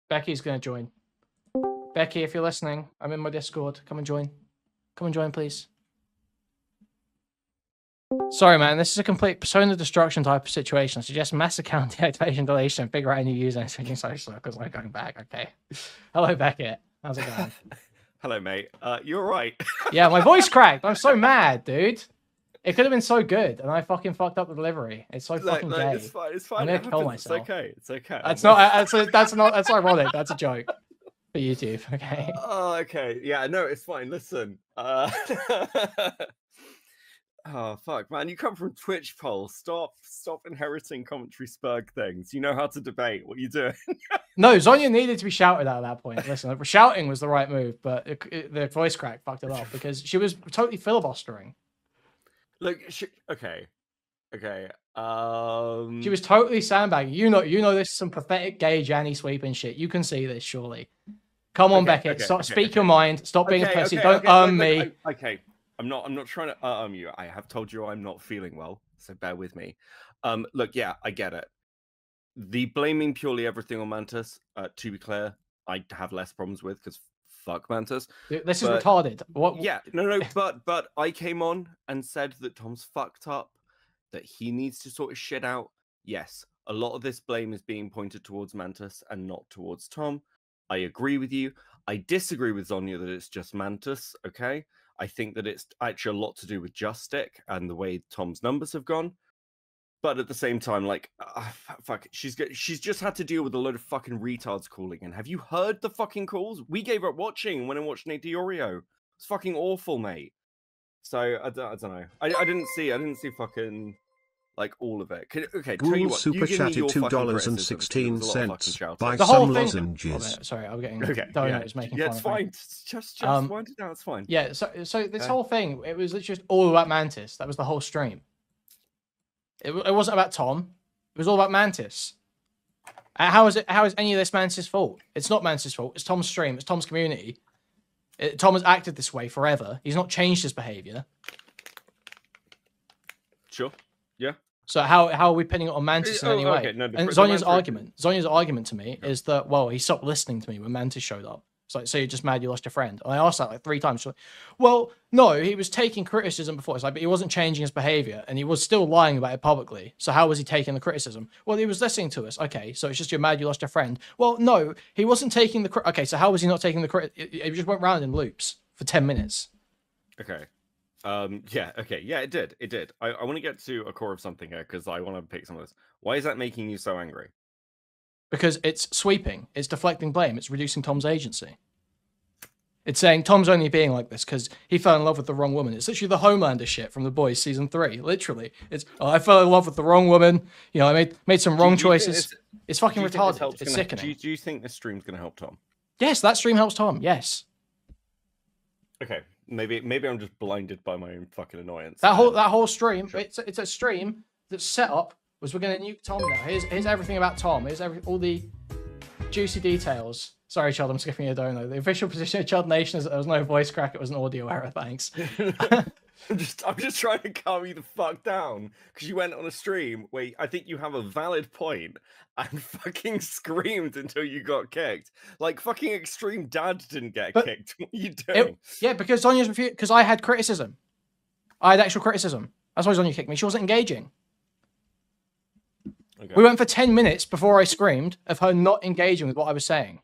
Becky's going to join. Becky, if you're listening, I'm in my Discord. Come and join. Come and join, please. Sorry, man. This is a complete persona destruction type of situation. I suggest mass account deactivation, deletion, and figure out a new user and switching social because I'm going back. Okay. Hello, Beckett. How's it going? Hello, mate. You're right. Yeah, my voice cracked. I'm so mad, dude. It could have been so good, and I fucking fucked up the delivery. It's so fucking gay. It's fine. It's fine. I'm gonna kill myself. It's okay. It's okay. That's not. That's not. That's ironic. That's a joke for YouTube. Okay. Oh, okay. Yeah. No, it's fine. Listen. Oh fuck, man! You come from Twitch polls. Stop inheriting commentary spurg things. You know how to debate. What are you doing? No, Zonya needed to be shouted at that point. Listen, shouting was the right move, but the voice crack fucked it up because she was totally filibustering. Look, okay. She was totally sandbagging. You know, this is some pathetic gay Janny sweeping shit. You can see this, surely. Come on, Beckett. Speak your mind. Stop being a pussy. Don't me. Okay. I'm not trying to you. I have told you I'm not feeling well, so bear with me. Look, yeah, I get it. The blaming purely everything on Mantis, to be clear, I have less problems with because fuck Mantis. This is retarded. What? Yeah, no, but I came on and said that Tom's fucked up, that he needs to sort his shit out. Yes, a lot of this blame is being pointed towards Mantis and not towards Tom. I agree with you. I disagree with Zonya that it's just Mantis, okay? I think that it's actually a lot to do with Justic and the way Tom's numbers have gone. But at the same time, like, fuck, she's just had to deal with a load of fucking retards calling in. Have you heard the fucking calls? We gave up watching when I watched Nate Diorio. It's fucking awful, mate. So I don't know. I didn't see fucking like all of it. Okay, tell you what, super chatted $2.16 by the some whole lozenges. Oh, sorry, I'm getting donuts making fun. It's fine. Just wind it down. It's fine. Yeah. So this whole thing, it was literally just all about Mantis. That was the whole stream. It wasn't about Tom. It was all about Mantis. How is any of this Mantis' fault? It's not Mantis' fault. It's Tom's stream. It's Tom's community. Tom has acted this way forever. He's not changed his behavior. Sure. Yeah. So how are we pinning it on Mantis in any way? Okay. No, and Zonya's argument to me is that, well, he stopped listening to me when Mantis showed up. It's like, so you're just mad you lost your friend? And I asked that like 3 times. She's like, well, no, he was taking criticism before. It's like, but he wasn't changing his behavior, and he was still lying about it publicly. So how was he taking the criticism? Well, he was listening to us. Okay, so it's just you're mad you lost your friend. Well, no, he wasn't taking the okay, so how was he not taking the crit? It just went round in loops for 10 minutes. Okay. Yeah, okay. Yeah, it did. I want to get to a core of something here because I want to pick some of this. Why is that making you so angry? Because it's sweeping. It's deflecting blame. It's reducing Tom's agency. It's saying Tom's only being like this because he fell in love with the wrong woman. It's literally the Homelander shit from The Boys season 3. Literally, it's I fell in love with the wrong woman. You know, I made some wrong choices. It's fucking retarded. It's sickening. Do you think this stream's going to help Tom? Yes, that stream helps Tom. Yes. Okay, maybe I'm just blinded by my own fucking annoyance. That whole stream. Sure. It's a stream that's set up was we're going to nuke Tom now. Here's everything about Tom. Here's all the juicy details. Sorry, Chud, I'm skipping your dono. The official position of Chud Nation is that there was no voice crack. It was an audio error. Thanks. I'm just trying to calm you the fuck down because you went on a stream where I think you have a valid point and fucking screamed until you got kicked. Like fucking Extreme Dad didn't get kicked. What are you doing? Yeah, because Zonya's refused. Because I had criticism. I had actual criticism. That's why Zonya kicked me. She wasn't engaging. Okay. We went for 10 minutes before I screamed of her not engaging with what I was saying.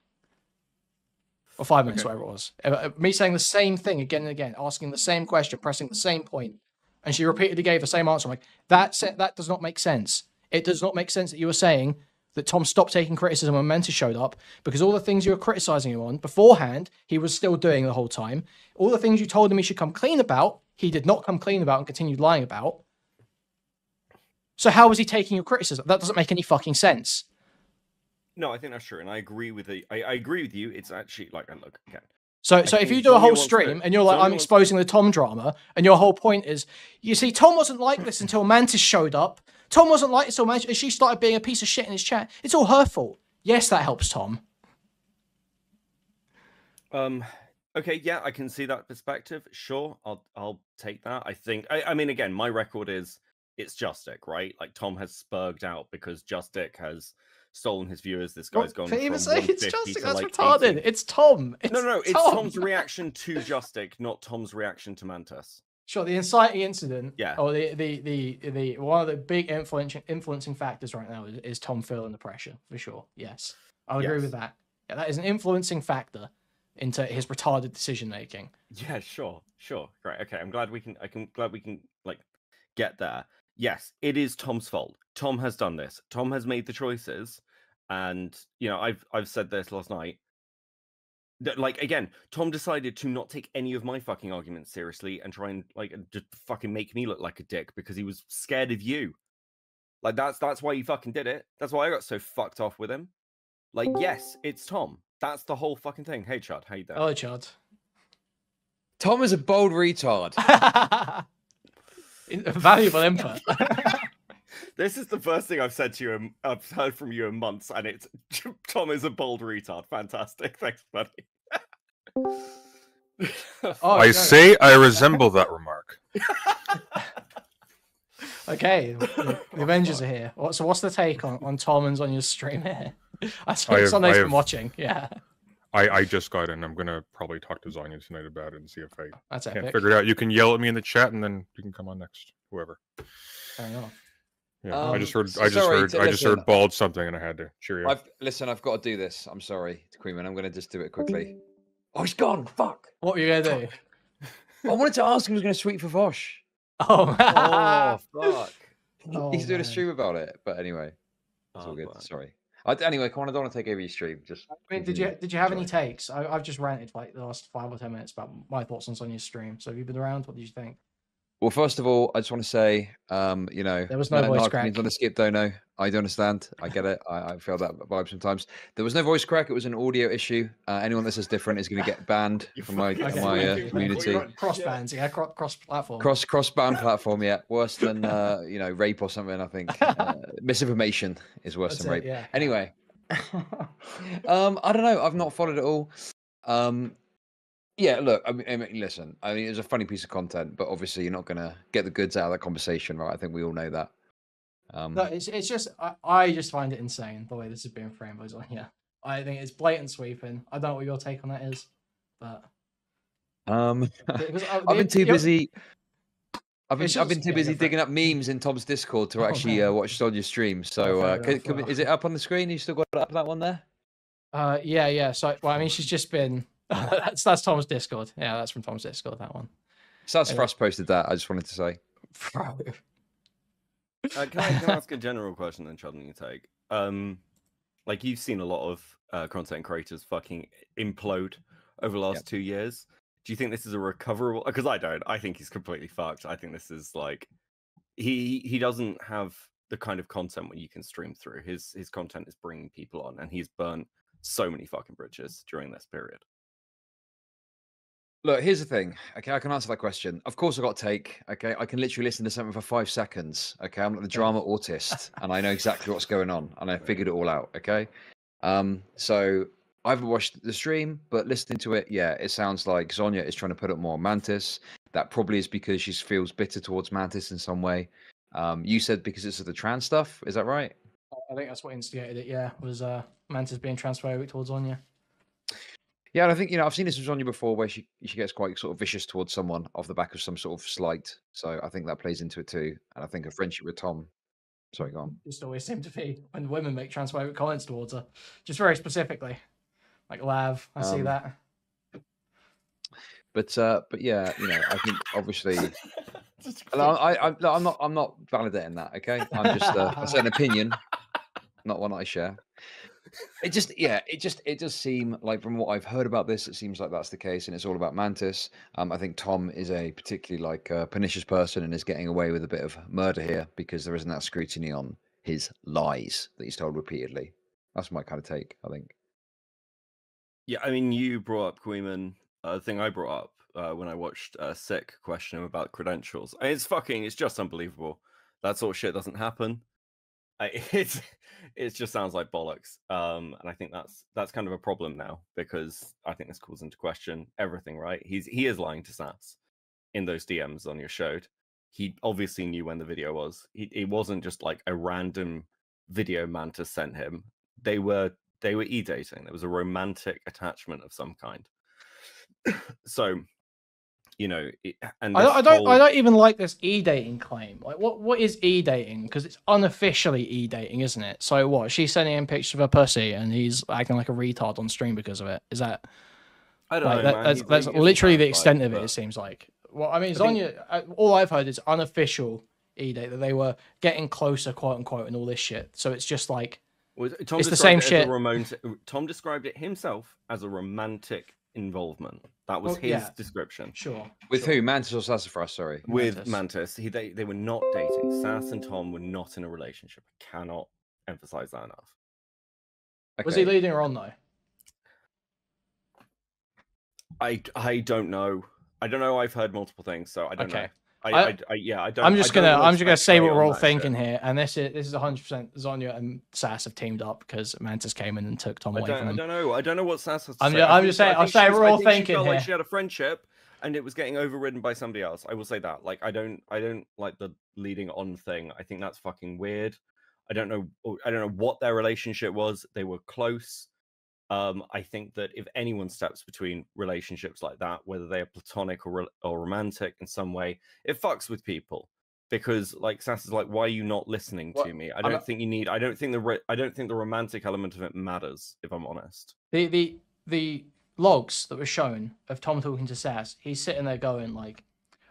Or 5 minutes, whatever it was. Me saying the same thing again and again, asking the same question, pressing the same point. And she repeatedly gave the same answer. I'm like, that does not make sense. It does not make sense that you were saying that Tom stopped taking criticism when Mentor showed up because all the things you were criticizing him on beforehand, he was still doing the whole time. All the things you told him he should come clean about, he did not come clean about and continued lying about. So how was he taking your criticism? That doesn't make any fucking sense. No, I think that's true, and I agree with I agree with you. It's actually like, look again. So if you do a whole stream and you're like, I'm exposing the Tom drama, and your whole point is, you see, Tom wasn't like this until Mantis showed up. Tom wasn't like this until Mantis. She started being a piece of shit in his chat. It's all her fault. Yes, that helps Tom. Okay, yeah, I can see that perspective. Sure, I'll take that. I think. I mean, again, my record is it's Justic, right? Like Tom has spurged out because Justic has stolen his viewers. This guy's gone For from even saying it's 150 Justic, to that's like retarded. 80. It's Tom. No, it's Tom. Tom's reaction to Justic, not Tom's reaction to Mantis. Sure, the inciting incident, Yeah. or the one of the big influencing factors right now is Tom feeling the pressure, for sure. Yes, I'll agree with that. Yeah, that is an influencing factor into his retarded decision making. Yeah, sure. Great. Okay, I'm glad we can like get there. Yes, it is Tom's fault. Tom has done this. Tom has made the choices, and you know, I've said this last night. Like again, Tom decided to not take any of my fucking arguments seriously and try and like just fucking make me look like a dick because he was scared of you. Like that's why he fucking did it. That's why I got so fucked off with him. Like, yes, it's Tom. That's the whole fucking thing. Hey, Chud, how you doing? Hello, Chud. Tom is a bold retard. Valuable input. This is the first thing I've said to you. I've heard from you in months, and it's Tom is a bold retard. Fantastic, thanks, buddy. I say I resemble that remark. Okay, the Avengers are here. So what's the take on Tom and Zonya's stream here? I saw Sunday's been watching. Yeah. I just got in. I'm gonna probably talk to Zonya tonight about it and see if I That's can't epic. figure it out. You can yell at me in the chat, and then you can come on next. Whoever. Fair enough. Yeah, I just heard bald something, and I had to cheer you. I've got to do this. I'm sorry, Kuihman. I'm going to just do it quickly. Oh, he's gone. Fuck. What were you gonna do? I wanted to ask him if he was going to sweep for Vosh. Oh, Fuck. He's doing a stream about it. But anyway, it's all good. Man. Sorry. Anyway, come on. I don't want to take over your stream. Just. I mean, did you have any takes? I've just ranted for like the last 5 or 10 minutes about my thoughts on Sonya's stream. So have you been around? What did you think? Well, first of all, I just want to say, you know, there was no voice crack on the skip dono. I do understand. I get it. I feel that vibe sometimes. There was no voice crack. It was an audio issue. Anyone that says different is going to get banned from my community. Cross bans, yeah, cross platform. Cross ban platform, yeah. Worse than you know, rape or something. I think misinformation is worse than rape. Yeah. Anyway, I don't know. I've not followed it all. Yeah, look, I mean, listen, I mean, it was a funny piece of content, but obviously you're not going to get the goods out of that conversation, right? I think we all know that. No, it's just, I just find it insane the way this is being framed by Zonya. I think it's blatant sweeping. I don't know what your take on that is, but... I've been too busy... I've been too busy digging up memes in Tom's Discord to actually watch Sonya's stream, so is it up on the screen? You still got up that one there? Yeah, so, well, I mean, she's just been... that's Tom's Discord. Yeah, that's from Tom's Discord, that one. So that's Frost posted that, I just wanted to say. Can I ask a general question then, Chud, on your take? Like, you've seen a lot of content creators fucking implode over the last 2 years. Do you think this is a recoverable? Because I don't. I think he's completely fucked. I think this is like... He doesn't have the kind of content where you can stream through. His content is bringing people on, and he's burnt so many fucking bridges during this period. Look, here's the thing. Okay, I can answer that question. Of course, I got a take. Okay, I can literally listen to something for 5 seconds. Okay, I'm like the drama autist, and I know exactly what's going on, and I figured it all out. Okay, so I haven't watched the stream, but listening to it, yeah, it sounds like Zonya is trying to put up more on Mantis. That probably is because she feels bitter towards Mantis in some way. You said because it's the trans stuff. Is that right? I think that's what instigated it. Yeah, was Mantis being transphobic towards Zonya. Yeah, and I think, you know, I've seen this with Zonya before where she gets quite sort of vicious towards someone off the back of some sort of slight. So I think that plays into it too. And I think her friendship with Tom. Sorry, go on. Just always seemed to be when women make transphobic comments towards her. Just very specifically. Like Lav, I see that. But yeah, you know, I think obviously I'm not validating that, okay? I'm just that's an opinion, not one I share. It does seem like from what I've heard about this, it seems like that's the case, and it's all about Mantis. I think Tom is a particularly like pernicious person and is getting away with a bit of murder here because there isn't that scrutiny on his lies that he's told repeatedly. That's my kind of take, I think. Yeah, I mean, you brought up Kuihman. The thing I brought up when I watched Sick question him about credentials. I mean, it's just unbelievable. That sort of shit doesn't happen. It just sounds like bollocks, and I think that's kind of a problem now because I think this calls into question everything. Right? He is lying to Sass in those DMs on your show. He obviously knew when the video was. It wasn't just like a random video Mantis sent him. they were e-dating. There was a romantic attachment of some kind. So, you know, I don't even like this e-dating claim. Like, what is e-dating? Because it's unofficially e-dating, isn't it? So what? She's sending him pictures of her pussy, and he's acting like a retard on stream because of it. Is that? I don't know, man. That's literally the extent of it. It seems like. Well, I mean, Zonya. All I've heard is unofficial e-date, that they were getting closer, quote unquote, and all this shit. So it's just like it's the same shit. Tom described it himself as a romantic involvement. That was his description. Sure. With who? Mantis or Sassafras? Sorry. With Mantis. They were not dating. Sass and Tom were not in a relationship. I cannot emphasize that enough. Okay. Was he leading her on though? I don't know. I don't know. I've heard multiple things, so I don't know. I'm just gonna say what we're all thinking here, and this is 100% Zonya and Sass have teamed up because Mantis came in and took Tom away from him. I don't know what Sass has to say. I'm just saying. I'm saying we're all thinking she felt here. like she had a friendship, and it was getting overridden by somebody else. I will say that. Like, I don't like the leading on thing. I think that's fucking weird. I don't know what their relationship was. They were close. I think that if anyone steps between relationships like that, whether they are platonic or romantic in some way, it fucks with people. Because like Sass is like, why are you not listening to me? I don't think the romantic element of it matters, if I'm honest. The logs that were shown of Tom talking to Sass, he's sitting there going like,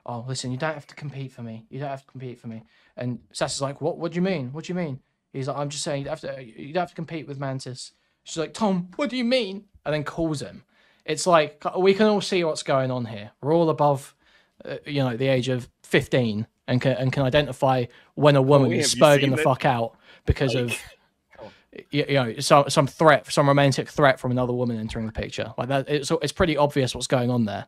oh, listen, you don't have to compete for me. You don't have to compete for me. And Sass is like, what do you mean? What do you mean? He's like, I'm just saying you don't have to compete with Mantis. She's like, Tom, what do you mean? And then calls him. It's like, we can all see what's going on here. We're all above, the age of 15 and can identify when a woman is spurging the fuck out because of, some threat, some romantic threat from another woman entering the picture. Like that, it's pretty obvious what's going on there.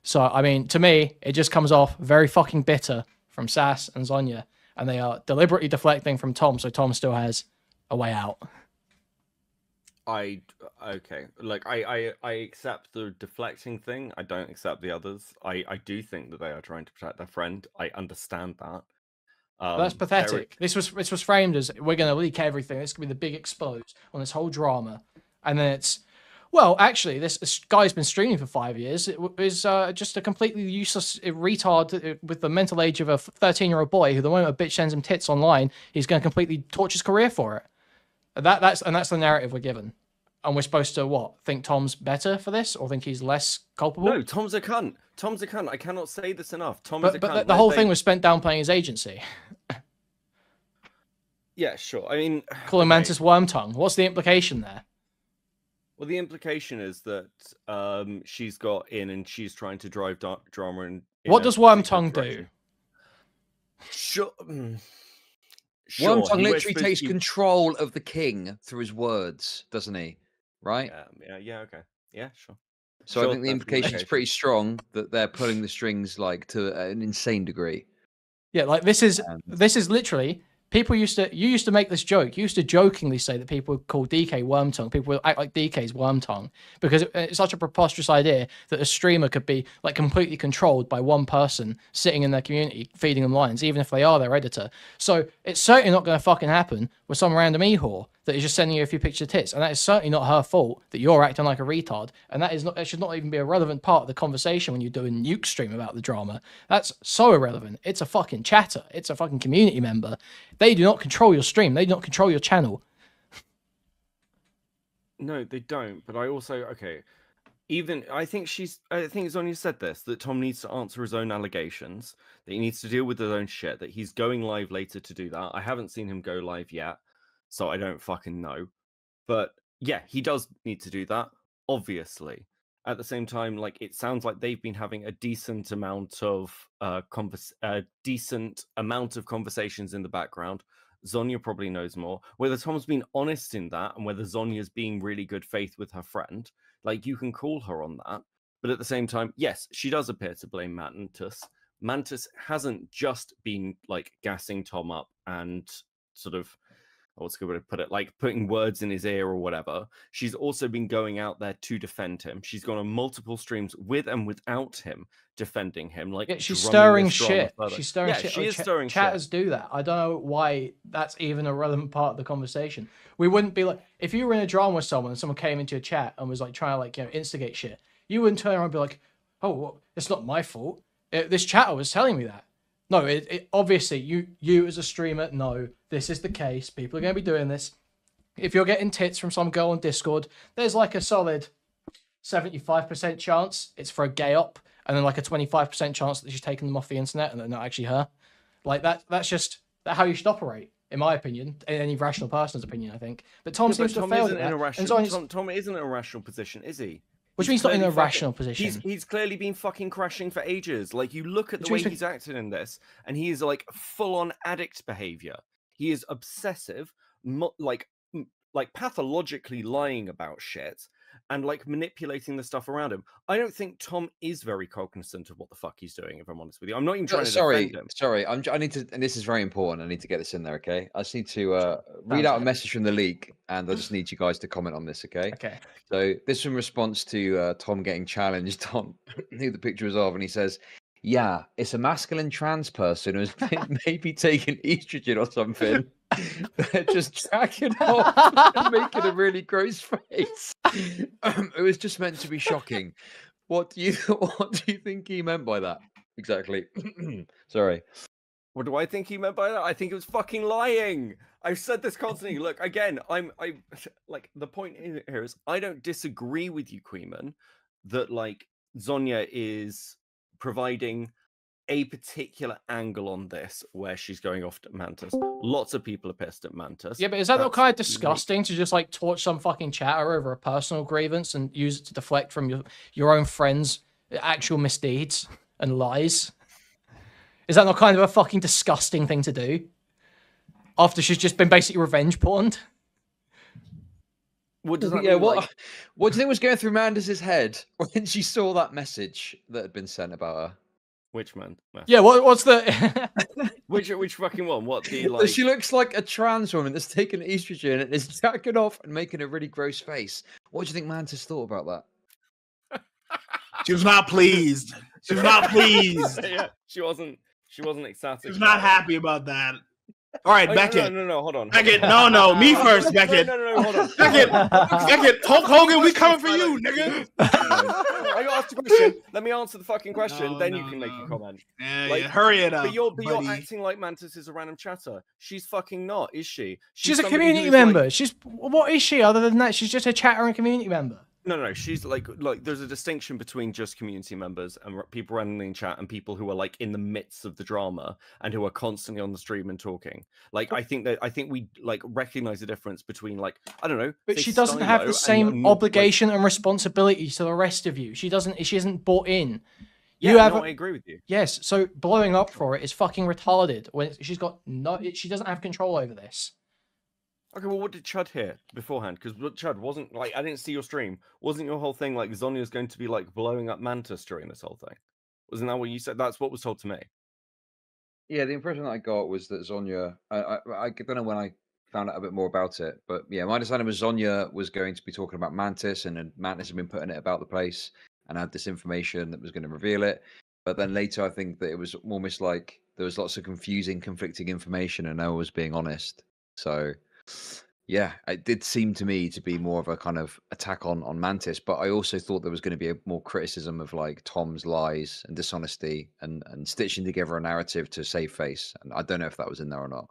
So, I mean, to me, it just comes off very fucking bitter from Sass and Zonya, and they are deliberately deflecting from Tom, so Tom still has a way out. I accept the deflecting thing. I don't accept the others. I do think that they are trying to protect their friend. I understand that. That's pathetic. This was framed as we're going to leak everything. This could be the big explode on this whole drama, and then it's actually this guy's been streaming for 5 years. It is just a completely useless retard with the mental age of a 13-year-old boy who, the moment a bitch sends him tits online, he's going to completely torch his career for it. That's the narrative we're given, and we're supposed to think Tom's better for this, or think he's less culpable? No, Tom's a cunt. Tom's a cunt. I cannot say this enough. Tom is a cunt. But the whole thing was spent downplaying his agency. Yeah, sure. I mean, calling Mantis worm tongue. What's the implication there? Well, the implication is that she's got in and she's trying to drive drama in. What does worm tongue do? Sure. Worm tongue literally takes control of the king through his words, doesn't he? Right? Yeah, okay. Yeah, sure. So I think the implication is pretty strong that they're pulling the strings like to an insane degree. Yeah, like this is literally you used to make this joke. You used to jokingly say that people would call DK worm tongue. People would act like DK's worm tongue because it's such a preposterous idea that a streamer could be like completely controlled by one person sitting in their community feeding them lines, even if they are their editor. So it's certainly not going to fucking happen with some random e-whore that is just sending you a few pictures of tits, and that is certainly not her fault that you're acting like a retard. And that should not even be a relevant part of the conversation when you're doing nuke stream about the drama. That's so irrelevant. It's a fucking chatter. It's a fucking community member. They do not control your stream. They do not control your channel. No, they don't. But I also I think Zonya said this, that Tom needs to answer his own allegations, that he needs to deal with his own shit, that he's going live later to do that. I haven't seen him go live yet, so I don't fucking know. But yeah, he does need to do that, obviously. At the same time, like, it sounds like they've been having a decent amount of conversations in the background. Zonya probably knows more. Whether Tom's been honest in that, and whether Zonya's being really good faith with her friend, like, you can call her on that. But at the same time, yes, she does appear to blame Mantis. Mantis hasn't just been like gassing Tom up and sort of what's a good way to put it, like putting words in his ear or whatever. She's also been going out there to defend him. She's gone on multiple streams with and without him defending him. Like, yeah, she's stirring shit. Further. She's stirring shit. She is stirring shit. Chatters do that. I don't know why that's even a relevant part of the conversation. We wouldn't be like, if you were in a drama with someone and someone came into your chat and was like trying to like, you know, instigate shit, you wouldn't turn around and be like, oh, well, it's not my fault. This chatter was telling me that. No, it obviously you as a streamer know this is the case. People are going to be doing this. If you're getting tits from some girl on Discord, there's like a solid 75% chance it's for a gay op, and then like a 25% chance that she's taking them off the internet and they're not actually her. Like that's just how you should operate, in my opinion, in any rational person's opinion, I think. But Tom seems to have failed at that. Tom isn't in a rational position, is he? Which means not in a rational position. He's clearly been fucking crashing for ages. Like, you look at the way he's acting in this, and he is like full-on addict behavior. He is obsessive, like pathologically lying about shit, and like manipulating the stuff around him. I don't think Tom is very cognizant of what the fuck he's doing, if I'm honest with you. I'm not even trying to defend him. Sorry, I need to, and this is very important. I need to get this in there, okay? I just need to read out a message from the league, and I just need you guys to comment on this, okay? Okay. So this is in response to Tom getting challenged. Tom, who the picture is of, and he says, "Yeah, it's a masculine trans person who's maybe taking estrogen or something. They're just tracking off and making a really gross face. It was just meant to be shocking. What do you think he meant by that exactly?" Sorry. What do I think he meant by that? I think it was fucking lying. I've said this constantly. Look, again, I like, the point here is I don't disagree with you, Kuihman, that like Zonya is providing a particular angle on this where she's going off at Mantis. Lots of people are pissed at Mantis. Yeah, but is that not kind of disgusting to just like torch some fucking chatter over a personal grievance and use it to deflect from your own friends' actual misdeeds and lies? Is that not kind of a fucking disgusting thing to do? After she's just been basically revenge porned? What does that mean? What do you think was going through Mandis's head when she saw that message that had been sent about her? Which man? Yeah, what's the which fucking one? What the like? She looks like a trans woman that's taken estrogen and is jacking off and making a really gross face. What do you think Mantis thought about that? She was not pleased. She was not pleased. Yeah, she wasn't ecstatic. She was not happy about that. All right, Beckett. No, hold on. Beckett, no, me first, Beckett. No, hold on. Beckett, Hulk Hogan, we coming for you, nigga. I asked a question. Let me answer the fucking question, then you can make a comment. Yeah, hurry it up. But you're acting like Mantis is a random chatter. She's fucking not, is she? She's a community member. Like... what is she other than that? She's just a chatter and community member. No, she's like there's a distinction between just community members and people randomly in chat and people who are like in the midst of the drama and who are constantly on the stream and talking. Like, I think we like recognize the difference between, like, I don't know. But she doesn't have the same obligation and responsibility to the rest of you. She isn't bought in. I agree with you. Yes, so blowing up for it is fucking retarded when she doesn't have control over this. Okay, well, what did Chud hear beforehand? Because Chud wasn't like, I didn't see your stream. Wasn't your whole thing like Zonya's going to be like blowing up Mantis during this whole thing? Wasn't that what you said? That's what was told to me. Yeah, the impression that I got was that Zonya. I don't know when I found out a bit more about it, but yeah, my understanding was Zonya was going to be talking about Mantis, and Mantis had been putting it about the place and had this information that was going to reveal it. But then later, I think that it was almost like there was lots of confusing, conflicting information, and no one was being honest. So. Yeah, it did seem to me to be more of a kind of attack on Mantis, but I also thought there was going to be a more criticism of like Tom's lies and dishonesty and stitching together a narrative to save face. And I don't know if that was in there or not.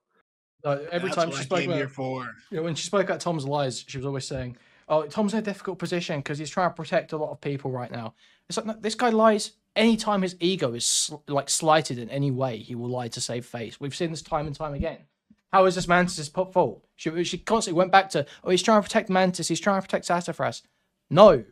Every time she spoke about, when she spoke about Tom's lies, she was always saying, "Oh, Tom's in a difficult position because he's trying to protect a lot of people right now." It's like, no, this guy lies anytime his ego is slighted in any way. He will lie to save face. We've seen this time and time again. How is this Mantis' fault? She constantly went back to, oh, he's trying to protect Mantis, he's trying to protect Sassafras. No,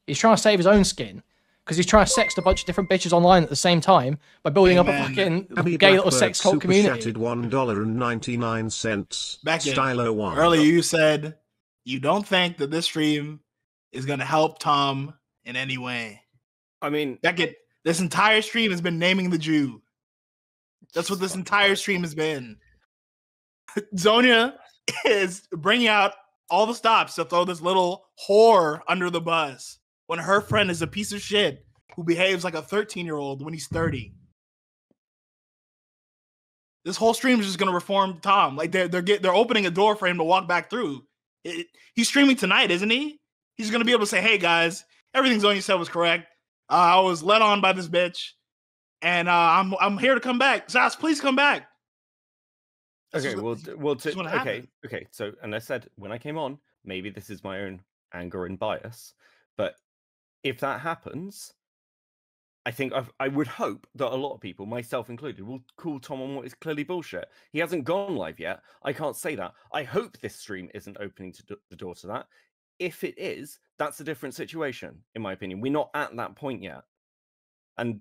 he's trying to save his own skin because he's trying to sext a bunch of different bitches online at the same time by building up a fucking gay little sex cult community. $1.99. Beckett, Stylo one. Earlier you said you don't think that this stream is going to help Tom in any way. I mean, Beckett, this entire stream has been naming the Jew. That's what this entire stream has been. Zonya is bringing out all the stops to throw this little whore under the bus when her friend is a piece of shit who behaves like a 13-year-old when he's 30. This whole stream is just gonna reform Tom. Like they're opening a door for him to walk back through. He's streaming tonight, isn't he? He's gonna be able to say, "Hey guys, everything Zonia said was correct. I was led on by this bitch, and I'm here to come back. Zaz, please come back." Okay, okay. So, and I said when I came on, maybe this is my own anger and bias, but if that happens, I think I would hope that a lot of people, myself included, will call Tom on what is clearly bullshit. He hasn't gone live yet. I can't say that. I hope this stream isn't opening the door to that. If it is, that's a different situation, in my opinion. We're not at that point yet. And,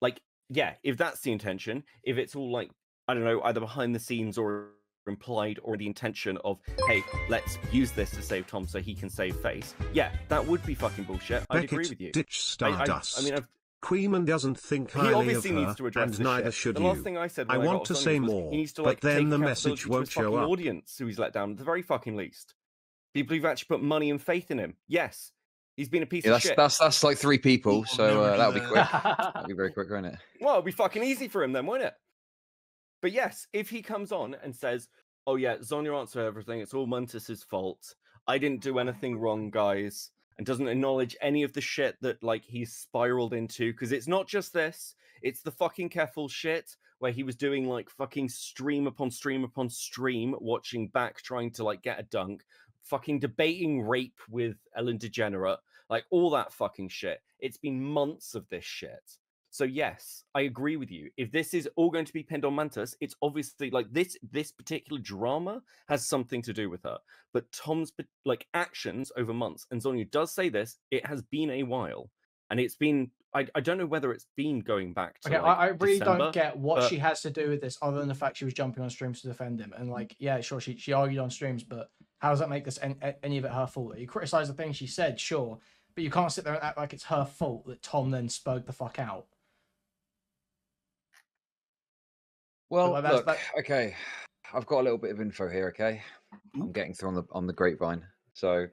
like, yeah, if that's the intention, if it's all, like, I don't know, either behind the scenes or implied, or the intention of, hey, let's use this to save Tom so he can save face, yeah, that would be fucking bullshit. I'd agree with you. Ditch Stardust. I mean, Kuihman doesn't think he highly obviously of her, needs to address and this neither shit. should the you. last thing I said, I when want to got say was more, he needs to, but like, then take the accountability message to won't his show fucking up. audience who he's let down at the very fucking least. People who've actually put money and faith in him. Yes, he's been a piece of shit. That's like 3 people, so that'll be quick. That'll be very quick, won't it? Well, it'll be fucking easy for him then, won't it? But yes, if he comes on and says, "Oh yeah, Zonia answered everything. It's all Mantis's fault. I didn't do anything wrong, guys," and doesn't acknowledge any of the shit that like he's spiraled into, because it's not just this. It's the fucking careful shit where he was doing like fucking stream upon stream upon stream, watching back, trying to like get a dunk, fucking debating rape with Ellen DeGenerate, like all that fucking shit. It's been months of this shit. So yes, I agree with you. If this is all going to be pinned on Mantis, it's obviously like this particular drama has something to do with her. But Tom's like actions over months, and Zonia does say this, it has been a while. And it's been, I don't know whether it's been going back to, okay, like, I really December, don't get what she has to do with this other than the fact she was jumping on streams to defend him. And like, yeah, sure, she argued on streams, but how does that make this any of it her fault? You criticize the things she said, sure, but you can't sit there and act like it's her fault that Tom then spoke the fuck out. Well, like look, okay, I've got a little bit of info here, okay? I'm getting through on the grapevine. So,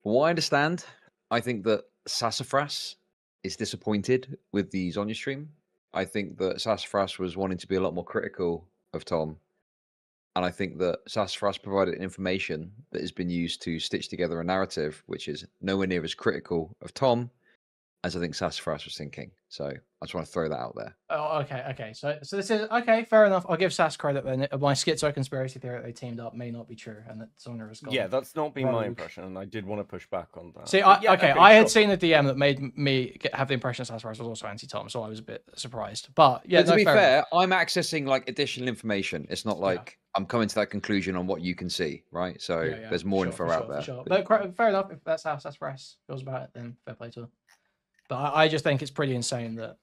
from what I understand, I think that Sassafras is disappointed with the Zonia stream. I think that Sassafras was wanting to be a lot more critical of Tom. And I think that Sassafras provided information that has been used to stitch together a narrative which is nowhere near as critical of Tom as I think Sassafras was thinking. So I just want to throw that out there. Oh, okay. So this is okay. Fair enough. I'll give Sass credit then. My schizo conspiracy theory that they teamed up may not be true, and that Zonia is gone. Yeah, that's not been my impression, and I did want to push back on that. See, I had seen a DM that made me have the impression that Sassafras was also anti-Tom, so I was a bit surprised. But yeah, to be fair, I'm accessing like additional information. It's not like I'm coming to that conclusion on what you can see, right? So there's more info out there. Sure. But fair enough. If that's how Sassafras feels about it, then fair play to her. But I just think it's pretty insane that,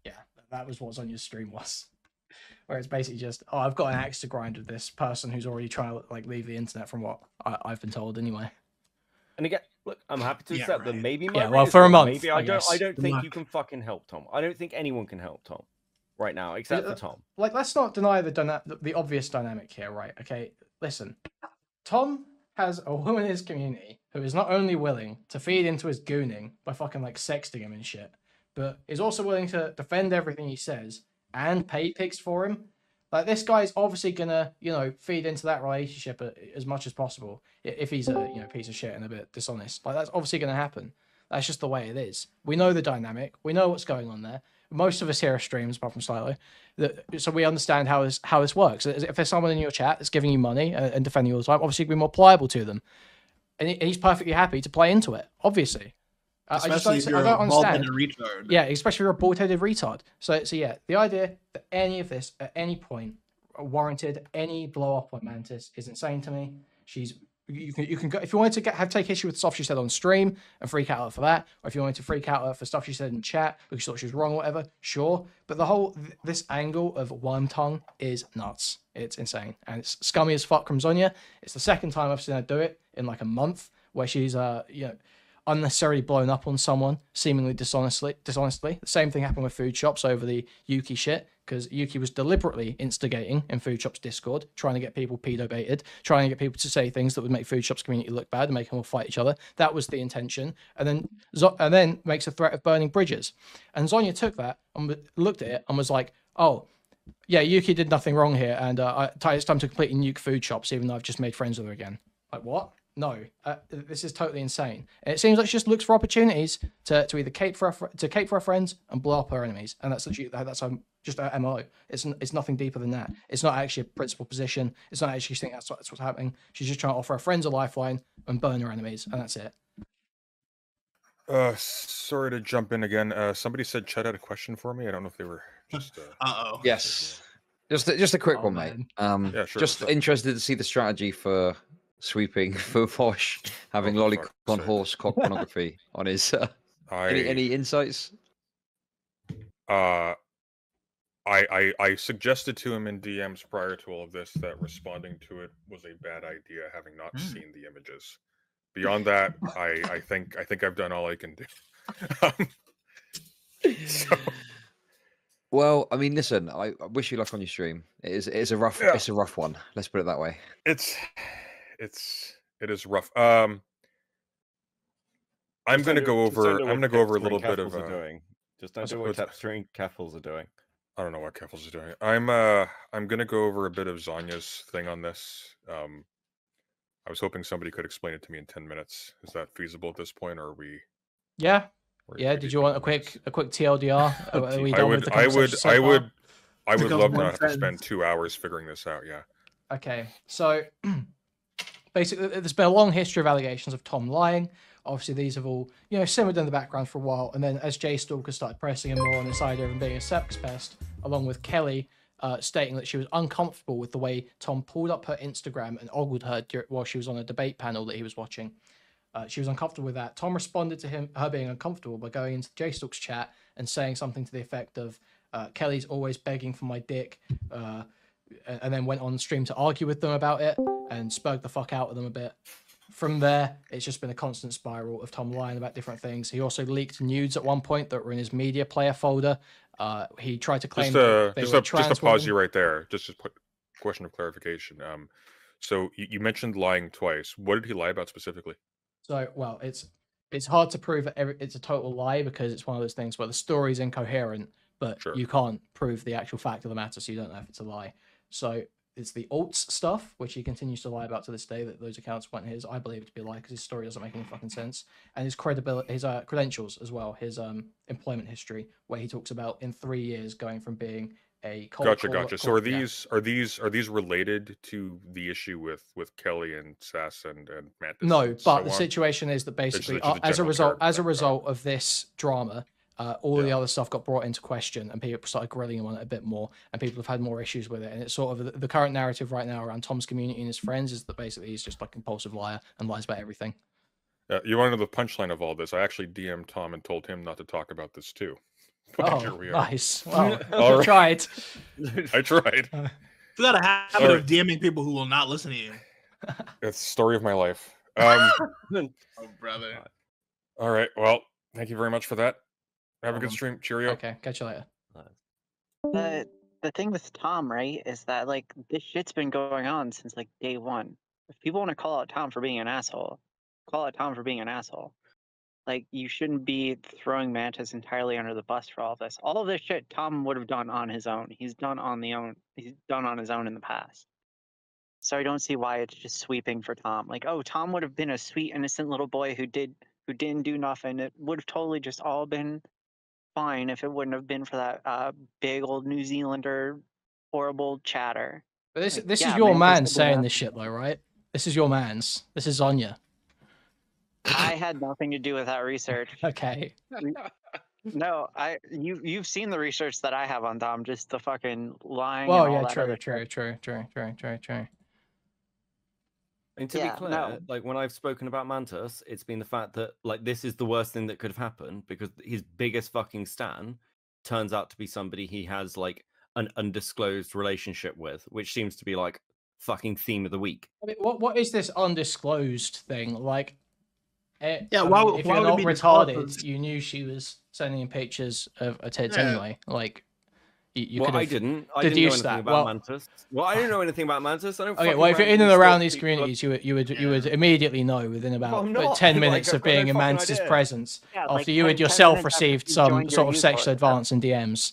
yeah, that was what Zonia's stream was. Where it's basically just, oh, I've got an axe to grind with this person who's already trying to like leave the internet from what I've been told anyway. And again, look, I'm happy to accept that maybe for a month. Maybe I don't think you can fucking help Tom. I don't think anyone can help Tom right now, except for Tom. Like, let's not deny the obvious dynamic here, right? Okay, listen. Tom has a woman in his community who is not only willing to feed into his gooning by fucking like sexting him and shit, but is also willing to defend everything he says and pay pigs for him. Like, this guy's obviously gonna, feed into that relationship as much as possible if he's a piece of shit and a bit dishonest. Like, that's obviously gonna happen. That's just the way it is. We know the dynamic. We know what's going on there. Most of us here are streams, apart from Slightly, so we understand how this works. If there's someone in your chat that's giving you money and defending you all the time, obviously you'll be more pliable to them. And he's perfectly happy to play into it, obviously. Especially if you're a bald-headed retard. Yeah, especially if you're a bald-headed retard. So yeah, the idea that any of this at any point warranted any blow-up on Mantis is insane to me. You can go if you wanted to take issue with stuff she said on stream and freak out for that, or if you wanted to freak out for stuff she said in chat because you thought she was wrong or whatever, sure. But this angle of worm tongue is nuts. It's insane and it's scummy as fuck from Zonia. It's the second time I've seen her do it in like a month, where she's unnecessarily blown up on someone, seemingly dishonestly. The same thing happened with food shops over the Yuki shit, because Yuki was deliberately instigating in food shops Discord, trying to get people pedo-baited, trying to get people to say things that would make food shops community look bad and make them all fight each other. That was the intention. And then makes a threat of burning bridges. And Zonya took that and looked at it and was like, oh, yeah, Yuki did nothing wrong here, and it's time to completely nuke food shops, even though I've just made friends with her again. Like, what? No, this is totally insane. And it seems like she just looks for opportunities to either cape for her friends and blow up her enemies, and that's just her MO. It's nothing deeper than that. It's not actually a principal position. It's not actually think that's what's happening. She's just trying to offer her friends a lifeline and burn her enemies, and that's it. Sorry to jump in again. Somebody said Chud had a question for me. I don't know if they were just. Yes. Just a quick one, mate. Yeah, sure. Just interested to see the strategy for sweeping Fofosh having lolicon horse cock pornography on his. Any insights? I suggested to him in DMs prior to all of this that responding to it was a bad idea, having not seen the images. Beyond that, I think I've done all I can do. Well, I mean, listen, I wish you luck on your stream. It's a rough one. Let's put it that way. It is rough. I'm going to go over a little bit of just don't do what Tapstream Keffels are doing. I don't know what Keffels are doing. I'm going to go over a bit of Zonya's thing on this. I was hoping somebody could explain it to me in 10 minutes. Is that feasible at this point, or are we? Yeah. Yeah. Did you want a quick TLDR? I would love not to have to spend 2 hours figuring this out. Yeah. Okay. So basically, there's been a long history of allegations of Tom lying. Obviously, these have all, simmered in the background for a while. And then as Jay Stalker started pressing him more on this idea of him being a sex pest, along with Kelly stating that she was uncomfortable with the way Tom pulled up her Instagram and ogled her while she was on a debate panel that he was watching. She was uncomfortable with that. Tom responded to her being uncomfortable by going into Jay Stalk's chat and saying something to the effect of, Kelly's always begging for my dick, and then went on stream to argue with them about it and spurred the fuck out of them a bit. From there, it's just been a constant spiral of Tom lying about different things. He also leaked nudes at one point that were in his media player folder. He tried to claim just to pause you right there. Just a question of clarification. So you mentioned lying twice. What did he lie about specifically? So, well, it's hard to prove that it's a total lie, because it's one of those things where the story's incoherent, but you can't prove the actual fact of the matter, so you don't know if it's a lie. So it's the alts stuff, which he continues to lie about to this day, that those accounts weren't his. I believe it to be a lie because his story doesn't make any fucking sense. And his credibility, his credentials as well, his employment history, where he talks about in 3 years going from being a Gotcha. So are these related to the issue with Kelly and Sass and Mantis? No, but the situation is that basically as a result of this drama, all the other stuff got brought into question, and people started grilling him on it a bit more, and people have had more issues with it. And it's sort of the current narrative right now around Tom's community and his friends is that basically he's just like a compulsive liar and lies about everything. You want to know the punchline of all this? I actually DM'd Tom and told him not to talk about this too. But oh, here we are. Nice. Well, I tried. I tried. You got a habit of DMing people who will not listen to you. It's the story of my life. Oh, brother. All right. Well, thank you very much for that. Have a good stream. Cheerio. Okay, catch you later. The thing with Tom, right, is that like this shit's been going on since like day one. If people want to call out Tom for being an asshole, call out Tom for being an asshole. Like, you shouldn't be throwing Mantis entirely under the bus for all of this. All of this shit Tom would have done on his own. He's done on his own in the past. So I don't see why it's just sweeping for Tom. Like, oh, Tom would have been a sweet, innocent little boy who didn't do nothing. It would have totally just all been fine if it wouldn't have been for that big old New Zealander horrible chatter. But this is your man saying this shit though, right? This is your man's. This is Zonya. I had nothing to do with that research. Okay. No, you've seen the research that I have on Tom, just the fucking lying. Well, and all yeah, that true. And to be clear, like when I've spoken about Mantis, it's been the fact that like this is the worst thing that could have happened, because his biggest fucking stan turns out to be somebody he has like an undisclosed relationship with, which seems to be like fucking theme of the week. I mean, what is this undisclosed thing? Like, Yeah, I why mean, would- if why you're would it not be retarded, disclosed? you knew she was sending in pictures of her tits Yeah. anyway. Like, you Well, could I have didn't. I didn't know deduced anything that. about Well, Mantis. Well, I didn't know anything about Mantis. I don't. okay, fucking well, if you're in and randomly around stalk these people. communities, you would Yeah. immediately know within about I'm not. 10 Like, minutes I've of got no being in fucking Mantis's idea. presence Yeah, after like you 10 had yourself minutes after received you some joined sort your of sexual Discord. advance in DMs.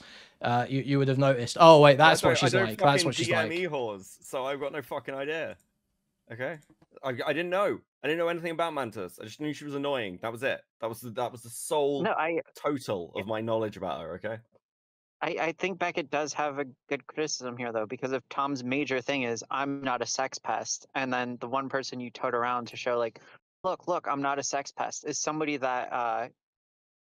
You would have noticed. Oh wait, that's Yeah, what so she's I don't like. That's what fucking she's DM like. whores, so I've got no fucking idea. Okay, I didn't know. I didn't know anything about Mantis. I just knew she was annoying. That was it. That was the sole No, total of my knowledge about her. Okay. I think Beckett does have a good criticism here, though, because if Tom's major thing is I'm not a sex pest, and then the one person you tote around to show like, look, I'm not a sex pest, is somebody that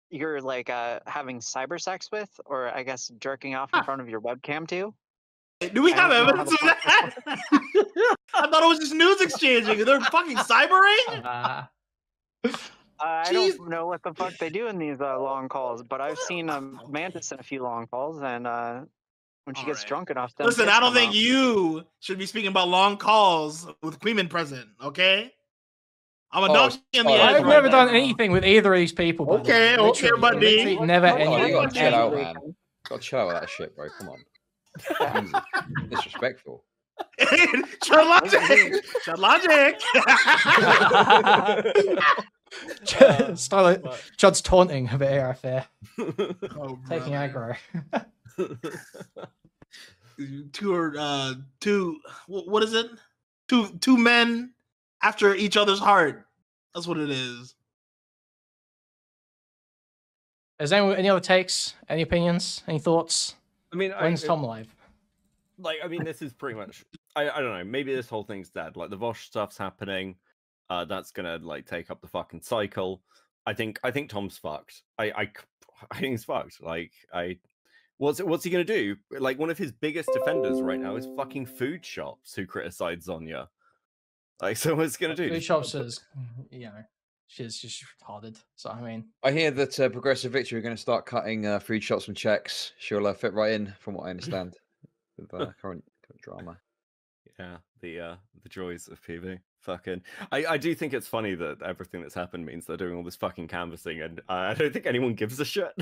you're like having cyber sex with, or I guess jerking off in front of your webcam to. Do we I have don't know how evidence the of fuck that? I thought it was just news exchanging. They're fucking cybering? I Jeez. don't know what the fuck they do in these long calls, but I've seen Okay. Mantis in a few long calls, and when she gets Alright. drunk enough, them Listen, tits I don't come think out. you should be speaking about long calls with Kuihman present, okay? I'm a Oh, dog in the sorry. edge I've right never now. done anything with either of these people. By the way. Okay, okay, Literally, buddy. literally never What- any. Oh, you what- gotta chill out, what- man. Gotta chill out with that shit, bro. Come on. Easy. Disrespectful. Chud logic. Chud logic. Chud's taunting a bit here, I fear. Oh, Taking brother. aggro. What is it? Two men after each other's heart. That's what it is. Is there any other takes? Any opinions? Any thoughts? I mean, When's Tom live? I mean, this is pretty much. I don't know. Maybe this whole thing's dead. Like the Vosh stuff's happening. That's gonna like take up the fucking cycle. I think Tom's fucked. I think he's fucked. Like what's he gonna do? Like one of his biggest defenders right now is fucking food shops who criticize Zonya. Like so, what's he gonna do? Food shops is, she's just retarded. So I mean, I hear that Progressive Victory are going to start cutting food shops from checks. She'll fit right in, from what I understand, with current drama. Yeah, the joys of PV. Fucking, I do think it's funny that everything that's happened means they're doing all this fucking canvassing, and I don't think anyone gives a shit.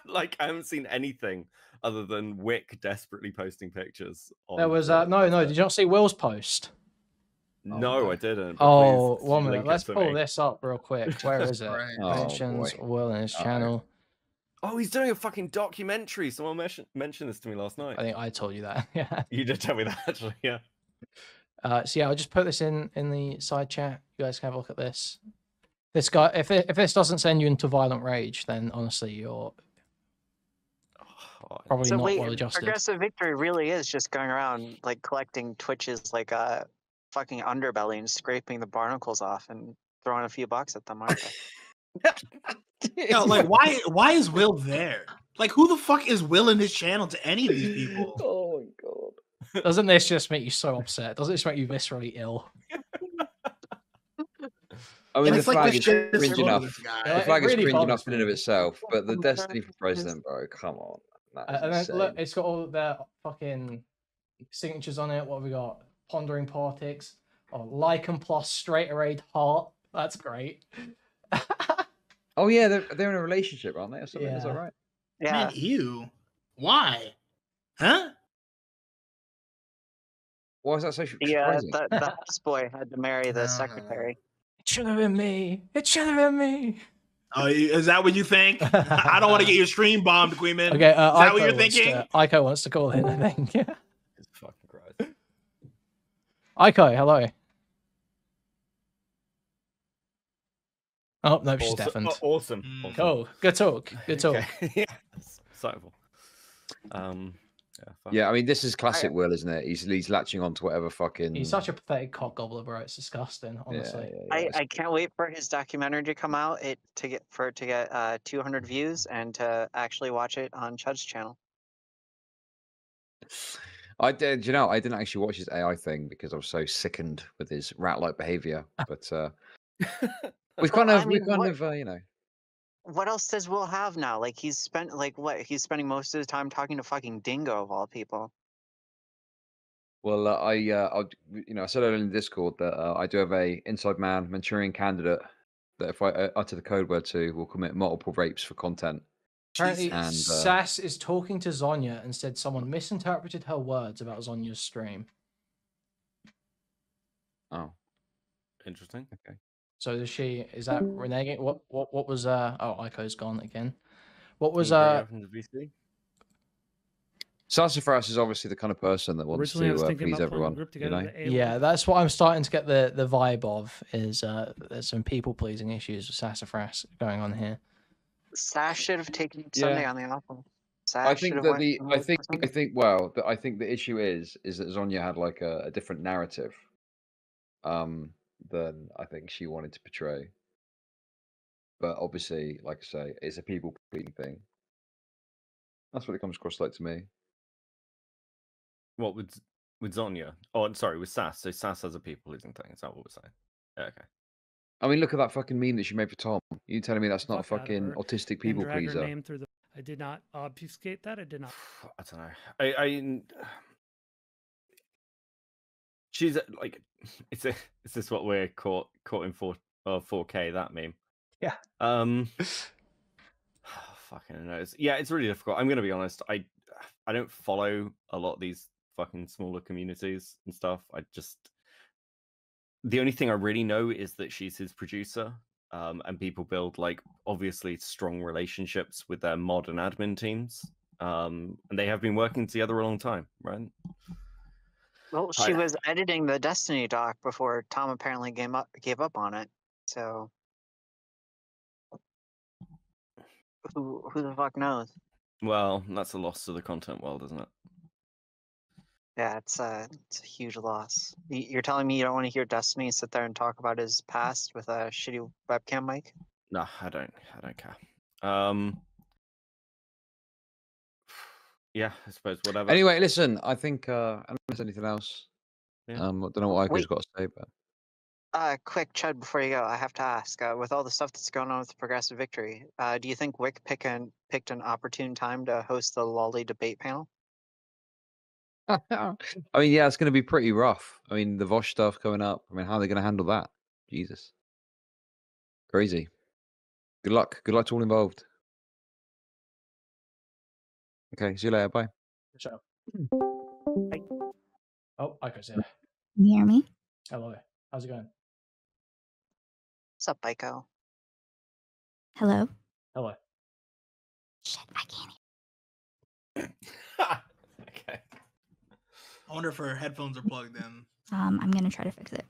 Like I haven't seen anything other than Wick desperately posting pictures. there was no. Did you not see Will's post? No, I didn't. but Oh, please 1 link minute. it Let's to pull me. this up real quick. Where is it? Right. Oh, Mentions boy. Will in his Uh-oh. channel. Oh, he's doing a fucking documentary. Someone mentioned this to me last night. I think I told you that. Yeah. You did tell me that actually. Yeah. So yeah, I'll just put this in the side chat. You guys can have a look at this. This guy, if this doesn't send you into violent rage, then honestly, you're Oh, probably So not wait, well adjusted. Progressive Victory really is just going around like collecting Twitch's like fucking underbelly and scraping the barnacles off and throwing a few bucks at them, aren't they? No, like why is Will there? Like who the fuck is Will in his channel to any of these people? Oh my god. Doesn't this just make you so upset? Doesn't this make you viscerally ill? I mean, And the it's like flag this is shit is cringe full of enough. this guy. The Yeah, flag it is really cringe bothers enough in and of me. itself, but the Destiny for President, bro, come on. That is And then insane. look, it's got all their fucking signatures on it. What have we got? Pondering Politics. Oh, Lycan plus straight arrayed heart. That's great. Oh yeah, they're in a relationship, aren't they? Or something? Is that Yeah. right? Yeah. Man, ew. Why? Huh? Why is that so Yeah, surprising? the houseboy had to marry the No. secretary. It should have been me. It should have been me. Oh, is that what you think? I don't want to get your stream bombed, Kuihman. Okay, Is that what Aiko you're thinking? Aiko wants to call in, I think. Jesus fucking Christ. Aiko, hello. Oh, no, she's Awesome. deafened. Awesome. Mm. Awesome. Cool. Good talk. Good talk. Okay. Yeah. Excitable. Fuck. Yeah, I mean, this is classic Will, isn't it? He's latching on to whatever fucking. He's such a pathetic cock gobbler, bro. It's disgusting, honestly. I can't wait for his documentary to come out. To get 200 views and to actually watch it on Chud's channel. I did. You know, I didn't actually watch his AI thing because I was so sickened with his rat-like behavior. But we've kind of, you know. What else does Will have now? Like he's spent he's spending most of his time talking to fucking Dingo of all people. Well, I said earlier in Discord that I do have a inside man Manchurian candidate that if I utter the code word to, will commit multiple rapes for content. Apparently, And, Sass is talking to Zonya and said someone misinterpreted her words about Zonya's stream. Oh, Interesting. okay. So is that reneging? What was oh, Aiko's gone again. What was Can you bring it up in the VC? Sassafras is obviously the kind of person that wants Originally, I was to thinking please about pulling a everyone. group You together know? to A1. Yeah, that's what I'm starting to get the vibe of. Is there's some people pleasing issues with Sassafras going on here. Sash should have taken Sunday on the offer. I Sash should think have that went the for I think Sunday. well, I think the issue is that Zonya had like a different narrative than I think she wanted to portray. But obviously, like I say, it's a people pleasing thing. That's what it comes across like to me. What with Zonya? Oh, sorry, with Sass. So Sass has a people pleasing thing. Is that what we're saying? Yeah, okay. I mean, look at that fucking meme that she made for Tom. You telling me that's not a Fuck out of fucking her autistic and people drag her pleaser? name through the. I did not obfuscate that. I did not. I don't know. She's like, is this what we're caught in 4K? That meme. Yeah. Fucking knows. Yeah, it's really difficult. I'm gonna be honest. I don't follow a lot of these fucking smaller communities and stuff. The only thing I really know is that she's his producer. And people build like obviously strong relationships with their mod and admin teams. And they have been working together a long time, right? Well, she was editing the Destiny doc before Tom apparently gave up on it. So who the fuck knows? Well, that's a loss to the content world, isn't it? Yeah, it's a huge loss. You're telling me you don't want to hear Destiny sit there and talk about his past with a shitty webcam mic? No, I don't care. Yeah, I suppose whatever. Anyway, listen, I think I don't know if there's anything else. Yeah. I don't know what Aiko's Wait. got to say, but Quick, Chud, before you go, I have to ask, with all the stuff that's going on with Progressive Victory, do you think Wick picked an opportune time to host the Lolly debate panel? I mean, yeah, it's going to be pretty rough. I mean, the Vosh stuff coming up. I mean, how are they going to handle that? Jesus, crazy. Good luck. Good luck to all involved. Okay, see you later. Bye. Shut up. Oh, Aiko's here. Can you hear me? Hello. How's it going? What's up, Aiko? Hello? Hello. Shit, I can't Okay. I wonder if her headphones are plugged in. I'm gonna try to fix it.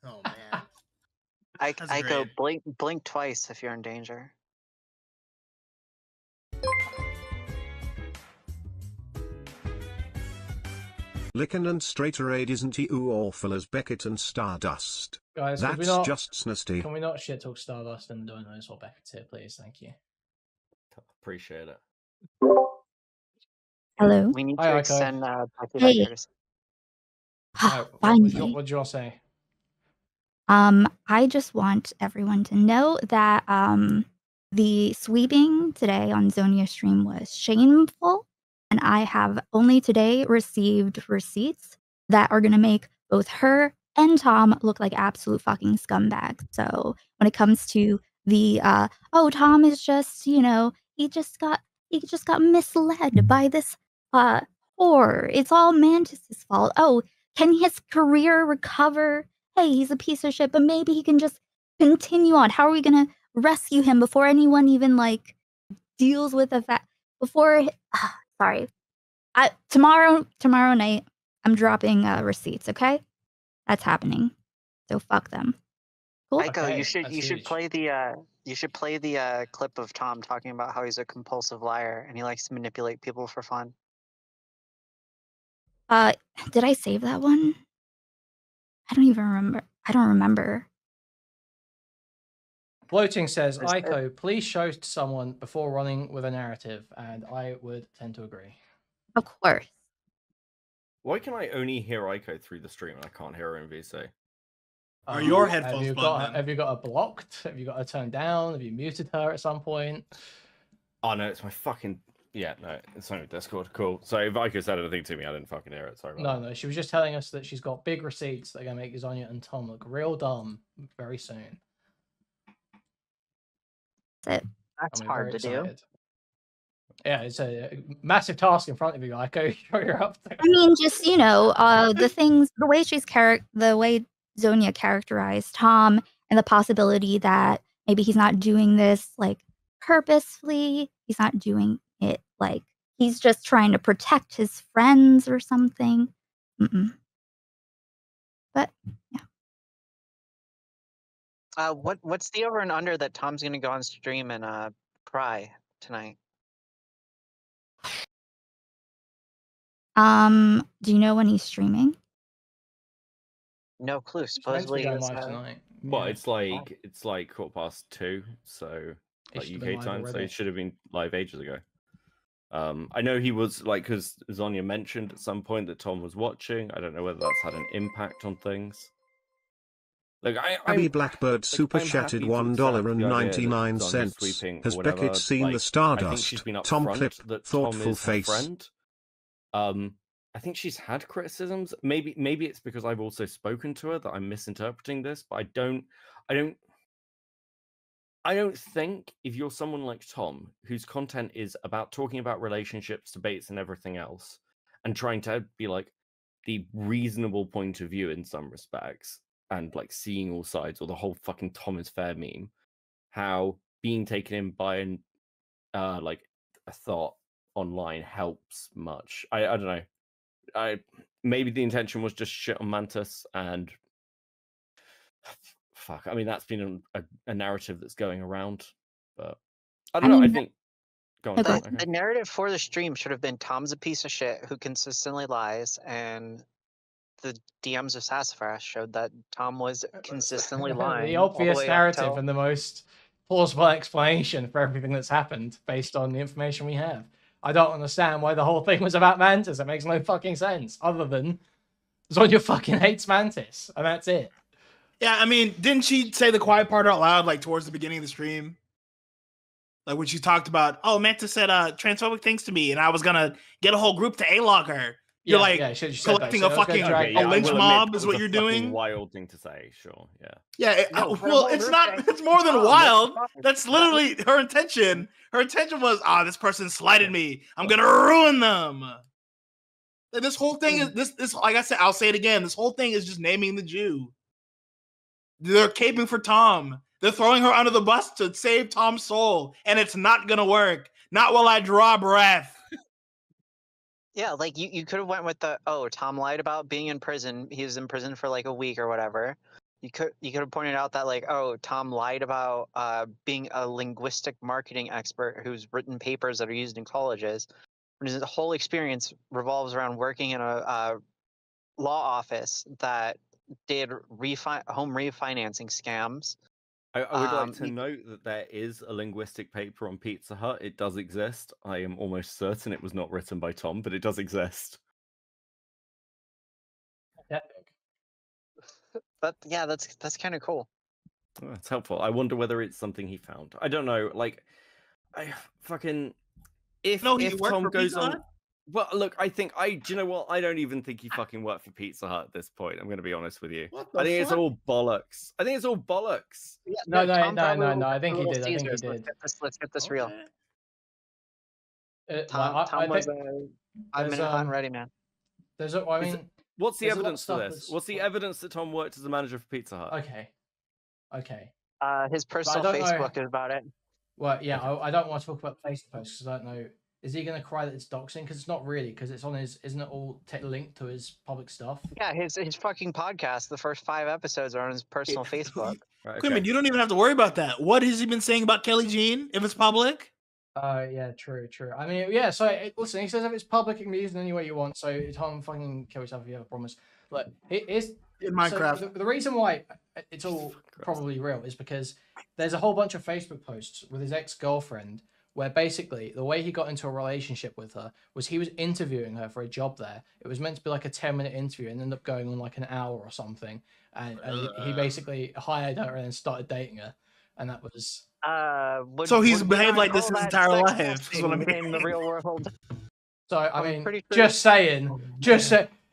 Oh man. That's Aiko, great. blink twice if you're in danger. Licken and Straighterade isn't he awful as Beckett and Stardust? Guys, That's could we not, just snusty. Can we not shit talk Stardust and doing those what Beckett's here, please? Thank you. Appreciate it. Hello? We need Hi, to Aiko. extend Becky Hey. by courtesy. Finally. What did you all say? I just want everyone to know that the sweeping today on Zonia's stream was shameful, and I have only today received receipts that are gonna make both her and Tom look like absolute fucking scumbags. So when it comes to the oh, Tom is just, he just got misled by this whore. It's all Mantis's fault. Oh, can his career recover? Hey, he's a piece of shit, but maybe he can just continue on. How are we gonna rescue him before anyone even like deals with the fact before? Sorry, tomorrow night I'm dropping receipts. Okay, that's happening. So fuck them. Cool. Aiko, Okay, you should huge. play the clip of Tom talking about how he's a compulsive liar and he likes to manipulate people for fun. Did I save that one? I don't even remember. I don't remember. Floating says, Is it- Aiko, please show to someone before running with a narrative, and I would tend to agree. Of course. Why can I only hear Aiko through the stream and I can't hear her in VC? Are your have headphones you plugged got in? have you got her blocked? Have you got her turned down? Have you muted her at some point? Oh no, it's my fucking Yeah, no, it's only Discord. Cool. So if Vika said anything to me, I didn't fucking hear it. Sorry about No, she was just telling us that she's got big receipts that are gonna make Zonya and Tom look real dumb very soon. That's it. That's And we're hard very to do. excited. Yeah, it's a massive task in front of you, Iko. You're up there. I mean, just the way the way Zonia characterized Tom, and the possibility that maybe he's not doing this like purposefully. He's not doing it like he's just trying to protect his friends or something. Mm-mm. But yeah. What's the over and under that Tom's gonna go on stream and cry tonight? Do you know when he's streaming? No clue. It's meant to be Supposedly, going it was, live tonight. Well, Yeah. it's like 2:15, so It like should have been UK live time, so already. it should have been live ages ago. I know he was like, because Zonya mentioned at some point that Tom was watching. I don't know whether that's had an impact on things. Like Abby Blackbird super I'm chatted happy to accept the idea that $1.99. Zonya's sweeping Has or whatever. Beckett seen the Like, I think Stardust? she's been Tom upfront clip, that Tom thoughtful is her face. friend. I think she's had criticisms. Maybe it's because I've also spoken to her that I'm misinterpreting this, but I don't think if you're someone like Tom, whose content is about talking about relationships, debates, and everything else, and trying to be like the reasonable point of view in some respects, and like seeing all sides, or the whole fucking Tom is fair meme, how being taken in by an like a thought online helps much. I don't know. Maybe the intention was just shit on Mantis, and fuck. I mean, that's been a narrative that's going around, but I don't know. I think. Go on. Okay. the narrative for the stream should have been Tom's a piece of shit who consistently lies, and the DMs of Sassafras showed that Tom was consistently lying. The all the obvious way up narrative till- and the most plausible explanation for everything that's happened based on the information we have. I don't understand why the whole thing was about Mantis. It makes no fucking sense, other than Zonya fucking hates Mantis, and that's it. Yeah, I mean, didn't she say the quiet part out loud, like towards the beginning of the stream? Like when she talked about, oh, Mantis said transphobic things to me, and I was gonna get a whole group to A-log her. You're Yeah, like yeah, she said that. collecting She a was gonna fucking drag- a lynch mob is what you're It's a fucking doing. wild thing to say, sure, yeah. Yeah, No, her well, whole it's group not. thing- It's more than Oh, wild. that's fine. That's literally her intention. Her intention was, this person slighted me. I'm gonna ruin them. And this whole thing is this. Like I said, I'll say it again. This whole thing is just naming the Jew. They're caping for Tom. They're throwing her under the bus to save Tom's soul, and it's not gonna work. Not while I draw breath. Yeah, like you could have went with Tom lied about being in prison. He was in prison for like a week or whatever. You could have pointed out that like, Tom lied about being a linguistic marketing expert who's written papers that are used in colleges. When his whole experience revolves around working in a law office that did home refinancing scams. I would like to note that there is a linguistic paper on Pizza Hut. It does exist. I am almost certain it was not written by Tom, but it does exist. But yeah, that's kind of cool. Oh, it's helpful. I wonder whether it's something he found. I don't know. Like, I fucking if No, he if worked Tom for goes Pizza on. Hut? Well, look, do you know what? I don't even think he fucking worked for Pizza Hut at this point. I'm going to be honest with you. What the I think it's fuck? all bollocks. I think it's all bollocks. Yeah, No, Tom probably no. worked I for think he Little did. I think he Caesars. did. Let's get this real. Okay. Tom was think a 5-minute hot and ready man. there's a. I mean, What's the there's a lot of evidence for stuff this? that's- What's the evidence that Tom worked as a manager for Pizza Hut? Okay. His personal don't know- Facebook is about it. Well, yeah, I don't want to talk about Facebook posts because I don't know. Is he going to cry that it's doxing? Because it's not really, because it's on his. Isn't it all linked to his public stuff? Yeah, his fucking podcast. The first 5 episodes are on his personal Facebook. Right, Kuihman, you don't even have to worry about that. What has he been saying about Kelly Jean if it's public? Yeah, true. I mean, yeah. So listen, he says if it's public, it can be used in any way you want. So Tom, fucking kill yourself if you have a promise. Look, here's In Minecraft. So the reason why it's all probably real is because there's a whole bunch of Facebook posts with his ex-girlfriend where basically the way he got into a relationship with her was he was interviewing her for a job there. It was meant to be like a 10-minute interview and ended up going on like an hour or something. And he basically hired her and then started dating her. and that was. So he's would behaved not like this call his that entire sex life, is what I testing mean. in the real world. So I I'm mean, pretty sure- just saying,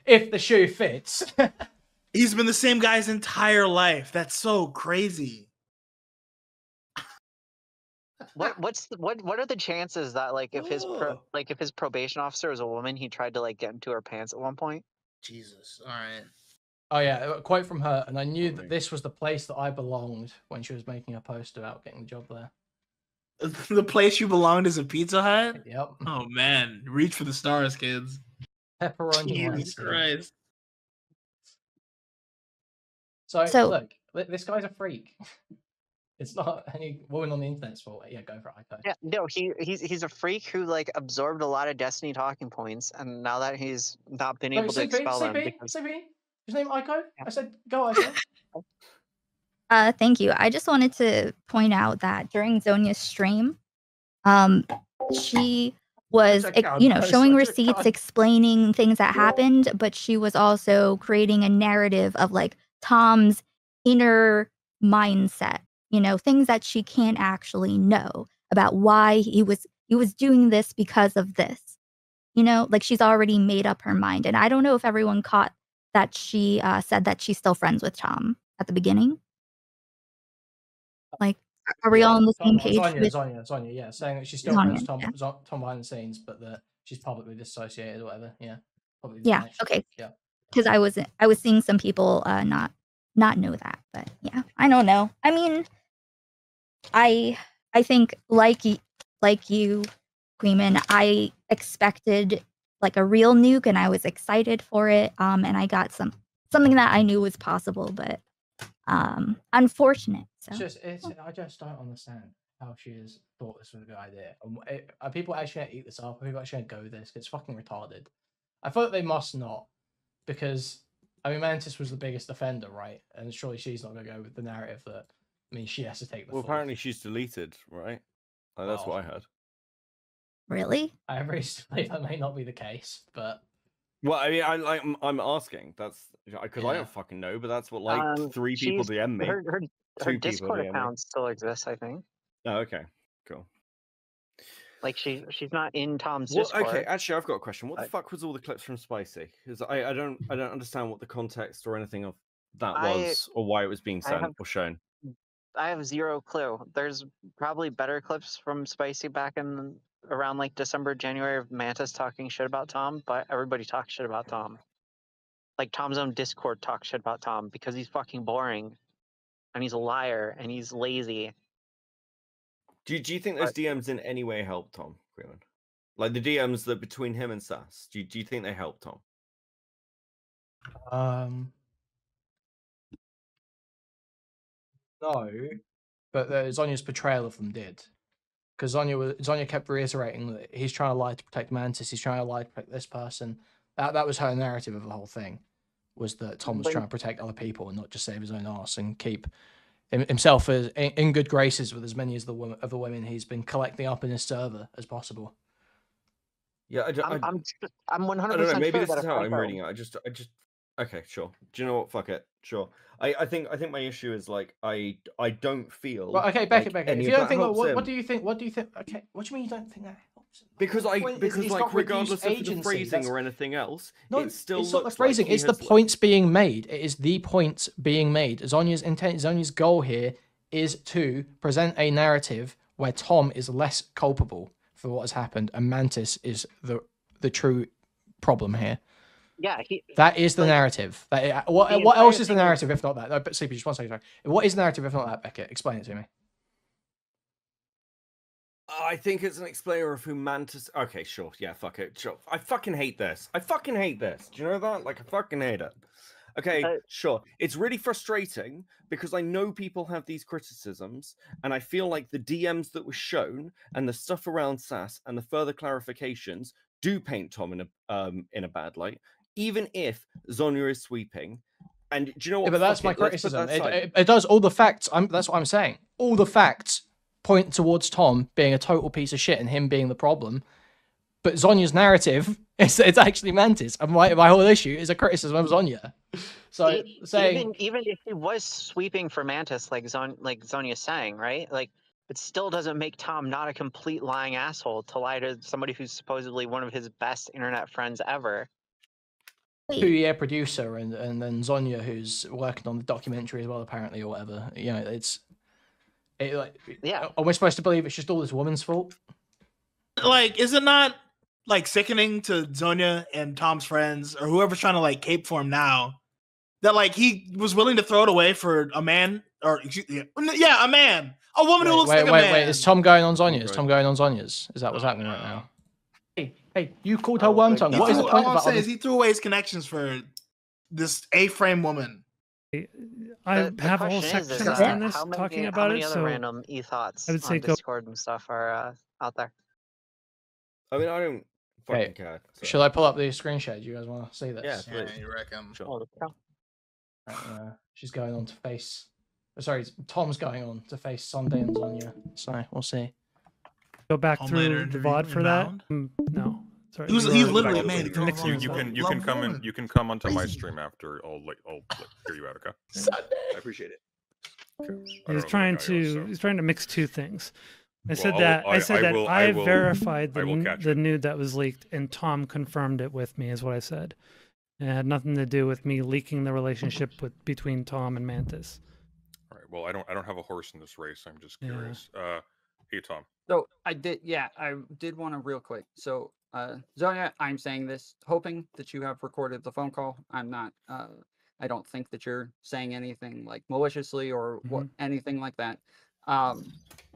if the shoe fits. He's been the same guy his entire life. That's so crazy. What are the chances that like if his probation officer was a woman, he tried to like get into her pants at one point? Jesus. All right. Oh yeah, a quote from her, and I knew that this was the place that I belonged when she was making a post about getting the job there. The place you belonged is a Pizza Hut? Yep. Oh man, reach for the stars, kids. Pepperoni. Jesus Christ. So look, this guy's a freak. It's not any woman on the internet's fault. Yeah, go for it, Ico. Yeah, no, he's a freak who like absorbed a lot of Destiny talking points, and now that he's not been able to expel them. CP, his name Ico. I said go Ico. Thank you. I just wanted to point out that during Zonia's stream, she was, showing receipts, explaining things that happened, but she was also creating a narrative of like Tom's inner mindset, things that she can't actually know about why he was doing this because of this. Like she's already made up her mind. And I don't know if everyone caught that she said that she's still friends with Tom at the beginning. Like, are we all on the same page? Zonia, yeah, saying that she's still friends with Tom behind the scenes, but that she's publicly dissociated or whatever. Yeah, okay. Yeah, because I was seeing some people not know that, but yeah, I don't know. I mean, I think like you, Kuihman, I expected like a real nuke, and I was excited for it. And I got something that I knew was possible, but unfortunate. So. I just don't understand how she has thought this was a good idea. Are people actually going to eat this up? Are people actually going to go with this? It's fucking retarded. I thought they must not, because I mean, Mantis was the biggest offender, right? And surely she's not going to go with the narrative that she has to take the. Well, apparently she's deleted, right? That's what I heard. Really? I have reason to believe that may not be the case, but. Well, I mean, I'm asking. That's because I don't fucking know, but that's what 3 people DM me. Her Discord account still exists, I think. Oh, okay, cool. Like she's not in Tom's Discord. Okay, actually, I've got a question. What the fuck was all the clips from Spicy? Because I don't understand what the context or anything of that was, or why it was being sent or shown. I have zero clue. There's probably better clips from Spicy back in around like December, January of Mantis talking shit about Tom, but everybody talks shit about Tom. Like Tom's own Discord talks shit about Tom because he's fucking boring, and he's a liar, and he's lazy. Do you think those DMs in any way helped Tom, Kuihman? Like the DMs that between him and Sass, do you think they helped Tom? No, but Zonia's portrayal of them did. Because Zonia kept reiterating that he's trying to lie to protect Mantis, he's trying to lie to protect this person. That was her narrative of the whole thing, was that Tom was trying to protect other people and not just save his own arse and keep himself in good graces with as many of the women he's been collecting up in his server as possible. Yeah, I'm 100%. I don't know. Maybe sure this is how I'm reading it. I just. Okay, sure. Do you know what? Fuck it. Sure. I think my issue is like I don't feel. Well, okay, Beckett. If you don't think, what do you think? What do you think? Okay, what do you mean you don't think that helps? Because like regardless of the phrasing or anything else, it still it's looks not the phrasing. Like it's the points being made. It is the points being made. Zonia's intent, Zonia's goal here is to present a narrative where Tom is less culpable for what has happened, and Mantis is the true problem here. Yeah, that is the narrative. What else is the narrative if not that? No, but CP, just one second. Sorry. What is the narrative if not that, Beckett? Explain it to me. I think it's an explainer of who Mantis. Okay, sure. Yeah, fuck it. Sure. I fucking hate this. Do you know that? Like, I fucking hate it. Okay, sure. It's really frustrating because I know people have these criticisms, and I feel like the DMs that were shown and the stuff around Sass and the further clarifications do paint Tom in a bad light. Even if Zonia is sweeping, and do you know what? Yeah, but that's my criticism. It does all the facts. That's what I'm saying. All the facts point towards Tom being a total piece of shit and him being the problem. But Zonia's narrative It's actually Mantis, and my whole issue is a criticism of Zonya. So saying even if he was sweeping for Mantis, like Zonya's saying, right? Like, it still doesn't make Tom not a complete lying asshole to lie to somebody who's supposedly one of his best internet friends ever. 2-year producer, and then Zonya, who's working on the documentary as well, apparently, or whatever. You know, Yeah. Are we supposed to believe it's just all this woman's fault? Like, is it not like sickening to Zonya and Tom's friends or whoever's trying to like cape for him now that like he was willing to throw it away for a man or a man, a woman who looks like a man. Wait, is Tom going on Zonya's? Tom going on Zonya's? Is that what's happening right now? Hey, you called her worm tongue. What is the point all of I'm saying that? is he threw away his connections for this A-frame woman. I have a whole section on this talking about how many it. other So random e-thoughts I would say on go. Discord and stuff are out there? I mean, I don't fucking care. So. Should I pull up the screen share? Do you guys want to see this? Yeah, please. You reckon? Sure. She's going on to face. Sorry, Tom's going on to face Sunday and Zonya. So we'll see. Go back Homelander through the interview VOD for that. inbound? No, sorry. He's literally a man. He Mixing throws You them can up. you can come in. You can come onto my stream after. I'll hear you out. Okay. I appreciate it. Okay. I don't He's know who trying the guy is, so- he's trying to mix two things. I Well, said I'll- that I will- verified I will catch the it. nude that was leaked, and Tom confirmed it with me. Is what I said. It had nothing to do with me leaking the relationship between Tom and Mantis. All right. Well, I don't have a horse in this race. I'm just Yeah. curious. Hey Tom. So I did want to real quick. So Zonya, I'm saying this hoping that you have recorded the phone call. I'm not I don't think that you're saying anything like maliciously or anything like that.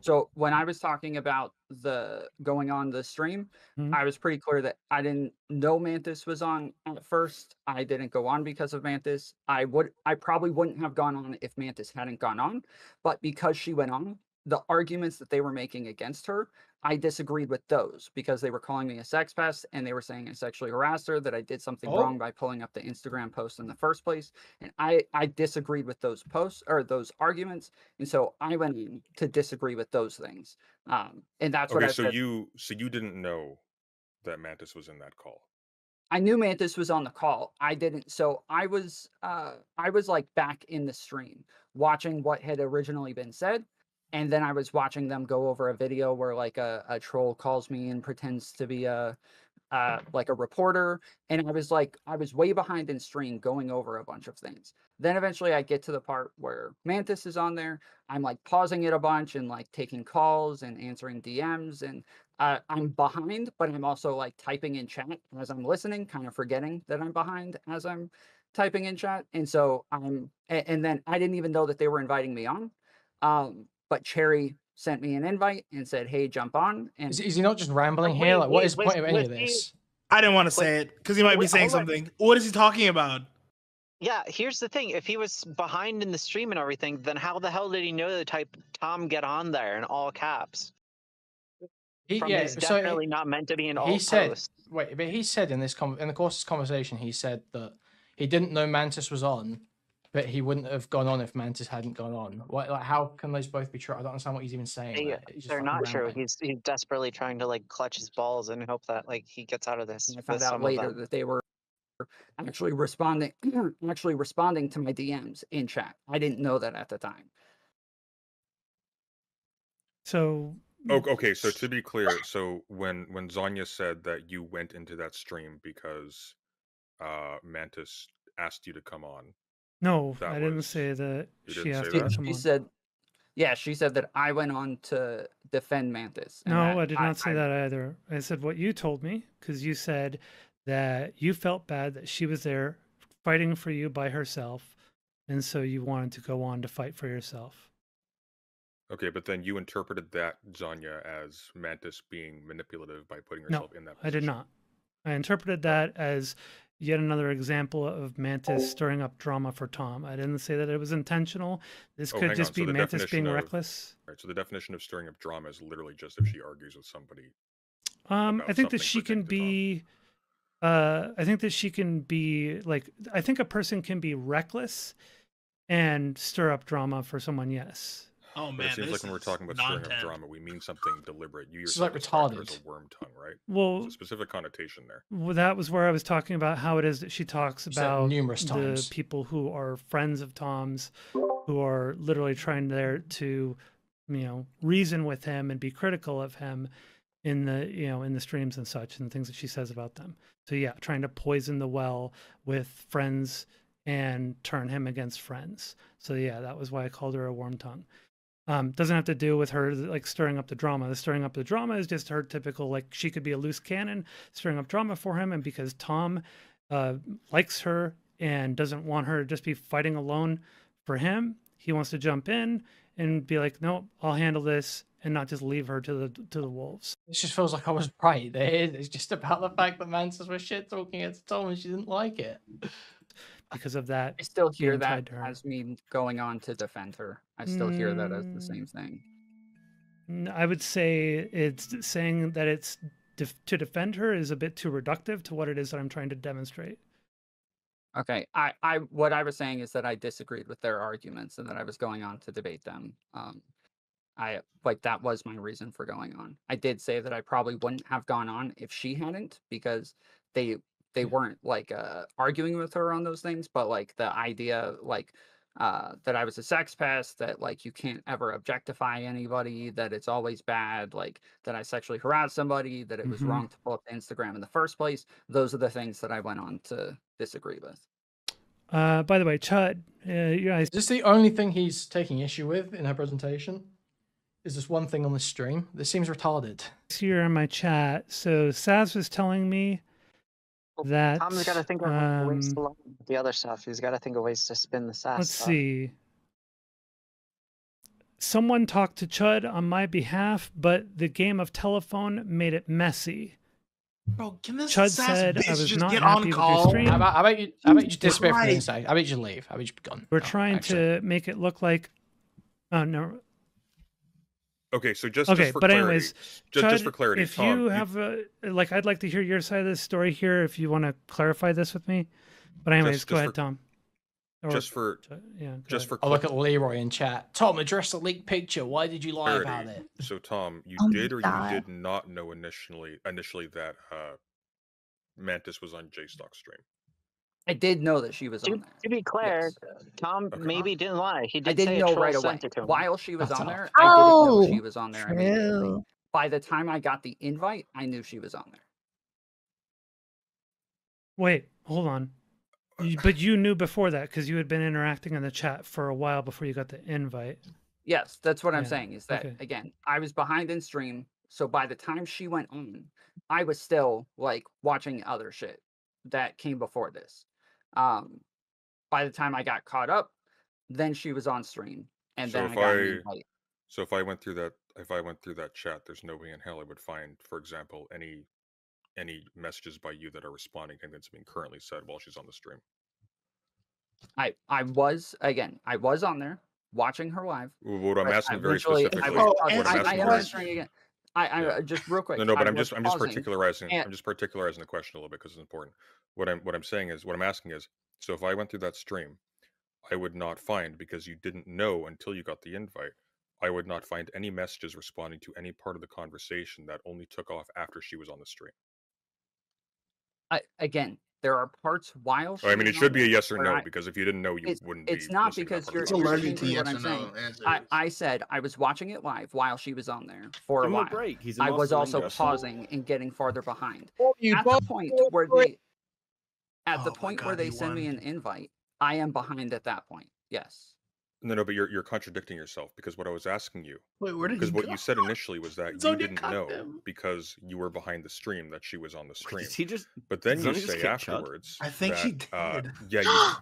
So when I was talking about the going on the stream, I was pretty clear that I didn't know Mantis was on at first. I didn't go on because of Mantis. I probably wouldn't have gone on if Mantis hadn't gone on, but because she went on, the arguments that they were making against her, I disagreed with those because they were calling me a sex pest and they were saying I sexually harassed her, that I did something wrong by pulling up the Instagram post in the first place. And I disagreed with those posts or those arguments. And so I went in to disagree with those things. And that's what I so said. you didn't know that Mantis was in that call. I knew Mantis was on the call. I didn't. So I was like back in the stream watching what had originally been said. And then I was watching them go over a video where like a troll calls me and pretends to be like a reporter. And I was way behind in stream going over a bunch of things. Then eventually I get to the part where Mantis is on there. I'm like pausing it a bunch and like taking calls and answering DMs. And I'm behind, but I'm also like typing in chat as I'm listening, kind of forgetting that I'm behind as I'm typing in chat. And so and then I didn't even know that they were inviting me on. But Cherry sent me an invite and said, "Hey, jump on." And is he not just rambling here? Like, what is the point of any of this? I didn't want to say it because he might be saying something. What is he talking about? Yeah, here's the thing. If he was behind in the stream and everything, then how the hell did he know to type Tom get on there in all caps? It's definitely not meant to be an all post. Wait, but he said in the course of this conversation, he said that he didn't know Mantis was on, but he wouldn't have gone on if Mantis hadn't gone on. Like, how can those both be true? I don't understand what he's even saying. They're not true. He's desperately trying to like clutch his balls and hope that like he gets out of this. I found out later that they were actually responding to my DMs in chat. I didn't know that at the time. So okay, so to be clear, so when Zonya said that you went into that stream because Mantis asked you to come on. No, I didn't say that she asked me to come on. She said, yeah, she said that I went on to defend Mantis. No, I did not say that either. I said what you told me, because you said that you felt bad that she was there fighting for you by herself, and so you wanted to go on to fight for yourself. Okay, but then you interpreted that, Zonya, as Mantis being manipulative by putting herself in that position. I did not. I interpreted that as yet another example of Mantis stirring up drama for Tom. I didn't say that it was intentional. This could just be Mantis being reckless. Right, so the definition of stirring up drama is literally just if she argues with somebody. I think that she can be... I think that she can be, like... I think a person can be reckless and stir up drama for someone, yes. Oh But man, it seems this like when we're is talking about stirring up non-10. drama, we mean something deliberate. You This is yourself like described her as retarded. a worm tongue, right? Well, There's a specific connotation there. Well, that was where I was talking about how it is that she talks You said it about numerous the times. people who are friends of Tom's, who are literally trying there to, reason with him and be critical of him in the, in the streams and such, and things that she says about them. So yeah, trying to poison the well with friends and turn him against friends. So yeah, that was why I called her a worm tongue. Doesn't have to do with her like stirring up the drama. The stirring up the drama is just her typical, like, she could be a loose cannon stirring up drama for him, and because Tom likes her and doesn't want her to just be fighting alone for him, he wants to jump in and be like, no, I'll handle this, and not just leave her to the wolves. It just feels like I was right there. It's just about the fact that Mantis was shit talking against Tom and she didn't like it. Because of that, I still hear being that tied to her. as me going on to defend her. I still hear that as the same thing. I would say it's saying that it's to defend her is a bit too reductive to what it is that I'm trying to demonstrate. Okay, what I was saying is that I disagreed with their arguments and that I was going on to debate them. That was my reason for going on. I did say that I probably wouldn't have gone on if she hadn't, because they weren't like arguing with her on those things, but like the idea that I was a sex pest, that like you can't ever objectify anybody, that it's always bad, like that I sexually harassed somebody, that it was wrong to pull up Instagram in the first place. Those are the things that I went on to disagree with. By the way, Chud, you guys. Is this the only thing he's taking issue with in her presentation? Is this one thing on the stream? This seems retarded. Here in my chat, so Saz was telling me that Tom's got to think of ways to line up the other stuff. He's got to think of ways to spin the sass. Let's stuff. see. Someone talked to Chud on my behalf, but the game of telephone made it messy. Bro, can this Chud sass said bitch I was just not get happy on with your call? stream. How about you just disappear from the Christ. inside? How about you just leave? How about you be gone? We're No, trying actually. to make it look like. Oh no. Okay, so just Okay, for but clarity, anyways, just Chud, for clarity, if Tom, you have I'd like to hear your side of the story here. If you want to clarify this with me, but anyways, go ahead, Tom. Just for I'll look at Leroy in chat. Tom, address the leaked picture. Why did you lie about it? So Tom, you Oh my did or God. you did not know initially that Mantis was on JStock stream? I did know that she was on there. To be clear, Yes. Tom maybe didn't lie. He I did didn't say know a troll right away. sent it to him. While she was Shut on up. there, I didn't know she Oh, was on there immediately. true. By the time I got the invite, I knew she was on there. Wait, hold on. But you knew before that because you had been interacting in the chat for a while before you got the invite. Yes, that's what I'm Yeah, saying, is that, okay. again, I was behind in stream, so by the time she went on, I was still, like, watching other shit that came before this. By the time I got caught up, then she was on stream, and So then if I got an invite. So if I went through that chat, there's no way in hell I would find, for example, any messages by you that are responding to anything that's being currently said while she's on the stream. I was on there watching her live. What I'm but asking I very literally- specifically. I was what I'm pausing. asking I am very- answering again. I just real quick. No, but I I'm was just pausing, particularizing. and- I'm just particularizing the question a little bit because it's important. What I'm saying is, what I'm asking is, so if I went through that stream, I would not find, because you didn't know until you got the invite, I would not find any messages responding to any part of the conversation that only took off after she was on the stream. Again, there are parts while she I mean, it was should on be a there yes or where no, because if you didn't know, you wouldn't be. It's not listening to that because part you're of the conversation. allergic to changing what yes I'm or no saying. answers. I said I was watching it live while she was on there for Give a him a while. break. He's a I was master also linguist. pausing and getting farther behind. You At the point where they Oh my God, he send me won. an invite, I am behind at that point. Yes. No, but you're contradicting yourself, because what I was asking you, Wait, where did he because what go? you said initially was that you Zonia didn't cut know him. because you were behind the stream that she was on the stream. Did he just? But then you Zonia just say kick Chud? afterwards, I think she that, did. yeah,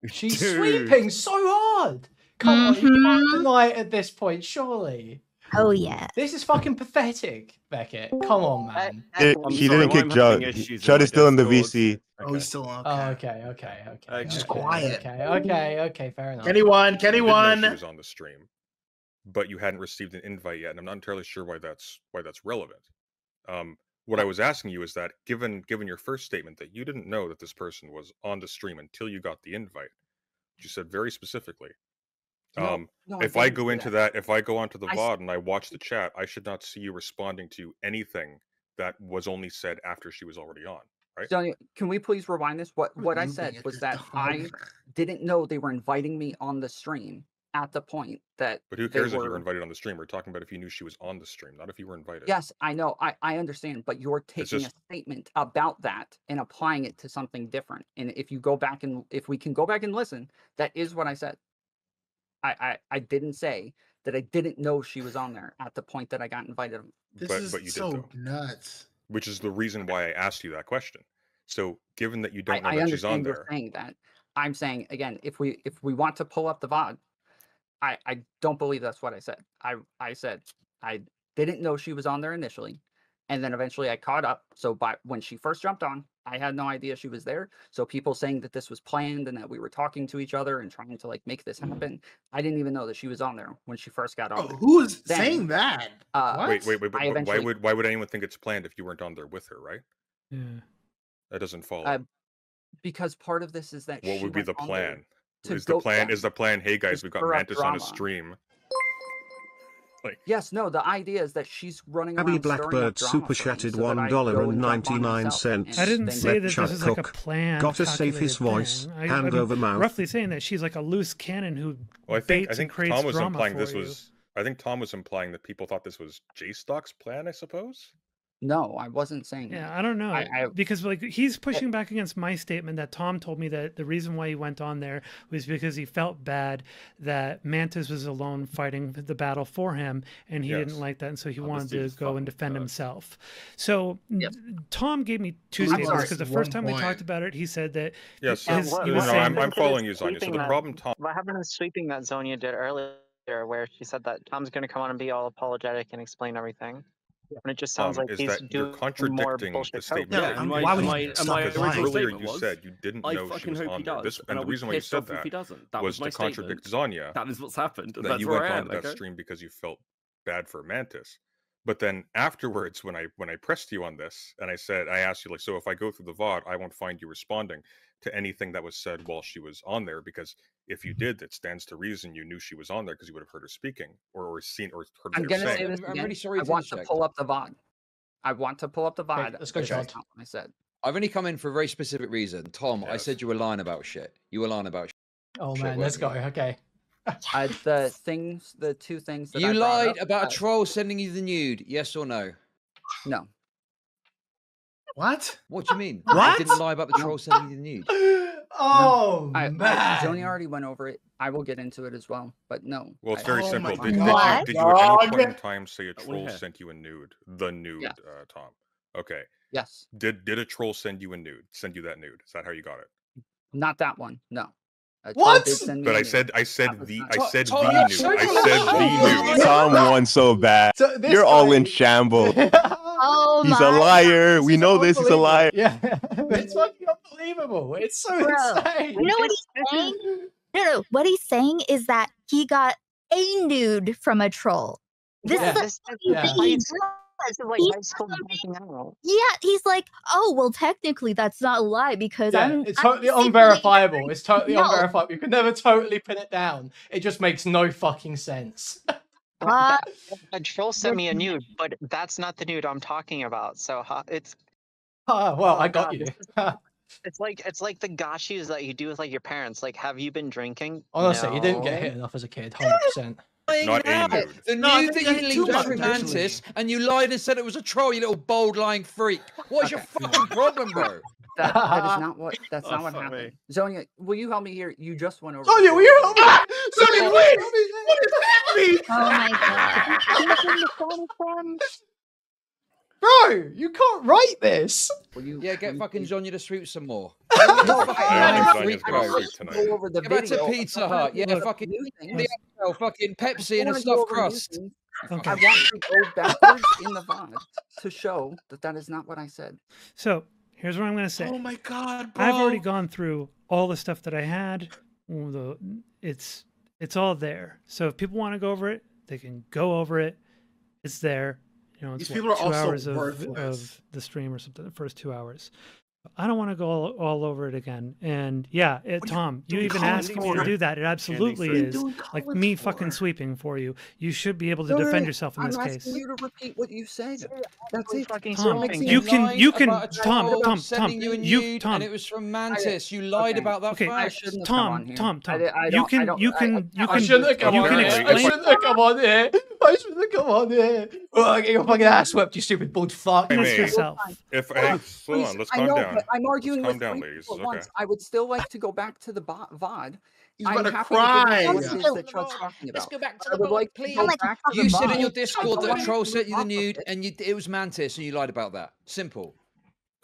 you She's Dude. sweeping so hard. Come on, you can't Mhm. deny it at this point, surely. Oh yeah. This is fucking pathetic, Beckett. Come on, man. He I'm didn't sorry, kick I'm Chud. having issues Chud in is still in the Discord. VC. Oh, he's still on. Oh, Okay. okay. Just okay, quiet. Okay, fair enough. Kenny won. you Kenny did know won. she was on the stream, but you hadn't received an invite yet, and I'm not entirely sure why that's relevant. What I was asking you is that given your first statement that you didn't know that this person was on the stream until you got the invite, you said very specifically, No, If I didn't go say into that. if I go onto the I s- VOD and I watch the chat, I should not see you responding to anything that was only said after she was already on, right? Sonia, can we please rewind this? What I you said being was a that I dog. didn't know they were inviting me on the stream at the point that But who they cares if you were were. invited on the stream? We're talking about if you knew she was on the stream, not if you were invited. Yes, I know. I understand, but you're taking just- a statement about that and applying it to something different. And if you go back and if we can go back and listen, that is what I said. I didn't say that I didn't know she was on there at the point that I got invited. This But is you did, so though. nuts. Which is the reason why I asked you that question. So, given that you don't know I that she's on understand you're there, saying that. I'm saying again, if we want to pull up the VOD, I don't believe that's what I said. I said I didn't know she was on there initially, and then eventually I caught up. So when she first jumped on, I had no idea she was there. So people saying that this was planned and that we were talking to each other and trying to like make this happen, I didn't even know that she was on there when she first got on. Oh, there. who is Then, saying that? What? wait. But I eventually- why would anyone think it's planned if you weren't on there with her, right? Yeah. That doesn't follow. Because part of this is that What she would be went the on there plan? to Is the go- plan? yeah, Is the plan? Hey guys, to we've got stir up Mantis on a drama. stream. Yes, no, the idea is that she's running Abby around stirring up Blackbird drama super for me chatted so that I go and jump on $1.99. myself and I didn't then say get that Chuck this is like a Cook. plan. Gotta save his voice. Hand I'm over mouth. roughly saying that she's like a loose cannon who Well, I baits think and creates Tom was drama implying for this you. was. I think Tom was implying that people thought this was J-Stock's plan. I suppose. No, I wasn't saying Yeah, that. I don't know because like he's Eh pushing back against my statement that Tom told me that the reason why he went on there was because he felt bad that Mantis was alone fighting the battle for him, and he didn't like that, and so he wanted to go and defend himself. So Tom gave me two I'm statements sorry, because the first one time we point. talked about it, he said that Yes. his, what he was no, saying I'm that, following you, Sonia. So sweeping the that- problem, Tom. What happened in sweeping that Zonia did earlier, where she said that Tom's going to come on and be all apologetic and explain everything, and it just sounds like is he's that you're doing more contradicting the bullshit statement. Yeah, that and you why made. would my he and stop my lying? original Earlier, statement you was, said you didn't I know she fucking was hope on he there. does, And and the I'll be reason why you pissed said off if he that doesn't. That was was my to contradict statement. Zonia. That is what's happened. That That's you where went I on am. to that Okay? stream because you felt bad for Mantis. But then afterwards, when I pressed you on this, and I asked you like, so if I go through the VOD, I won't find you responding to anything that was said while she was on there, because if you did, it stands to reason you knew she was on there because you would have heard her speaking or seen or heard I'm her gonna say saying. this I'm again. really sorry I to want to interject. pull up the VOD. I want to pull up the VOD. let's go, That's Chud. not what I said. I've only come in for a very specific reason. Tom, I Yes. said you were lying about shit. You were lying about shit. Oh Shit, man, let's go. weren't you? Okay. The two things that You I brought lied up, about a troll sending you the nude. Yes or no? No. What? What do you mean? I What? didn't lie about the troll sending you the nude. Oh man. Zonia already went over it. I will get into it as well, but no. Well, it's very Oh simple. my Did God. you at any point in Dog. time say a troll sent you a nude? The nude, Yes. Tom. Okay. Yes. Did a troll send you a nude? Send you that nude? Is that how you got it? Not that one. No. What? Did send me But a I nude. said That was not- the Tom, nude. you're I so said the nude. Tom won so bad. So this You're all guy- in shambles. Oh He's my a liar. This We is know this is a unbelievable. liar. Yeah, it's fucking unbelievable. It's so Bro, insane. you know what he's saying? No, what he's saying is that he got a nude from a troll. This Yeah. is the This fucking Yeah. thing he does. is like He's high school backing out. Yeah, he's like, oh well, technically that's not a lie because Yeah, I'm. it's I'm totally secretly- unverifiable. It's totally No. unverifiable. You can never totally pin it down. It just makes no fucking sense. A troll sent me a nude, but that's not the nude I'm talking about. So it's Well, Oh, I got God, you. it's like the gashus that you do with like your parents. Like, have you been drinking? Honestly, you didn't get No. hit enough as a kid, 100%. Not a nude. The No, I nude think that I you hit too linked much, through Mantis, actually. and you lied and said it was a troll, you little bold lying freak. What's your fucking problem, bro? That is not what. That's Oh, not what fuck happened. me. Zonia, will you help me here? You just went over. Sonia, the will you help troll. me? Sonia, please! What is happening? Oh my god. Bro, you can't write this. Will you? Yeah, get will fucking you- Zonia to swoop some more. No, Fucking I- lying Zonia's freak, gonna bro. sleep tonight. Go over the Get back to video. Pizza I wanna Hut. go Yeah, over fucking new things. the XL, fucking Pepsi and a I wanna go stuffed over new crust. things. Okay. I want to go backwards in the VOD to show that that is not what I said. So here's what I'm going to say. Oh my god, bro. I've already gone through all the stuff that I had. It's all there. So if people want to go over it, they can go over it. It's there. You know, it's These people are 2 also hours worthless. of the stream or something. The first 2 hours. I don't want to go all over it again. And yeah, Tom, you even asked me to do that. It absolutely is like me fucking sweeping for you. You should be able to defend yourself in this I'm case. asking you to repeat what you said. That's it. Tom, Mixing you lied can, about a Tom, troll Tom, sending you a nude, and it was from Mantis. You lied about that Okay, fact. Tom, you can I shouldn't have come on here. I shouldn't have come on here. I shouldn't have come on here. Oh, get your fucking ass whipped, you stupid bull fuck. Hey, yourself. Hold on, let's calm down. But I'm arguing Let's with calm down, three ladies. people at Okay. once. I would still like to go back to the VOD. He's I'm about to happy cry. to what it is that Chud's talking about. Let's go back to I the would like VOD, to go please. back to You the said in VOD. your Discord that a troll sent you the Off of nude, it. and it was Mantis, and you lied about that. Simple.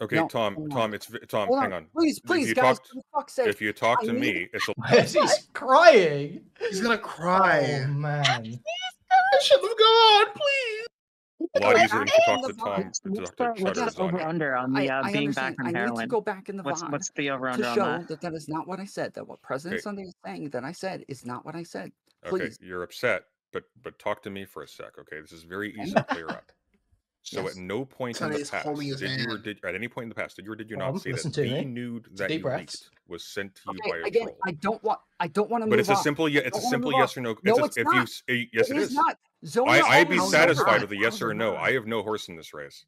Okay, No, Tom, hold Tom, on. it's Tom. Hold Hang on. on. Please, guys, for fuck's sake. If you talk I to need- me, it's a He's crying. He's gonna cry. Oh man. I should have gone, please. lot easier to talk to the Tom. VOD. To talk to What's Chud or the over Zonya. under on the I being understand. back on I need to heroin? go back in the VOD What's the over to under on show that? that is not what I said. That what President Okay. Sunday is saying that I said is not what I said. Okay, Please. you're upset, but talk to me for a sec. Okay, this is very easy to clear up. So Yes. at no point in Sonny the is past holding his did you or hand. did at any point in the past did you or did you Tom, not say listen that to the me. nude Deep that you breaths. leaked was sent to you Okay, by a again, troll? I don't want to But move it's a on. simple I it's a don't wanna simple move yes on. or no. No, It's it's if not. you yes, It it is is. not. Zonya I'd be always satisfied says with a that. yes or no. I have no horse in this race.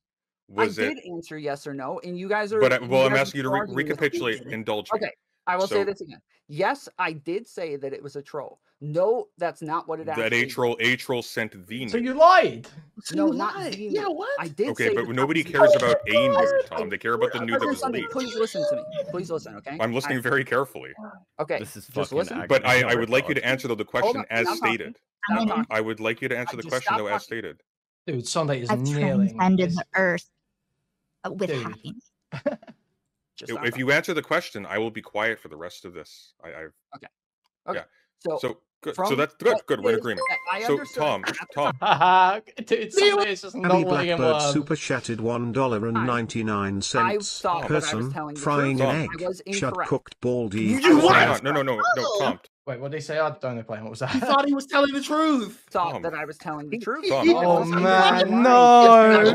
I Was it? did answer yes or no, and you guys are. But well, I'm guys are asking you to still arguing with me. recapitulate. Indulge me. Okay, I will say So- this again. Yes, I did say that it was a troll. No, that's not what it actually. That a troll sent the So nude. you lied. No, not the nude. Yeah, what? I did Okay, say but that nobody was- cares about a nude, I- Tom. They care about the nude that President was Sunday, leaked. please listen to me. Please listen, okay? I'm listening very carefully. Okay, This is just fucking listen. But agony. I would like you to answer the question on, as stop talking. stated. I mean, Stop talking. I would like you to answer the Just question stop though as talking. stated. Dude, Sunday is I've kneeling. transcended It's- the earth with Dude. happiness. Just stop If you answer the question, I will be quiet for the rest of this. Okay. Yeah. So, So good. from So that's good. what Good. We're in is- agreement. I So understood Tom, at the Tom, Haha, dude, Sunday is just not Abby letting him Blackbird learn. super chatted $1.99. I thought that I was Person telling the frying truth. an Tom. egg. I was Chud incorrect. cooked baldy. You Hang what? on. No, Tom. Wait, what did he say? I don't know. What was that? He thought he was telling the truth. Thought Tom. that I was telling the truth. Tom. Oh I was man, lying. no.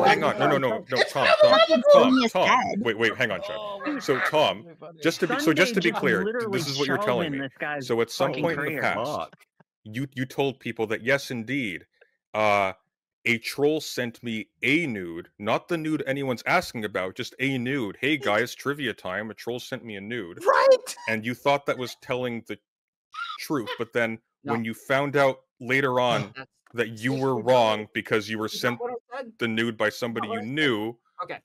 Oh, hang on. No. Tom. Genius Tom. said. Wait. Hang on, Chud. So Tom, just to be clear, this is what you're telling me. So at some point in the past, you told people that yes, indeed, a troll sent me a nude, not the nude anyone's asking about, just a nude. Hey guys, trivia time. A troll sent me a nude. Right. And you thought that was telling the truth, but then No. when you found out later on That's that you were wrong because you were this is sent not what I said. the nude by somebody you knew. Okay.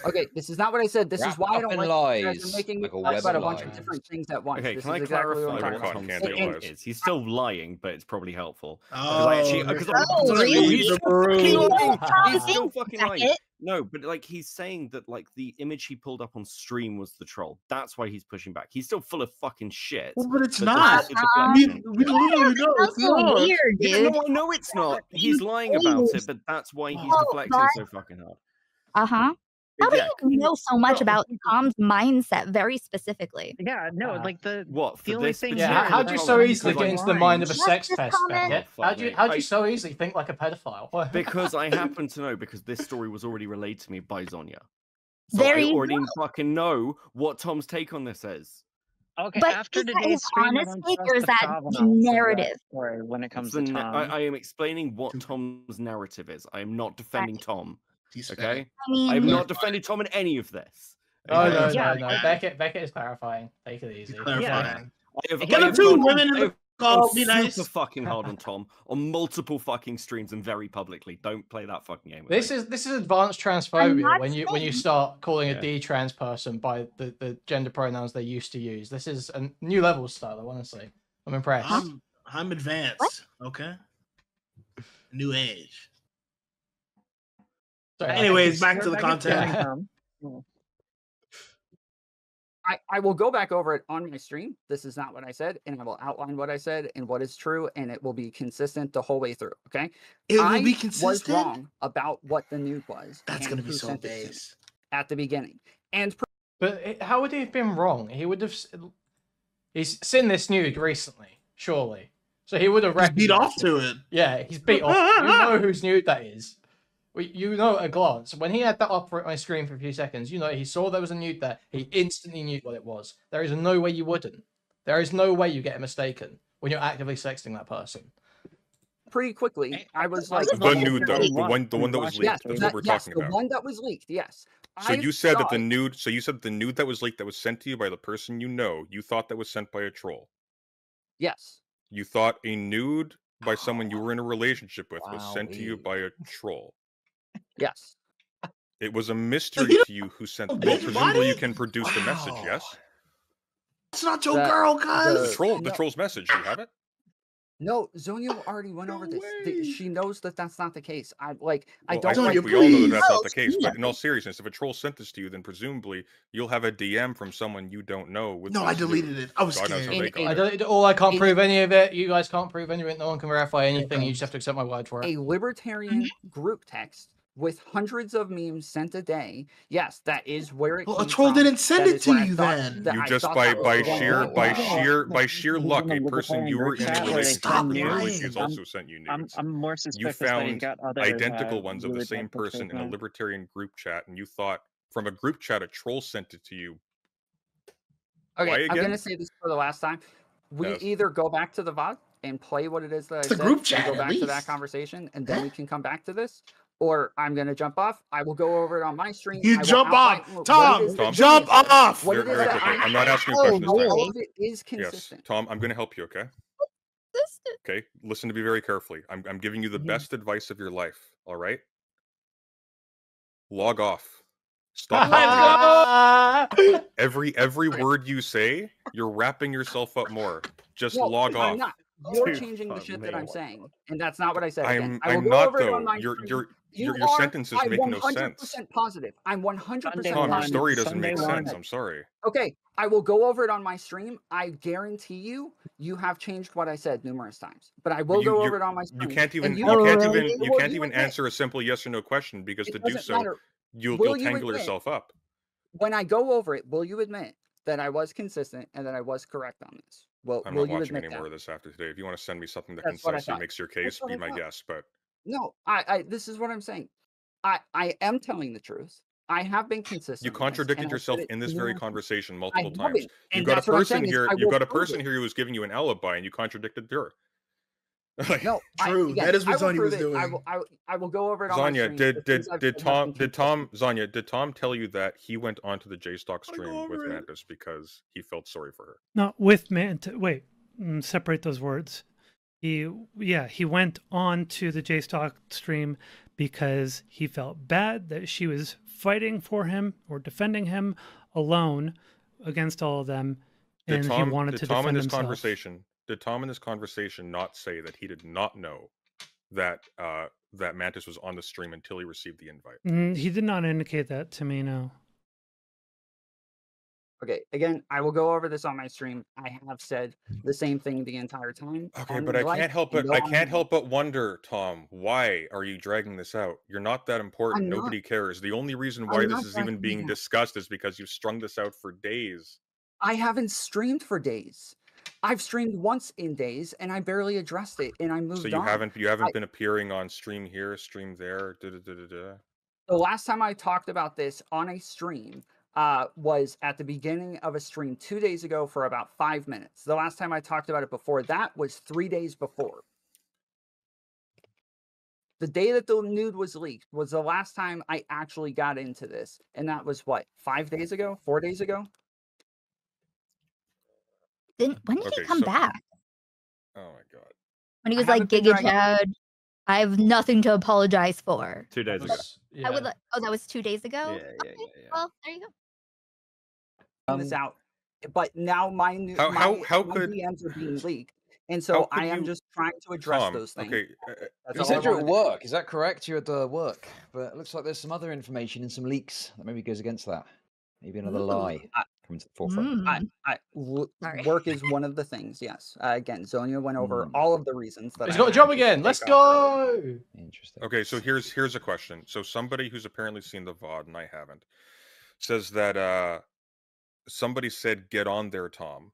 Okay, this is not what I said. This is Wrap why I up don't in like you guys lies, are making me like a talk web about a of bunch of lies. different things at once. Okay, This can I is exactly what clarify I'm what talking Cotton about. Tom's candy statement lies. is? He's still lying, but it's probably helpful. Oh, Because Oh, really? he's The fucking room. lying. Ah. He's still fucking lying. Beckett. No, but like he's saying that like the image he pulled up on stream was the troll. That's why he's pushing back. He's still full of fucking shit. Well, but it's But not. this is a deflection. We literally know it's so not. weird, Yeah, dude. no, I know it's not. He's lying about it, but that's why he's Oh, deflecting but- so fucking hard. Uh-huh. How do Yeah, you know so much about Tom's mindset very specifically? Yeah, no, like the what the for only this? thing Yeah, here how, is how'd that you it's so like easily get lying. into the mind of a What's sex this pest, comment? Beckett? Oh, How'd you fuck, how'd mate. you so easily think like a pedophile? Because I happen to know because this story was already relayed to me by Zonya. So There I you already fucking know what Tom's take on this is. Okay, But after is that today's his stream, I honest don't take, trust or is the that the provenance of that narrative? story when it comes It's to the Tom. I am explaining what Tom's narrative is. I am not defending Tom. He's Okay, I mean, I have not defended Tom in any of this. Oh okay? no, Yeah, no. Beckett is clarifying. Take it easy. clarifying. I have, Get I him have too, gone- women in I the have call, gone be nice. super fucking hard on Tom on multiple fucking streams and very publicly. Don't play that fucking game. With This me. is advanced I'm transphobia not when you saying- start calling a Yeah. D-trans person by the gender pronouns they used to use. This is a new level style, honestly. I'm impressed. I'm advanced. Okay. New age. Sorry, Anyways, back to the Where Beckett's content. coming from. I will go back over it on my stream. This is not what I said, and I will outline what I said and what is true, and it will be consistent the whole way through. Okay. It will I be was consistent. wrong about what the nude was. That's and gonna be who so sent it to me base. at the beginning. And But how would he have been wrong? He would have. He's seen this nude recently, surely. So he would have He's beat off recognized it. to it. Yeah, he's beat off. You know whose nude that is. You know at a glance, when he had that up on my screen for a few seconds, you know he saw there was a nude there. He instantly knew what it was. There is no way you wouldn't. There is no way you get mistaken when you're actively sexting that person. Pretty quickly, I was like, The nude though, the one that was leaked. Yes, That's what we're talking the about. one that was leaked. Yes. So I you said that saw the it. nude. So you said the nude that was leaked that was sent to you by the person you know. You thought that was sent by a troll. Yes. You thought a nude by someone you were in a relationship with was Wow, sent to you by a troll. Yes. It was a mystery to you who sent. Well, presumably you can produce the message. Yes. It's not your girl, guys. The troll's message. Do you have it? No, Zonia already went over this. She knows that that's not the case. I don't. I like, think we all know that that's not the case. But in all seriousness, if a troll sent this to you, then presumably you'll have a DM from someone you don't know. With No, I deleted it. I was scared. I deleted it all. I can't prove any of it. You guys can't prove any of it. No one can verify anything. You just have to accept my word for it. A libertarian group text with hundreds of memes sent a day. Yes, that is where it. Well, came a troll from. didn't send That it is to where I you thought then. that You I just thought by that was sheer luck, a person you were in a relationship with has I'm- also sent you nudes. I'm more You suspicious that he's found got other identical ones of the really same bad pictures, person in a man. libertarian group chat, and you thought from a group chat a troll sent it to you. Okay, Why I'm again? gonna say this for the last time. We Yes. either go back to the VOD and play what it is that I the said, group and chat, go at back to that least. conversation, and then we can come back to this. Or I'm gonna jump off. I will go over it on my stream. You I will jump outline off. what Tom, it is that jump Zonia said, off. What it Very is that quickly. I'm not said. asking you a question this time. All of it is Yes, consistent. Tom, I'm going to help you. Okay. Okay. Listen to me very carefully. I'm giving you the best advice of your life. All right. Log off. Stop talking. Every word you say, you're wrapping yourself up more. Just No, log I'm off. not. You're changing the shit that I'm saying, and that's not what I said. Again, I will I'm go not over it on though. my Your stream. your sentences I'm make no 100% sense. positive. I'm 100% Tom, your positive. story doesn't make Sunday sense. one. I'm sorry. Okay, I will go over it on my stream. I guarantee you, you have changed what I said numerous times. But I will go over it on my stream. You can't even and you will can't admit- even you will can't you even admit- answer a simple yes or no question because It to do doesn't so matter. you'll Will you tangle admit- yourself up. When I go over it, will you admit that I was consistent and that I was correct on this? Well, I'm will not you watching admit any more that? of this after today. If you want to send me something that That's what I concisely thought. makes your That's case, what be I my thought. guest. But No, I this is what I'm saying. I am telling the truth. I have been consistent. you on this, contradicted and I've yourself said it in this very numerous times. conversation I multiple times. haven't, You've and got a that's what I'm person saying is here. I You've will got a prove person it. here who was giving you an alibi, and you contradicted her. No, True. again, That is what I will Zonia prove was it. doing. I will go over it on my Zanya, stream. The things I've said have been consistent. Zanya, did Tom tell you that he went onto the JStock stream with Mantis because he felt sorry for her? Not with Mantis. Wait, separate those words. He went on to the JStock stream because he felt bad that she was fighting for him or defending him alone against all of them, and he wanted to defend himself. Did Tom in this conversation not say that he did not know that that Mantis was on the stream until he received the invite? He did not indicate that to me, no. Okay, again, I will go over this on my stream. I have said the same thing the entire time. Okay, but I can't help but wonder, Tom, why are you dragging this out? You're not that important. Nobody cares. The only reason why this is even being discussed is because you've strung this out for days. I haven't streamed for days. I've streamed once in days, and I barely addressed it, and I moved on. So you haven't been appearing on stream here, stream there. The last time I talked about this on a stream was at the beginning of a stream 2 days ago for about 5 minutes. The last time I talked about it before that was 3 days before. The day that the nude was leaked was the last time I actually got into this, and that was what, 5 days ago, 4 days ago. When did he come back? Oh my god! When he was like, Giga Chad, I have nothing to apologize for. 2 days ago. I would. Oh, that was 2 days ago. Yeah. Well, there you go. This out, but now my DMs are being leaked, and so I am just trying to address those things. Okay, you said you're at work. Is that correct? You're at work, but it looks like there's some other information and some leaks that maybe goes against that. Maybe another lie coming to the forefront. Work is one of the things. Yes. Again, Zonia went over all of the reasons that he's got a job again. Let's go. Interesting. Okay, so here's a question. So somebody who's apparently seen the VOD and I haven't says that somebody said get on there, Tom,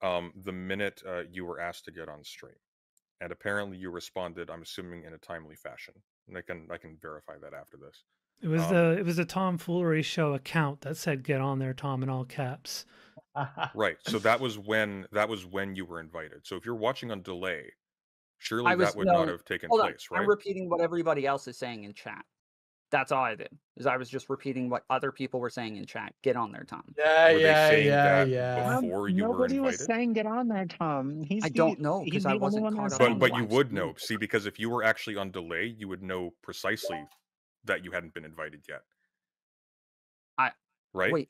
the minute you were asked to get on stream, and apparently you responded, I'm assuming in a timely fashion. And I can verify that after this. It was the Tom Foolery show account that said "Get on there, Tom" in all caps. Right. So that was when you were invited. So if you're watching on delay, surely that would not have taken place, right? I'm repeating what everybody else is saying in chat. That's all I did. Is I was just repeating what other people were saying in chat. Get on there, Tom. Yeah, Were they saying that before you were Nobody invited? was saying get on there, Tom. I don't know because I wasn't caught up on But the you live would stream. know. See, because if you were actually on delay, you would know precisely that you hadn't been invited yet. Right? Wait.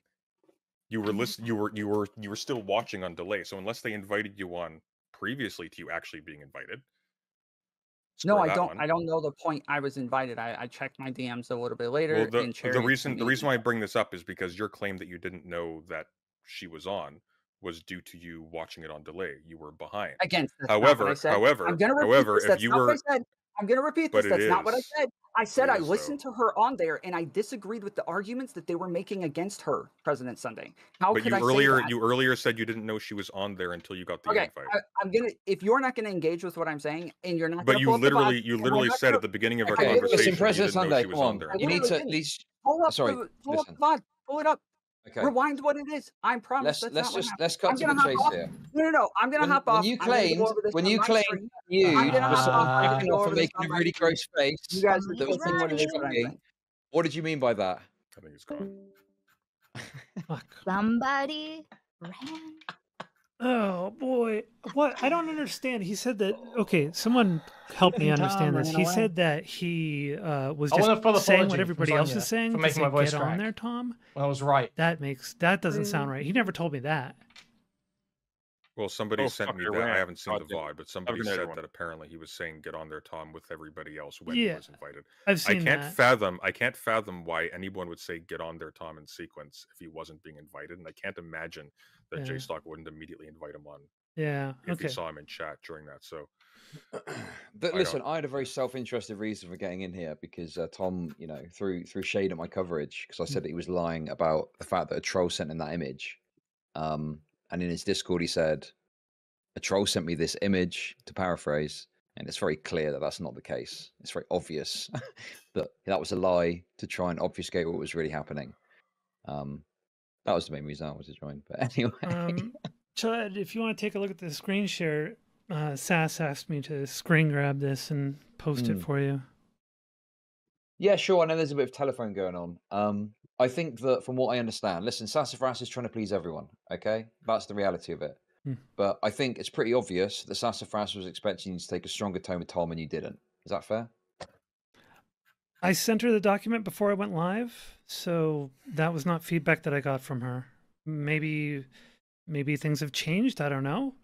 You were you were still watching on delay. So unless they invited you on previously to you actually being invited. No, square I that don't. one. I don't know the point. I was invited. I checked my DMs a little bit later. Well, and the Cherry reason sent me- why I bring this up is because your claim that you didn't know that she was on was due to you watching it on delay. You were behind. Again, that's not what I However, said. however, I'm gonna repeat however, this. if That's you not were, what I said. I'm gonna repeat but this. it That's not what I is. said. I said It I is, listened to her on there and I disagreed with the arguments that they were making against her, President Sunday. How But could you I earlier say that? you earlier said you didn't know she was on there until you got the Okay, invite. I'm gonna. If you're not gonna engage with what I'm saying, and you're not But gonna you pull up the literally VOD, you and we're literally not said gonna- at the beginning of our I literally- conversation Listen, that you President didn't know Sunday, she was come on on. there. I You need literally to at didn't. least. Pull up Sorry, the listen. VOD. Pull it up. Okay. Rewind what it is. I promise that's not what happened. Let's cut I'm to gonna the hop chase off. here. No. I'm gonna hop When off. you I'm gonna go claimed over this when on you my claimed stream. you I'm gonna for hop someone off. I'm gonna breaking go off over and this making on a my really stream. gross face You guys that keep was saying what it is that I'm me. saying. What did you mean by that? I think it's gone. Fuck. Somebody ran. Oh boy, what? I don't understand. He said that. Okay, someone help me Tom understand this. ran He away. said that he was I want a full just saying what apology everybody from else Sonia is saying for to making say my voice "Get on crack. there, Tom." When I was right. That doesn't sound right. He never told me that. Well, somebody Oh, sent fuck, me I that. I ran. haven't seen the God damn it. VOD, but somebody good night, said everyone. that apparently he was saying "Get on there, Tom" with everybody else when he Yeah, was invited. I've I seen can't that. fathom why anyone would say "Get on there, Tom" in sequence if he wasn't being invited, and I can't imagine that Yeah. J-Stock wouldn't immediately invite him on Yeah. if he Okay. saw him in chat during that. So, But I listen, don't- I had a very self-interested reason for getting in here because Tom, threw shade at my coverage because I said that he was lying about the fact that a troll sent him that image. And in his Discord, he said, "A troll sent me this image," to paraphrase, and it's very clear that that's not the case. It's very obvious that was a lie to try and obfuscate what was really happening. That was the main reason I wanted to join. But anyway, Chud, if you want to take a look at the screen share, Sass asked me to screen grab this and post it for you. yeah, sure. I know there's a bit of telephone going on. I think that from what I understand, listen, Sassafras is trying to please everyone. Okay, that's the reality of it. But I think it's pretty obvious that Sassafras was expecting you to take a stronger tone with Tom, and you didn't. Is that fair? I sent her the document before I went live, so that was not feedback that I got from her. Maybe things have changed. I don't know.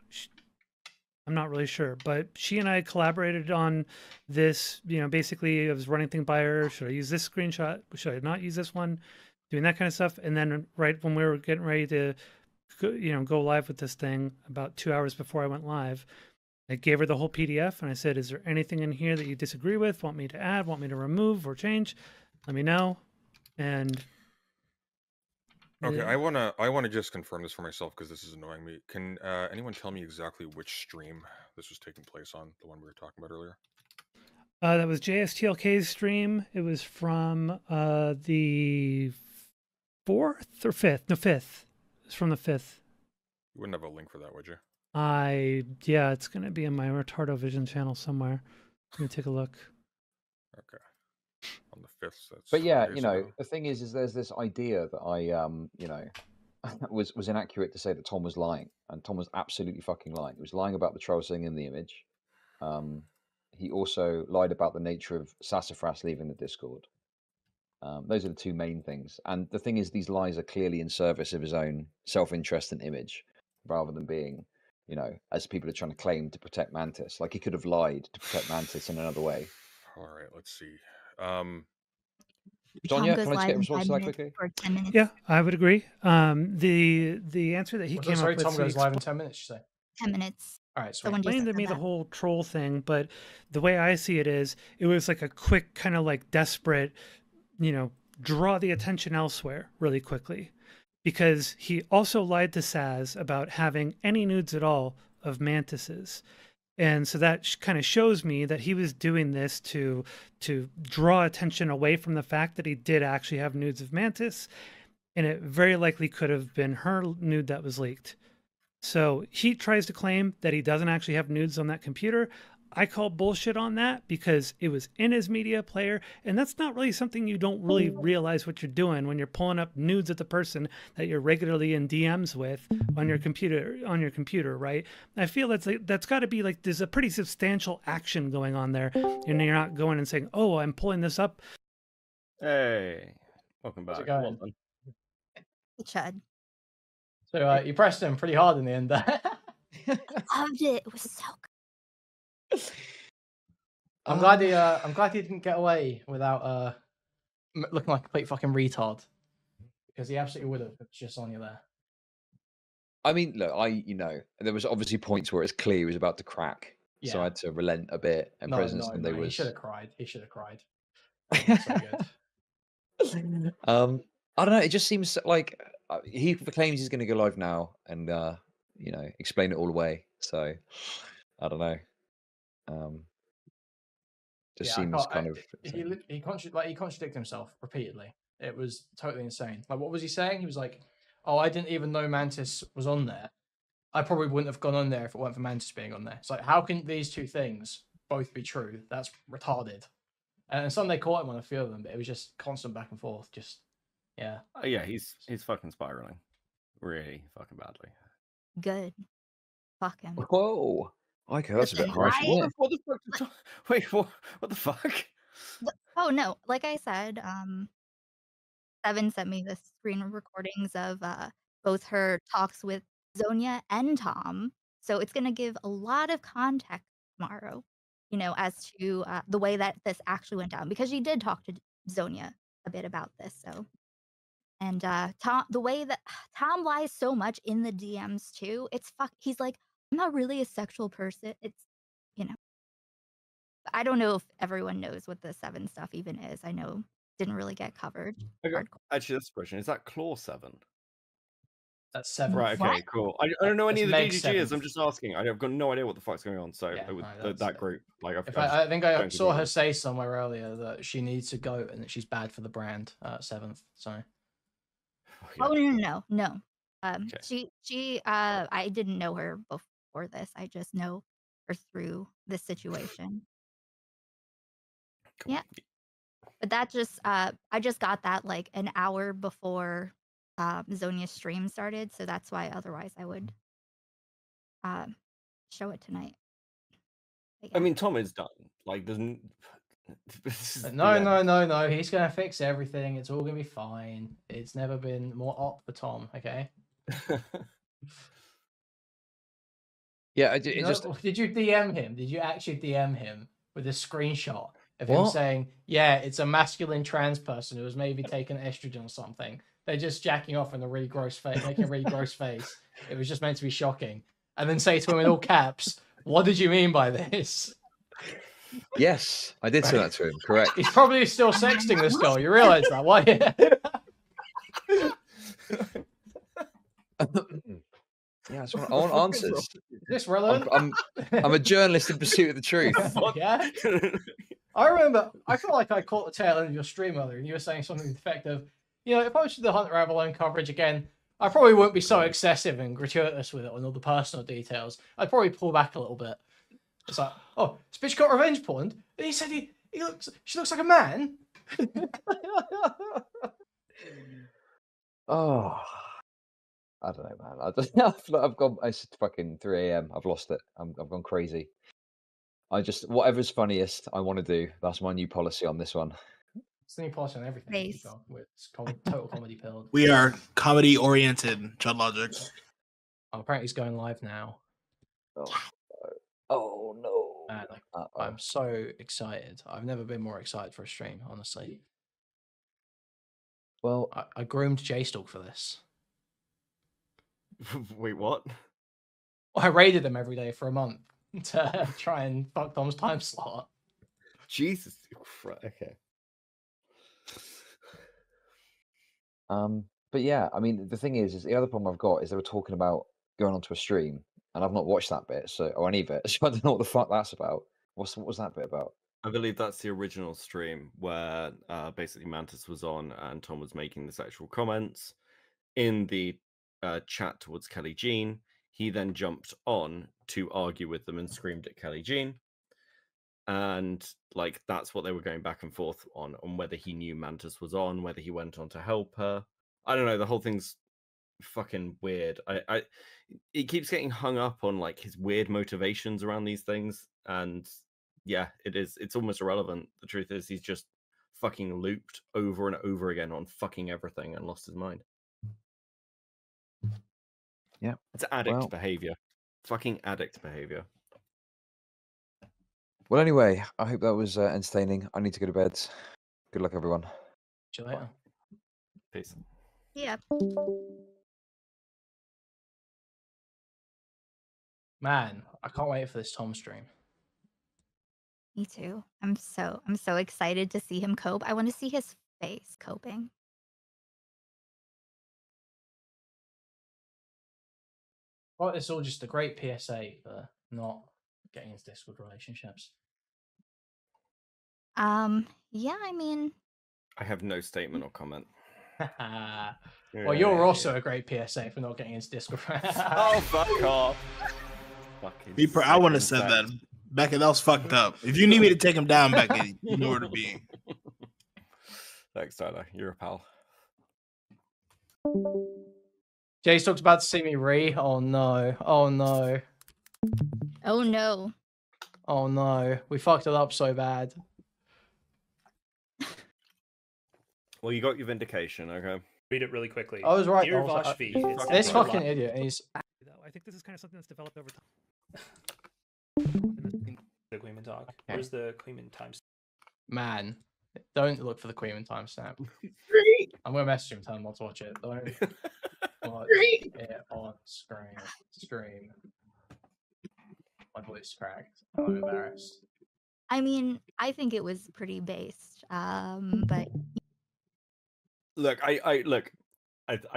I'm not really sure, but she and I collaborated on this. Basically, I was running things by her. Should I use this screenshot? Should I not use this one? Doing that kind of stuff. And then right when we were getting ready to, go live with this thing, about 2 hours before I went live, I gave her the whole PDF and I said, "Is there anything in here that you disagree with? Want me to add? Want me to remove or change? Let me know." And okay, yeah. I wanna just confirm this for myself because this is annoying me. Can anyone tell me exactly which stream this was taking place on? The one we were talking about earlier. That was JSTLK's stream. It was from the 4th or 5th. No, 5th. It's from the 5th. You wouldn't have a link for that, would you? Yeah, it's gonna be in my Retardo Vision channel somewhere. Let me take a look. Okay. On the 5th. That's But yeah, 4 days ago. the thing is there's this idea that I, was inaccurate to say that Tom was lying, and Tom was absolutely fucking lying. He was lying about the troll seeing in the image. He also lied about the nature of Sassafras leaving the Discord. Those are the two main things. And the thing is, these lies are clearly in service of his own self-interest and image, rather than being, as people are trying to claim, to protect Mantis. Like, he could have lied to protect Mantis in another way. All right, let's see. Sonia, Tom goes can I just live get a in response 5 to that minutes quickly? or 10 minutes. Yeah, I would agree. The answer that he came Sorry, up with. Tom so he goes live in 10 minutes, you say? 10 minutes. All right, The sweet. one you explained said to me the that. whole troll thing, but the way I see it is, it was like a quick kind of like desperate, draw the attention elsewhere really quickly, because he also lied to Saz about having any nudes at all of mantises. And so that kind of shows me that he was doing this to draw attention away from the fact that he did actually have nudes of Mantis, and it very likely could have been her nude that was leaked. So he tries to claim that he doesn't actually have nudes on that computer. I call bullshit on that because it was in his media player, and that's not really something you don't really realize what you're doing when you're pulling up nudes of the person that you're regularly in DMs with on your computer, right? I feel that's got to be like there's a pretty substantial action going on there, and you're not going and saying, "Oh, I'm pulling this up." Hey, welcome How's back. it going? Well done. Chud. So you pressed him pretty hard in the end there. Loved it. It was so good. I'm glad he didn't get away without looking like a complete fucking retard, because he absolutely would have. It's just on you there. I mean, look, there was obviously points where it's clear he was about to crack, so I Yeah. had to relent a bit. And President Sunday He was. should have cried. He should have cried. So good. I don't know. It just seems like he claims he's going to go live now and explain it all away. So I don't know. Just seems kind of. He contradicted himself repeatedly. It was totally insane. Like, what was he saying? He was like, "Oh, I didn't even know Mantis was on there. I probably wouldn't have gone on there if it weren't for Mantis being on there." It's like, how can these two things both be true? That's retarded. And some they caught him on a few of them, but it was just constant back and forth. Just yeah. Yeah, he's fucking spiraling, really fucking badly. Good. Fuck him. Whoa. Okay, that's a bit Listen, harsh. Isn't it? What the fuck? Wait, what the fuck? Oh no, like I said, Seven sent me the screen recordings of both her talks with Zonia and Tom. So it's gonna give a lot of context tomorrow, as to the way that this actually went down, because she did talk to Zonia a bit about this. So, and Tom, the way that Tom lies so much in the DMs too, he's like, I'm not really a sexual person. It's, I don't know if everyone knows what the Seven stuff even is. I know didn't really get covered. Actually, that's the question. Is that Claw 7? That's 7. Right, okay, cool. I don't know any of the Meg DGGs. 7th. I'm just asking. I've got no idea what the fuck's going on. So Yeah, with that group, like, I think I don't saw agree. her say somewhere earlier that she needs to go and that she's bad for the brand. 7th. So. Oh no. She I didn't know her before this. I just know her through this situation. Cool. Yeah. But that just I just got that like an hour before Zonia's stream started, so that's why otherwise I would show it tonight. But I yeah. mean, Tom is done. Like, doesn't. No. He's gonna fix everything. It's all gonna be fine. It's never been more up for Tom. Okay. Yeah, Did you DM him? Did you actually DM him with a screenshot of him What? saying, "Yeah, it's a masculine trans person who has maybe taken estrogen or something. They're just jacking off in a really gross face, making a really gross face. It was just meant to be shocking." And then say to him in all caps, "What did you mean by this?" Yes, I did say that to him. Correct. He's probably still sexting this girl. You realize that? Why? Yeah, I want answers. Is this relevant? I'm a journalist in pursuit of the truth. Yeah. I remember. I feel like I caught the tail end of your stream earlier, and you were saying something to the effect of, if I was to do the Hunter Avalon coverage again, I probably wouldn't be so excessive and gratuitous with it on all the personal details. I'd probably pull back a little bit. It's like, oh, this bitch got revenge porn. And he said she looks like a man. Oh, I don't know, man. I don't know. I've gone. It's fucking 3 a.m. I've lost it. I've gone crazy. I just whatever's funniest, I want to do. That's my new policy on this one. It's the new policy on everything. It's called total comedy pill. We are comedy oriented, Chud Logic. Oh, apparently he's going live now. Oh no! Man, I'm so excited. I've never been more excited for a stream, honestly. Well, I groomed J-Stalk for this. Wait, what? I raided him every day for a month to try and fuck Tom's time slot. Jesus. Okay. But yeah, I mean, the thing is the other problem I've got is they were talking about going onto a stream, and I've not watched that bit, or any bit, so I don't know what the fuck that's about. What was that bit about? I believe that's the original stream where basically Mantis was on and Tom was making the sexual comments in the chat towards Kelly Jean. He then jumped on to argue with them and screamed at Kelly Jean. And like that's what they were going back and forth on whether he knew Mantis was on, whether he went on to help her. I don't know. The whole thing's fucking weird. It keeps getting hung up on like his weird motivations around these things, and yeah, it's almost irrelevant. The truth is he's just fucking looped over and over again on fucking everything and lost his mind. Yeah, it's addict behavior. Fucking addict behavior. Well, anyway, I hope that was entertaining. I need to go to bed. Good luck, everyone. See you later. Peace. Yeah. Man, I can't wait for this Tom stream. Me too. I'm so excited to see him cope. I want to see his face coping. Well, it's all just a great PSA for not getting into Discord relationships. Yeah, I mean, I have no statement or comment. Well, you're also a great PSA for not getting into Discord. Oh, fuck off. I wouldn't have said that. Beckett, that was fucked up. If you need me to take him down, Beckett, you know where to be. Thanks, Tyler. You're a pal. Jay's talked about to see me re. Oh no. Oh no. oh no. Oh no. We fucked it up so bad. Well, you got your vindication, okay? Read it really quickly. I was right. Dear I was like, Vashvi, it's this been a fucking lot. idiot. He's I think this is kind of something that's developed over time. The Kuihman talk. Where's the Kuihman times? man. Don't look for the Kuihman timestamp. I'm gonna message him, tell him not to watch it. Don't watch it on stream. My voice cracked. I'm embarrassed. I mean, I think it was pretty based. But Look, I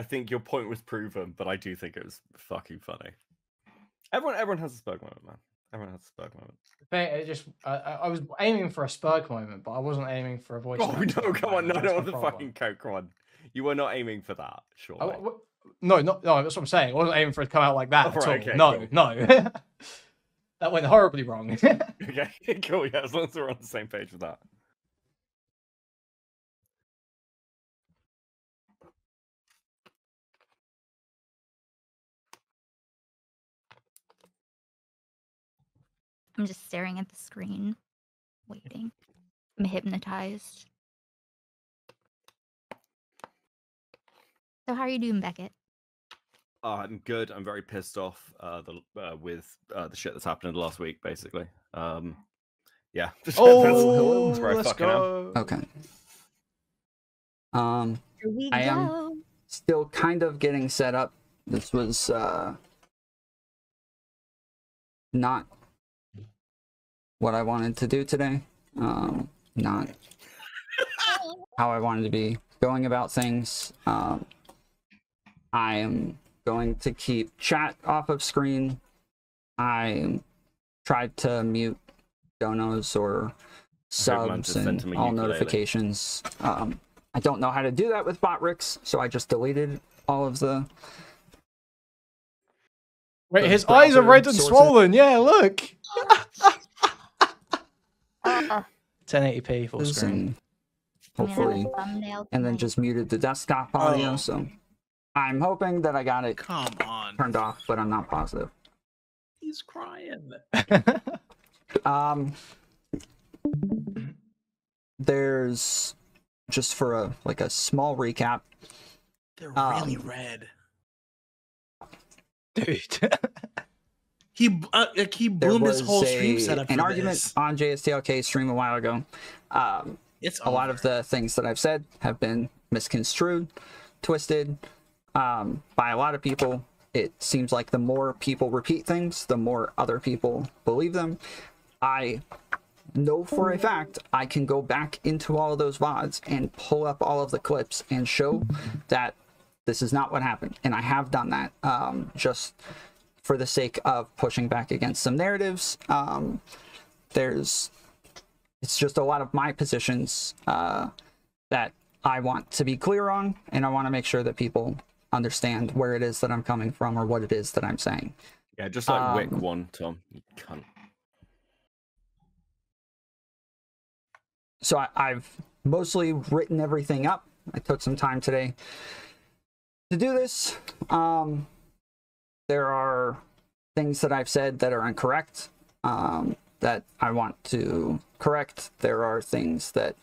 think your point was proven, but I do think it was fucking funny. Everyone has a Spurg moment, man. Everyone has a Spurg moment. It just, I was aiming for a Spurg moment, but I wasn't aiming for a voice. Oh no, come on, no, That's no, my the problem. fucking coke, come on. You were not aiming for that, sure. No, that's what I'm saying. I wasn't aiming for it to come out like that Oh, at right, all. okay, No, cool. no. That went horribly wrong. Okay, cool, yeah, as long as we're on the same page with that. I'm just staring at the screen, waiting. I'm hypnotized. So how are you doing, Beckett? I'm good. I'm very pissed off with the shit that's happened last week, basically. Yeah. Oh, That's where I let's fucking am. go. Okay. Here we I am go. still kind of getting set up. This was not what I wanted to do today. Not how I wanted to be going about things. I am going to keep chat off of screen. I tried to mute donos or subs Mantis sent and him a all ukulele. notifications. I don't know how to do that with Botrix, so I just deleted all of the. Wait, the his eyes are browser red and sources. swollen. Yeah, look. 1080p full screen. Hopefully, and then just muted the desktop audio. Oh. So I'm hoping that I got it Come on. turned off, but I'm not positive. He's crying. There's just for a small recap. They're really red. Dude. He There boomed his was whole stream setup. an for argument this. on JSTLK stream a while ago. It's a lot of the things that I've said have been misconstrued, twisted by a lot of people. It seems like the more people repeat things, the more other people believe them. I know for a fact I can go back into all of those VODs and pull up all of the clips and show that this is not what happened. And I have done that. Just for the sake of pushing back against some narratives. It's just a lot of my positions that I want to be clear on, and I want to make sure that people understand where it is that I'm coming from or what it is that I'm saying. Yeah, just like Wick one, Tom. You cunt. So I've mostly written everything up. I took some time today to do this. There are things that I've said that are incorrect that I want to correct. There are things that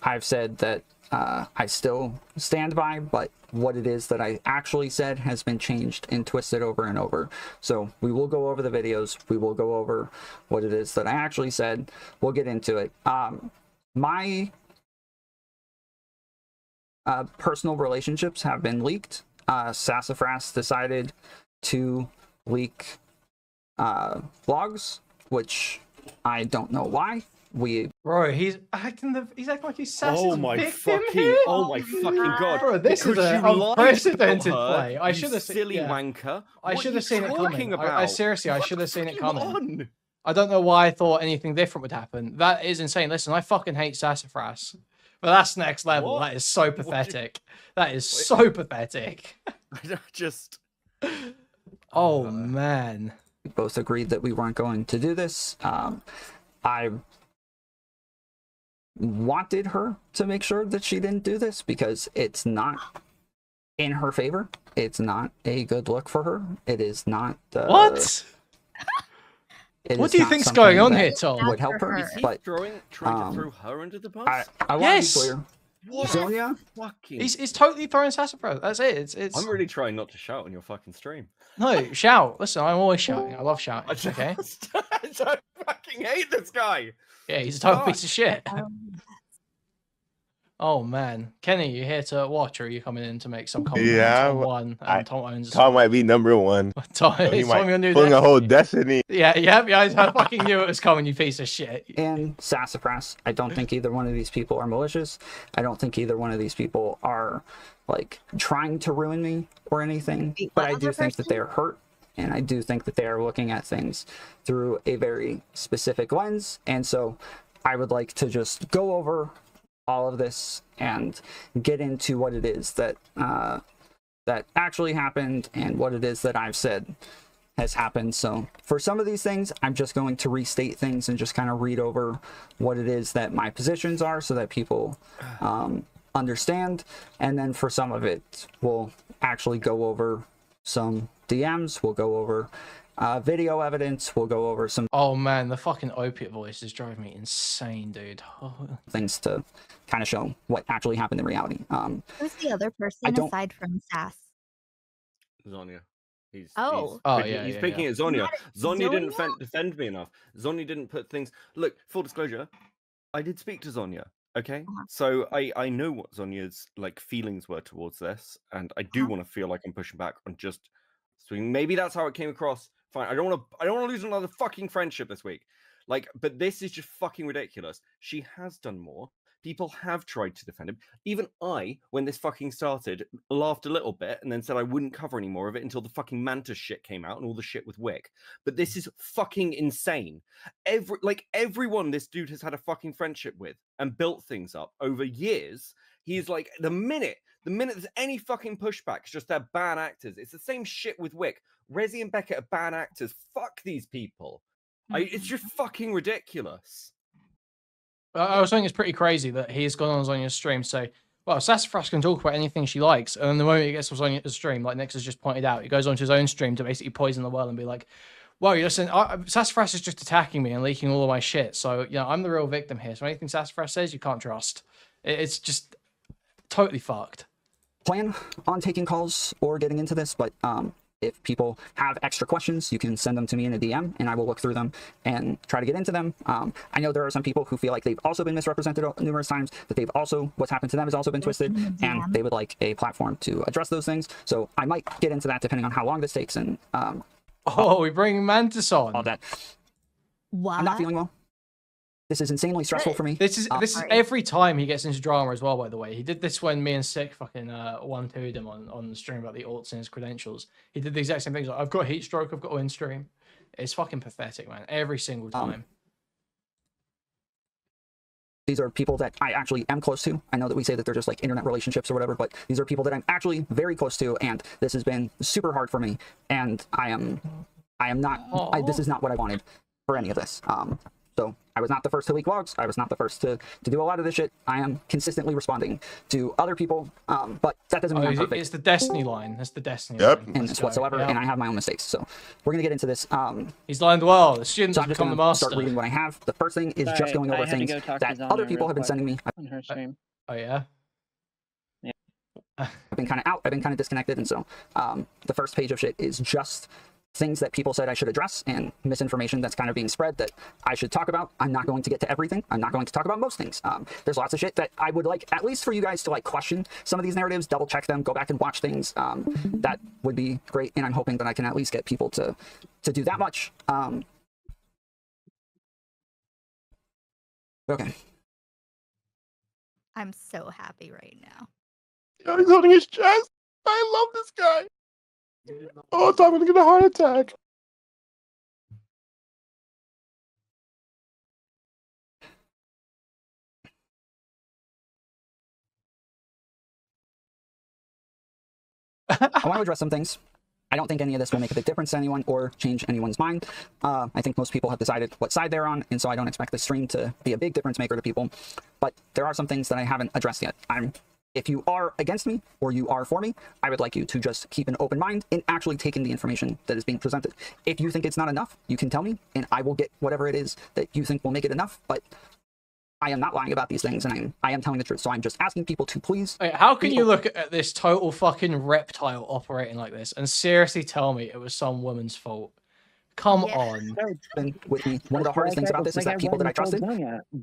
I've said that I still stand by, but what it is that I actually said has been changed and twisted over and over. So we will go over the videos. We will go over what it is that I actually said. We'll get into it. My personal relationships have been leaked. Sassafras decided to leak vlogs, which I don't know why. Bro, he's acting like he's sassy. Oh my fucking god! Bro, this is an unprecedented play. I should have silly wanker. I should have seen it coming. I seriously, I should have seen it coming. On. I don't know why I thought anything different would happen. That is insane. Listen, I fucking hate Sassafras, but that's next level. What? That is so pathetic. That is so pathetic. I just. Oh man. We both agreed that we weren't going to do this. I wanted her to make sure that she didn't do this because it's not in her favor. It's not a good look for her. It is not. What? What do you think's going on here, Tom? Would help her, Is he but trying to throw her under the bus? I want Yes! to be clear. What Zonia? fucking... He's totally throwing Sassafras. That's it. It's I'm really trying not to shout on your fucking stream. No, shout. Listen, I'm always shouting. I love shouting. I Okay. fucking hate this guy. Yeah, he's a total piece of shit. Oh man, Kenny, you here to watch, or are you coming in to make some comments? Yeah, on one, and Tom owns. Tom might be number one. Tom, He is might Tom gonna do pulling that? a whole destiny. Yeah. I fucking knew it was coming. You piece of shit. And Sassafras. I don't think either one of these people are malicious. I don't think either one of these people are like trying to ruin me or anything. But I do think that they are hurt, and I do think that they are looking at things through a very specific lens. And so I would like to just go over all of this and get into what it is that that actually happened and what it is that I've said has happened. So for some of these things, I'm just going to restate things and just kind of read over what it is that my positions are so that people understand. And then for some of it, we'll actually go over some DMs, we'll go over video evidence, we'll go over some Oh man, the fucking opiate voice is driving me insane, dude. Oh. things to kind of show what actually happened in reality. Who's the other person aside from Sass? Zonia. He's He's picking at Zonia. Zonia didn't Zonia? defend me enough. Zonia didn't put things. Look, full disclosure, I did speak to Zonia. Okay, so I know what Zonia's like feelings were towards this, and I do want to feel like I'm pushing back on just. So maybe that's how it came across. Fine, I don't want to lose another fucking friendship this week. Like, but this is just fucking ridiculous. She has done more. People have tried to defend him. Even I, when this fucking started, laughed a little bit and then said I wouldn't cover any more of it until the fucking Mantis shit came out and all the shit with Wick. But this is fucking insane. Everyone this dude has had a fucking friendship with and built things up over years, he's like, the minute there's any fucking pushback, it's just they're bad actors. It's the same shit with Wick. Resi and Beckett are bad actors. Fuck these people. It's just fucking ridiculous. I was think it's pretty crazy that he's gone on Zonia's stream to say, well, Sassafras can talk about anything she likes, and then the moment he gets on Zonia's stream, like Nix has just pointed out, he goes onto his own stream to basically poison the well and be like, well, listen, Sassafras is just attacking me and leaking all of my shit, so, I'm the real victim here, so anything Sassafras says, you can't trust. It's just totally fucked. Plan on taking calls or getting into this, but if people have extra questions, you can send them to me in a DM and I will look through them and try to get into them. I know there are some people who feel like they've also been misrepresented numerous times, that they've also, what's happened to them has also been twisted, and they would like a platform to address those things. So I might get into that depending on how long this takes. And we bring Mantis on. All that. What? I'm not feeling well. This is insanely stressful for me. This is every time he gets into drama as well. By the way, he did this when me and Sick fucking 1-2'd him on the stream about the alts and his credentials. He did the exact same things. Like, I've got heat stroke. I've got to win stream. It's fucking pathetic, man. Every single time. These are people that I actually am close to. I know that we say that they're just like internet relationships or whatever, but these are people that I'm actually very close to, and this has been super hard for me. And I am not. This is not what I wanted for any of this. So I was not the first to leak logs. I was not the first to do a lot of this shit. I am consistently responding to other people, but that doesn't mean I'm perfect. It's the destiny line. That's the destiny line. In this whatsoever, and I have my own mistakes. So we're gonna get into this. He's lined well. The students have become the master. Start reading what I have. The first thing is just going over things that other people have been sending me. On her stream. Oh yeah. I've been kind of out. I've been kind of disconnected, and so the first page of shit is just things that people said I should address and misinformation that's kind of being spread that I should talk about. I'm not going to get to everything. I'm not going to talk about most things. There's lots of shit that I would like, at least for you guys to like question some of these narratives, double check them, go back and watch things. That would be great, and I'm hoping that I can at least get people to do that much. Okay. I'm so happy right now. Oh, he's holding his chest. I love this guy. Oh, I'm gonna get a heart attack. I want to address some things. I don't think any of this will make a big difference to anyone or change anyone's mind. I think most people have decided what side they're on, and so I don't expect this stream to be a big difference maker to people. But there are some things that I haven't addressed yet. If you are against me or you are for me, I would like you to just keep an open mind in actually taking the information that is being presented. If you think it's not enough, you can tell me, and I will get whatever it is that you think will make it enough. But I am not lying about these things, and I am telling the truth. So I'm just asking people to please. Wait, how can you look at this total fucking reptile operating like this and seriously tell me it was some woman's fault? Come on. With me, one of the hardest things about this is that people that I trusted.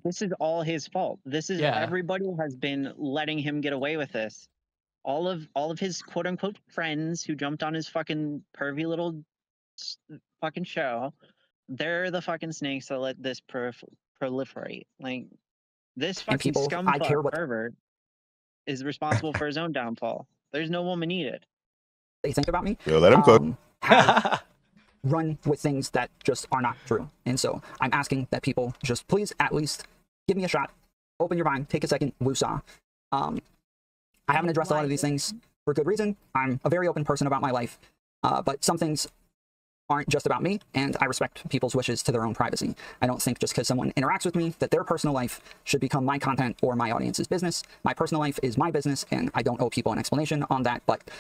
This is all his fault. This is everybody has been letting him get away with this. All of his quote unquote friends who jumped on his fucking pervy little fucking show, they're the fucking snakes that let this proliferate. Like this fucking scumfuck pervert is responsible for his own downfall. There's no woman needed. They think about me. Yo, let him cook. Run with things that just are not true. And so I'm asking that people just please at least give me a shot, open your mind, take a second, woosah. I haven't addressed a lot of these things for good reason. I'm a very open person about my life, but some things aren't just about me, and I respect people's wishes to their own privacy. I don't think just because someone interacts with me that their personal life should become my content or my audience's business. My personal life is my business, and I don't owe people an explanation on that. But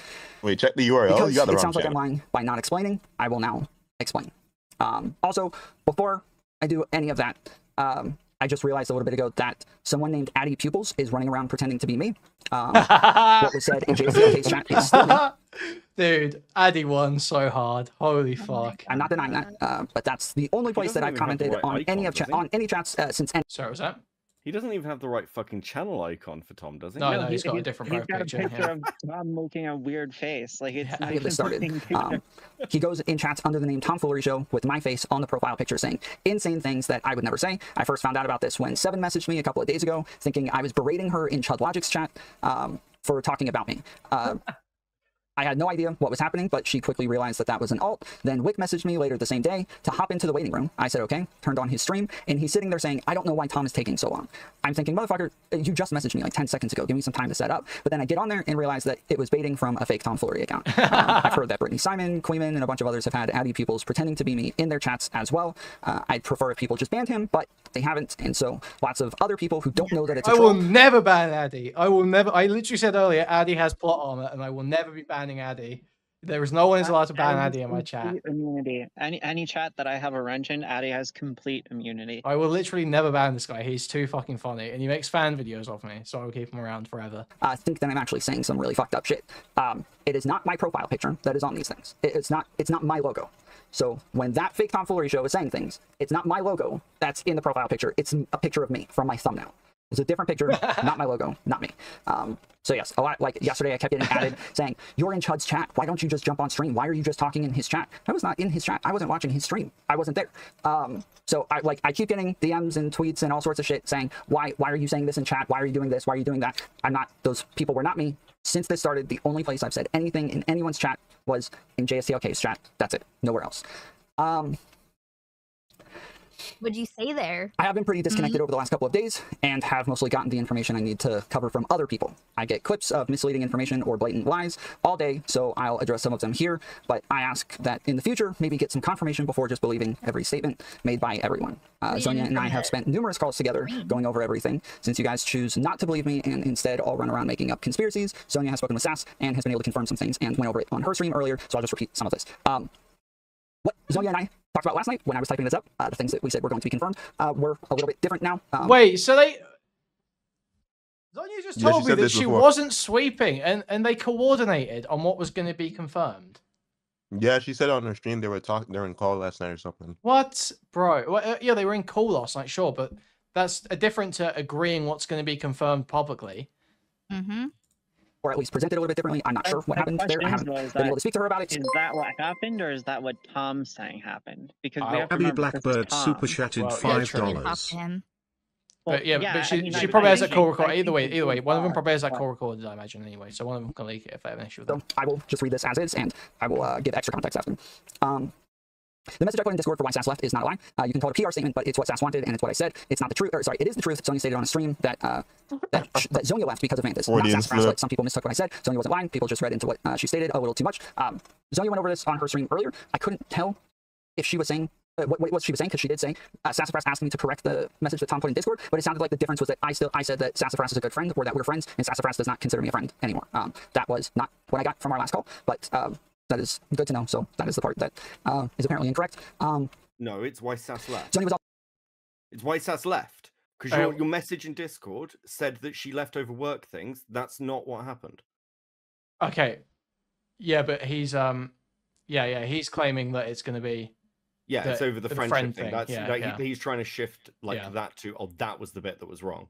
wait, check the URL. Because you got the it wrong sounds like I'm channel. lying by not explaining. I will now explain. Also, before I do any of that, I just realized a little bit ago that someone named Addy Pupils is running around pretending to be me. What was said in JCK's chat is still me. Dude, Addy won so hard. Holy fuck. I'm not denying that, but that's the only place that I've commented on any chats since. Sorry, was that? He doesn't even have the right fucking channel icon for Tom, does he? No, he's got a different He's got picture. a picture of Tom making a weird face. Like it's not Get this started. He goes in chats under the name Tom Foolery Show with my face on the profile picture saying insane things that I would never say. I first found out about this when Seven messaged me a couple of days ago thinking I was berating her in Chud Logic's chat for talking about me. I had no idea what was happening, but she quickly realized that that was an alt. Then Wick messaged me later the same day to hop into the waiting room. I said, okay, turned on his stream, and he's sitting there saying, I don't know why Tom is taking so long. I'm thinking, motherfucker, you just messaged me like 10 seconds ago. Give me some time to set up. But then I get on there and realize that it was baiting from a fake Tom Foolery account. I've heard that Brittany Simon, Kuihman, and a bunch of others have had Addy Pupils pretending to be me in their chats as well. I'd prefer if people just banned him, but they haven't. And so lots of other people who don't know that it's a troll. I will never ban Addy. I will never. I literally said earlier, Addy has plot armor, and I will never be banning Addy. There is no one who's allowed to ban Addy in my chat. Immunity. Any chat that I have a wrench in, Addy has complete immunity. I will literally never ban this guy. He's too fucking funny, and he makes fan videos of me, so I will keep him around forever. I think that I'm actually saying some really fucked up shit. It is not my profile picture that is on these things. It's not my logo. So when that fake Tom Foolery Show is saying things, it's not my logo that's in the profile picture. It's a picture of me from my thumbnail. It's a different picture, not my logo, not me. So yes, a lot, like yesterday I kept getting added saying, you're in Chud's chat. Why don't you just jump on stream? Why are you just talking in his chat? I was not in his chat. I wasn't watching his stream. I wasn't there. So I keep getting DMs and tweets and all sorts of shit saying, why are you saying this in chat? Why are you doing this? Why are you doing that? I'm not, those people were not me. Since this started, the only place I've said anything in anyone's chat was in JSTLK's chat. That's it. Nowhere else. What'd you say there? I have been pretty disconnected over the last couple of days and have mostly gotten the information I need to cover from other people. I get clips of misleading information or blatant lies all day, so I'll address some of them here, but I ask that in the future, maybe get some confirmation before just believing every statement made by everyone. Sonia and I have spent numerous calls together going over everything. Since you guys choose not to believe me and instead all run around making up conspiracies, Sonia has spoken with Sass and has been able to confirm some things and went over it on her stream earlier, so I'll just repeat some of this. What Sonia and I talked about last night when I was typing this up, the things that we said were going to be confirmed were a little bit different now. Wait, so Sonia just told me that she wasn't sweeping, and they coordinated on what was going to be confirmed. Yeah, she said on her stream they were in call last night or something. What, bro? Well, yeah, they were in call last night, sure, but that's different to agreeing what's going to be confirmed publicly. Mm-hmm. Or at least presented a little bit differently. I'm not sure what happened there. I haven't been able to speak to her about it. Is that what happened, or is that what Tom's saying happened? Because we have to Abby remember Blackbird super chatted $5. But yeah, she probably has that call record. Either way, one of them probably has that call recorded, I imagine, anyway. So one of them can leak it if they have an issue with that. So I will just read this as is, and I will give extra context after. The message I put in Discord for why Sass left is not a lie. You can call it a PR statement, but it's what Sass wanted, and it's what I said. It's not the truth. Or sorry, it is the truth. Sonia stated on a stream that that Zonia left because of Mantis. Not Sassafras, but some people mistook what I said. Zonia wasn't lying. People just read into what she stated a little too much. Zonia went over this on her stream earlier. I couldn't tell if she was saying what she was saying, because she did say Sassafras asked me to correct the message that Tom put in Discord, but it sounded like the difference was that I said that Sassafras is a good friend, or that we're friends, and Sassafras does not consider me a friend anymore. That was not what I got from our last call, but that is good to know. So that is the part that is apparently incorrect. No, it's why Sass left. Zonia was It's why Sass left. Because your message in Discord said that she left over work things. That's not what happened. Okay. Yeah, but he's he's claiming that it's going to be. Yeah, it's over the friendship thing. That's he's trying to shift that to, oh, that was the bit that was wrong.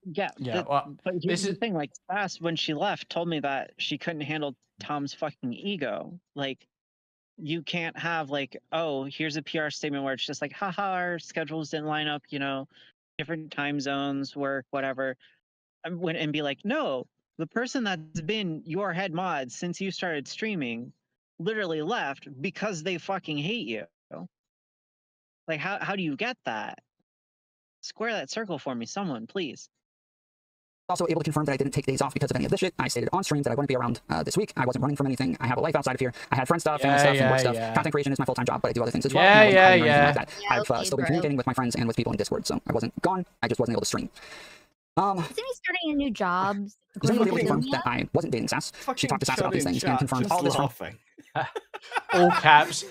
Yeah, but here's the thing, like, Sass, when she left, told me that she couldn't handle Tom's fucking ego. Like, you can't have, like, oh, here's a PR statement where it's just like, haha, our schedules didn't line up, different time zones, work, whatever. And be like, no, the person that's been your head mod since you started streaming literally left because they fucking hate you. Like, how do you get that? Square that circle for me, someone, please. Also able to confirm that I didn't take days off because of any of this shit. I stated on stream that I wouldn't be around this week. I wasn't running from anything. I have a life outside of here. I had friend stuff, family stuff, and work stuff. Content creation is my full-time job, but I do other things as well. I've still been communicating with my friends and with people in Discord, so I wasn't gone. I just wasn't able to stream. Isn't he starting a new job? Zonia was able to confirm that I wasn't dating Sass. She talked to Sass about these things and confirmed all this. All caps.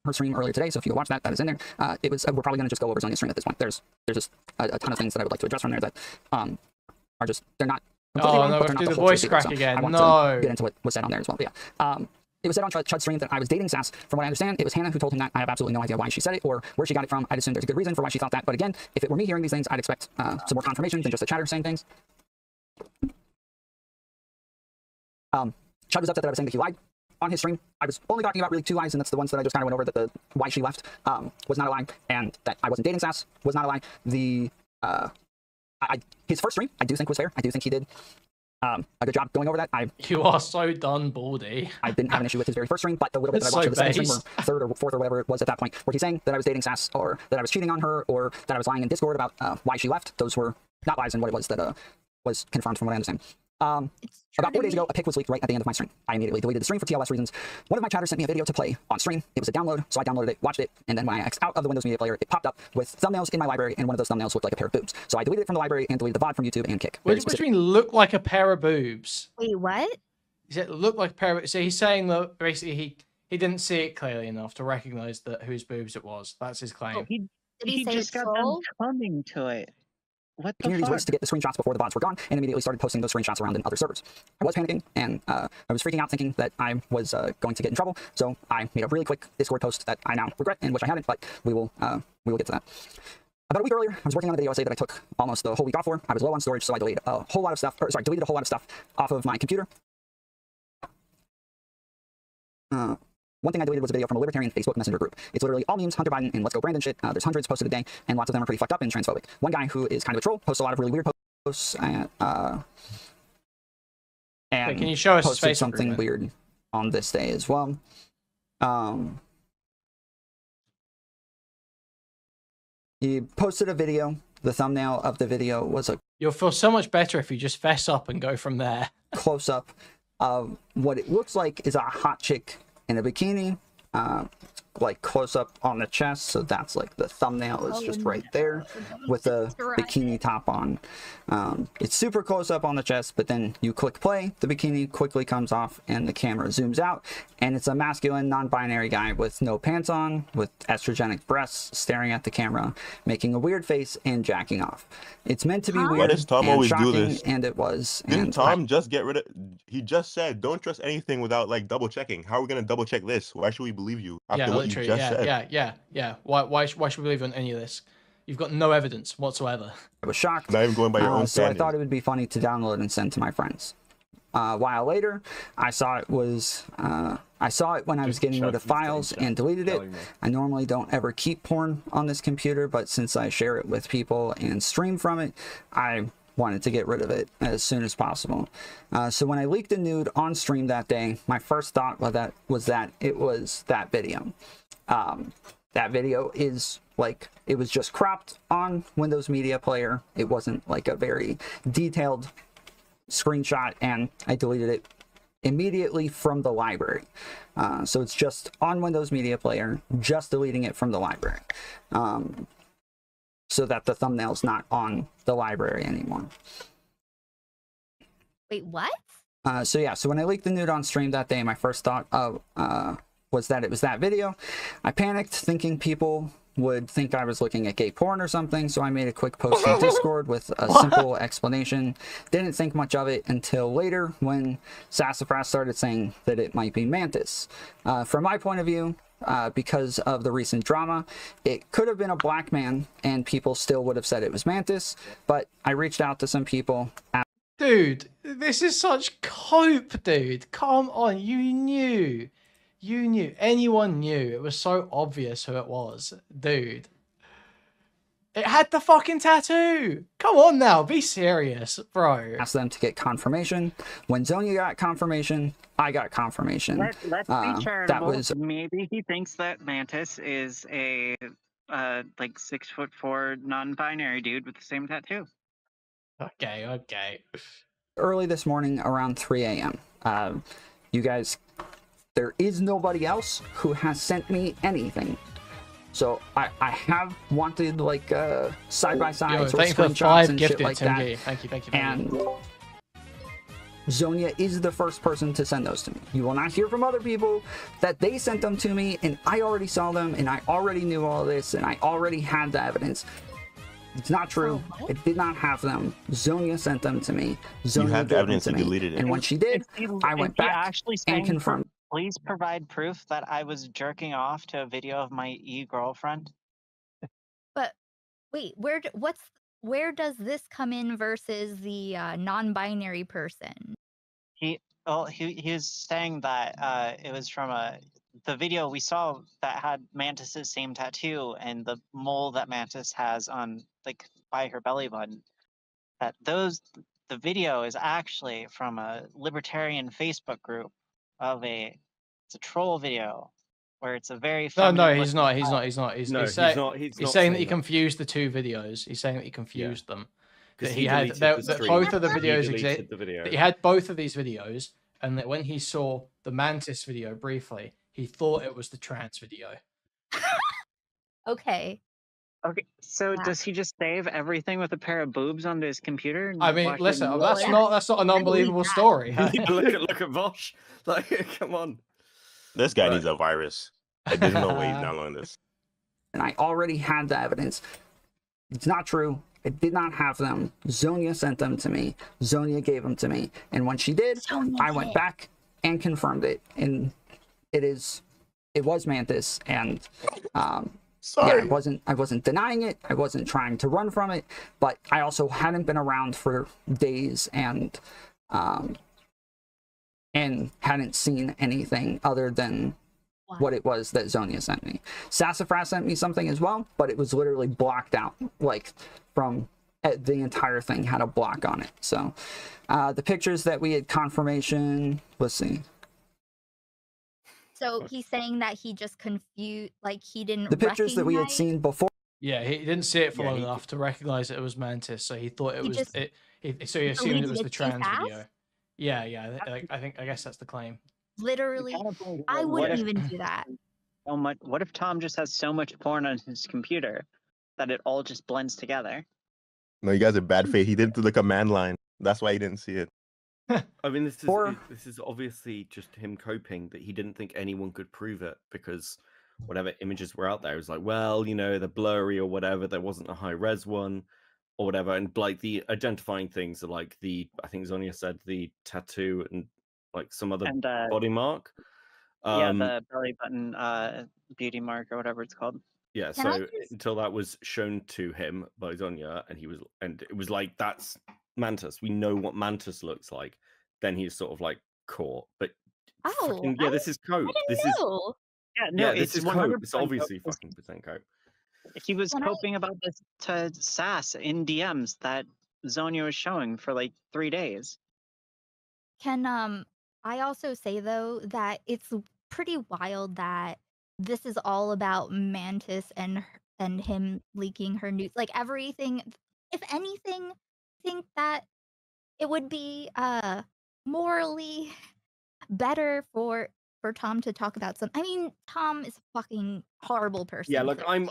Her stream earlier today, so if you watch that, that is in there. It was. We're probably going to just go over Zonia's stream at this point. There's just a ton of things that I would like to address from there that are just, they're not. Oh no, do the voice crack again. I want to get into what was said on there as well. But yeah. It was said on Chud's stream that I was dating Sass. From what I understand, it was Hannah who told him that. I have absolutely no idea why she said it or where she got it from. I'd assume there's a good reason for why she thought that. But again, if it were me hearing these things, I'd expect some more confirmation than just a chatter saying things. Chud was upset that I was saying that he lied on his stream. I was only talking about really two lies, and that's the ones that I just kind of went over, that the why she left was not a lie, and that I wasn't dating Sass was not a lie. The his first stream, I do think was fair. I do think he did a good job going over that. You are so done, Baldy. I didn't have an issue with his very first stream, but the little bit that I watched of the second stream, or third or fourth or whatever it was at that point, where he's saying that I was dating Sass, or that I was cheating on her, or that I was lying in Discord about why she left, those were not lies, and what it was that was confirmed from what I understand. About 4 days ago, a pic was leaked right at the end of my stream. I immediately deleted the stream for TLS reasons. One of my chatters sent me a video to play on stream. It was a download, so I downloaded it, watched it, and then when I X'd out of the Windows Media Player, it popped up with thumbnails in my library, and one of those thumbnails looked like a pair of boobs. So I deleted it from the library and deleted the VOD from YouTube and Kick. What do you mean look like a pair of boobs? Wait, what? He said look like a pair of... So he's saying that basically he didn't see it clearly enough to recognize that whose boobs it was. That's his claim. Oh, he just got done coming to it. What the community's ways to get the screenshots before the VODs were gone, and immediately started posting those screenshots around in other servers. I was panicking, and I was freaking out, thinking that I was going to get in trouble. So I made a really quick Discord post that I now regret, and wish I hadn't, but we will get to that. About a week earlier, I was working on a video I say that I took almost the whole week off for. I was low on storage, so I deleted a whole lot of stuff, deleted a whole lot of stuff off of my computer. One thing I deleted was a video from a libertarian Facebook Messenger group. It's literally all memes, Hunter Biden, and Let's Go Brandon shit. There's hundreds posted a day, and lots of them are pretty fucked up and transphobic. One guy who is kind of a troll posts a lot of really weird posts, and Wait, can you show us his posted Facebook something group, weird on this day as well. He posted a video. The thumbnail of the video was a You'll feel so much better if you just fess up and go from there. close-up of what it looks like is a hot chick in a bikini, like close-up on the chest. So that's like the thumbnail is just right there with a bikini top on. It's super close-up on the chest, but then you click play, the bikini quickly comes off and the camera zooms out, and it's a masculine non-binary guy with no pants on, with estrogenic breasts, staring at the camera, making a weird face and jacking off. It's meant to be weird. Why does Tom and always do shocking, this? and it was. Didn't And Tom just get rid of? He just said, "Don't trust anything without like double checking." How are we gonna double check this? Why should we believe you after Yeah, what you literally. just Yeah, said? yeah. Why should we believe on any of this? You've got no evidence whatsoever. I was shocked. Not even going by your own So I standards. thought it would be funny to download and send to my friends. A while later, I saw it when I was getting rid of files and deleted it. I normally don't ever keep porn on this computer, but since I share it with people and stream from it, I wanted to get rid of it as soon as possible. So when I leaked a nude on stream that day, my first thought was that it was that video. That video is like, it was just cropped on Windows Media Player. It wasn't like a very detailed screenshot, and I deleted it immediately from the library. So it's just on Windows Media Player, just deleting it from the library, so that the thumbnail's not on the library anymore. Wait, what? So yeah, so when I leaked the nude on stream that day, my first thought was that it was that video. I panicked, thinking people would think I was looking at gay porn or something, so I made a quick post in Discord with a simple explanation. Didn't think much of it until later when Sassafras started saying that it might be Mantis. From my point of view, because of the recent drama, it could have been a black man and people still would have said it was Mantis, but I reached out to some people. Dude, this is such cope, dude. Come on, you knew. You knew. Anyone knew. It was so obvious who it was. Dude. It had the fucking tattoo. Come on now. Be serious, bro. Asked them to get confirmation. When Zonia got confirmation, I got confirmation. Let's be That charitable. was Maybe he thinks that Mantis is a like 6'4" non-binary dude with the same tattoo. Okay. early this morning around 3 a.m. You guys, there is nobody else who has sent me anything. So I have wanted like side-by-sides or screenshots and shit like that. Thank you. And Zonia is the first person to send those to me. You will not hear from other people that they sent them to me, and I already saw them, and I already knew all this, and I already had the evidence. It's not true. I did not have them. Zonia sent them to me. Zonia You had the gave evidence them and to me. deleted it. And when she did, I went back and confirmed. Please provide proof that I was jerking off to a video of my e-girlfriend. But wait, where does this come in versus the non-binary person? He was saying that it was from the video we saw that had Mantis's same tattoo and the mole that Mantis has on like by her belly button. That the video is actually from a libertarian Facebook group of it's a troll video where it's a very No, he's not. He's saying that he that. confused the two videos. He's saying that he confused them. That 'Cause he he had deleted that, the that stream. both of the He videos deleted exist. the video. He had both of these videos, and that when he saw the Mantis video briefly, he thought it was the trans video. Okay. Okay, so does he just save everything with a pair of boobs onto his computer? And I mean, watch it listen, in- that's not an unbelievable story. look at Vosh. Like, come on. This guy needs a virus. I didn't know why he's downloading this. And I already had the evidence. It's not true. I did not have them. Zonia sent them to me. Zonia gave them to me. And when she did, I went back and confirmed it. And it was Mantis. And Sorry. Yeah, I wasn't denying it. I wasn't trying to run from it, but I also hadn't been around for days and hadn't seen anything other than what it was that Zonia sent me. Sassafras sent me something as well, but it was literally blocked out, like from the entire thing had a block on it. So the pictures that we had confirmation, let's see. So he's saying that he just confused, like he didn't. The pictures that we had seen before. Yeah, he didn't see it for long enough to recognize that it was Mantis, so he thought it was so he assumed it was the trans video. Yeah. I guess that's the claim. Literally, I wouldn't even do that. So much. What if Tom just has so much porn on his computer that it all just blends together? No, you guys are bad faith. He did it through the command line. That's why he didn't see it. I mean, this is obviously just him coping that he didn't think anyone could prove it because whatever images were out there, it was like, well, you know, they're blurry or whatever. There wasn't a high res one or whatever, and like the identifying things are like I think Zonia said the tattoo and like some other body mark. The belly button beauty mark or whatever it's called. Yeah, so until that was shown to him by Zonia, and it was like, that's Mantis. We know what Mantis looks like. Then he's sort of like caught. But this is cope. This is this is cope. It's obviously fucking percent cope. He was coping about this to Sass in DMs that Zonia was showing for like 3 days. Can I also say though that it's pretty wild that this is all about Mantis and him leaking her nudes. Like everything, if anything, I think that it would be morally better for Tom to talk about some. I mean, Tom is a fucking horrible person. Yeah, look, I'm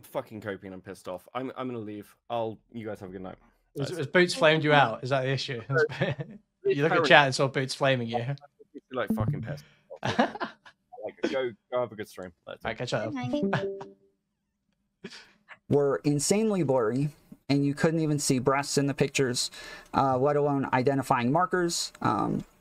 fucking coping. I'm pissed off. I'm gonna leave. You guys have a good night. Has Boots flamed you out? Is that the issue? You look at chat and saw Boots flaming you. You're like fucking pissed. Like, go have a good stream. Alright, catch up. Were insanely blurry, and you couldn't even see breasts in the pictures, let alone identifying markers.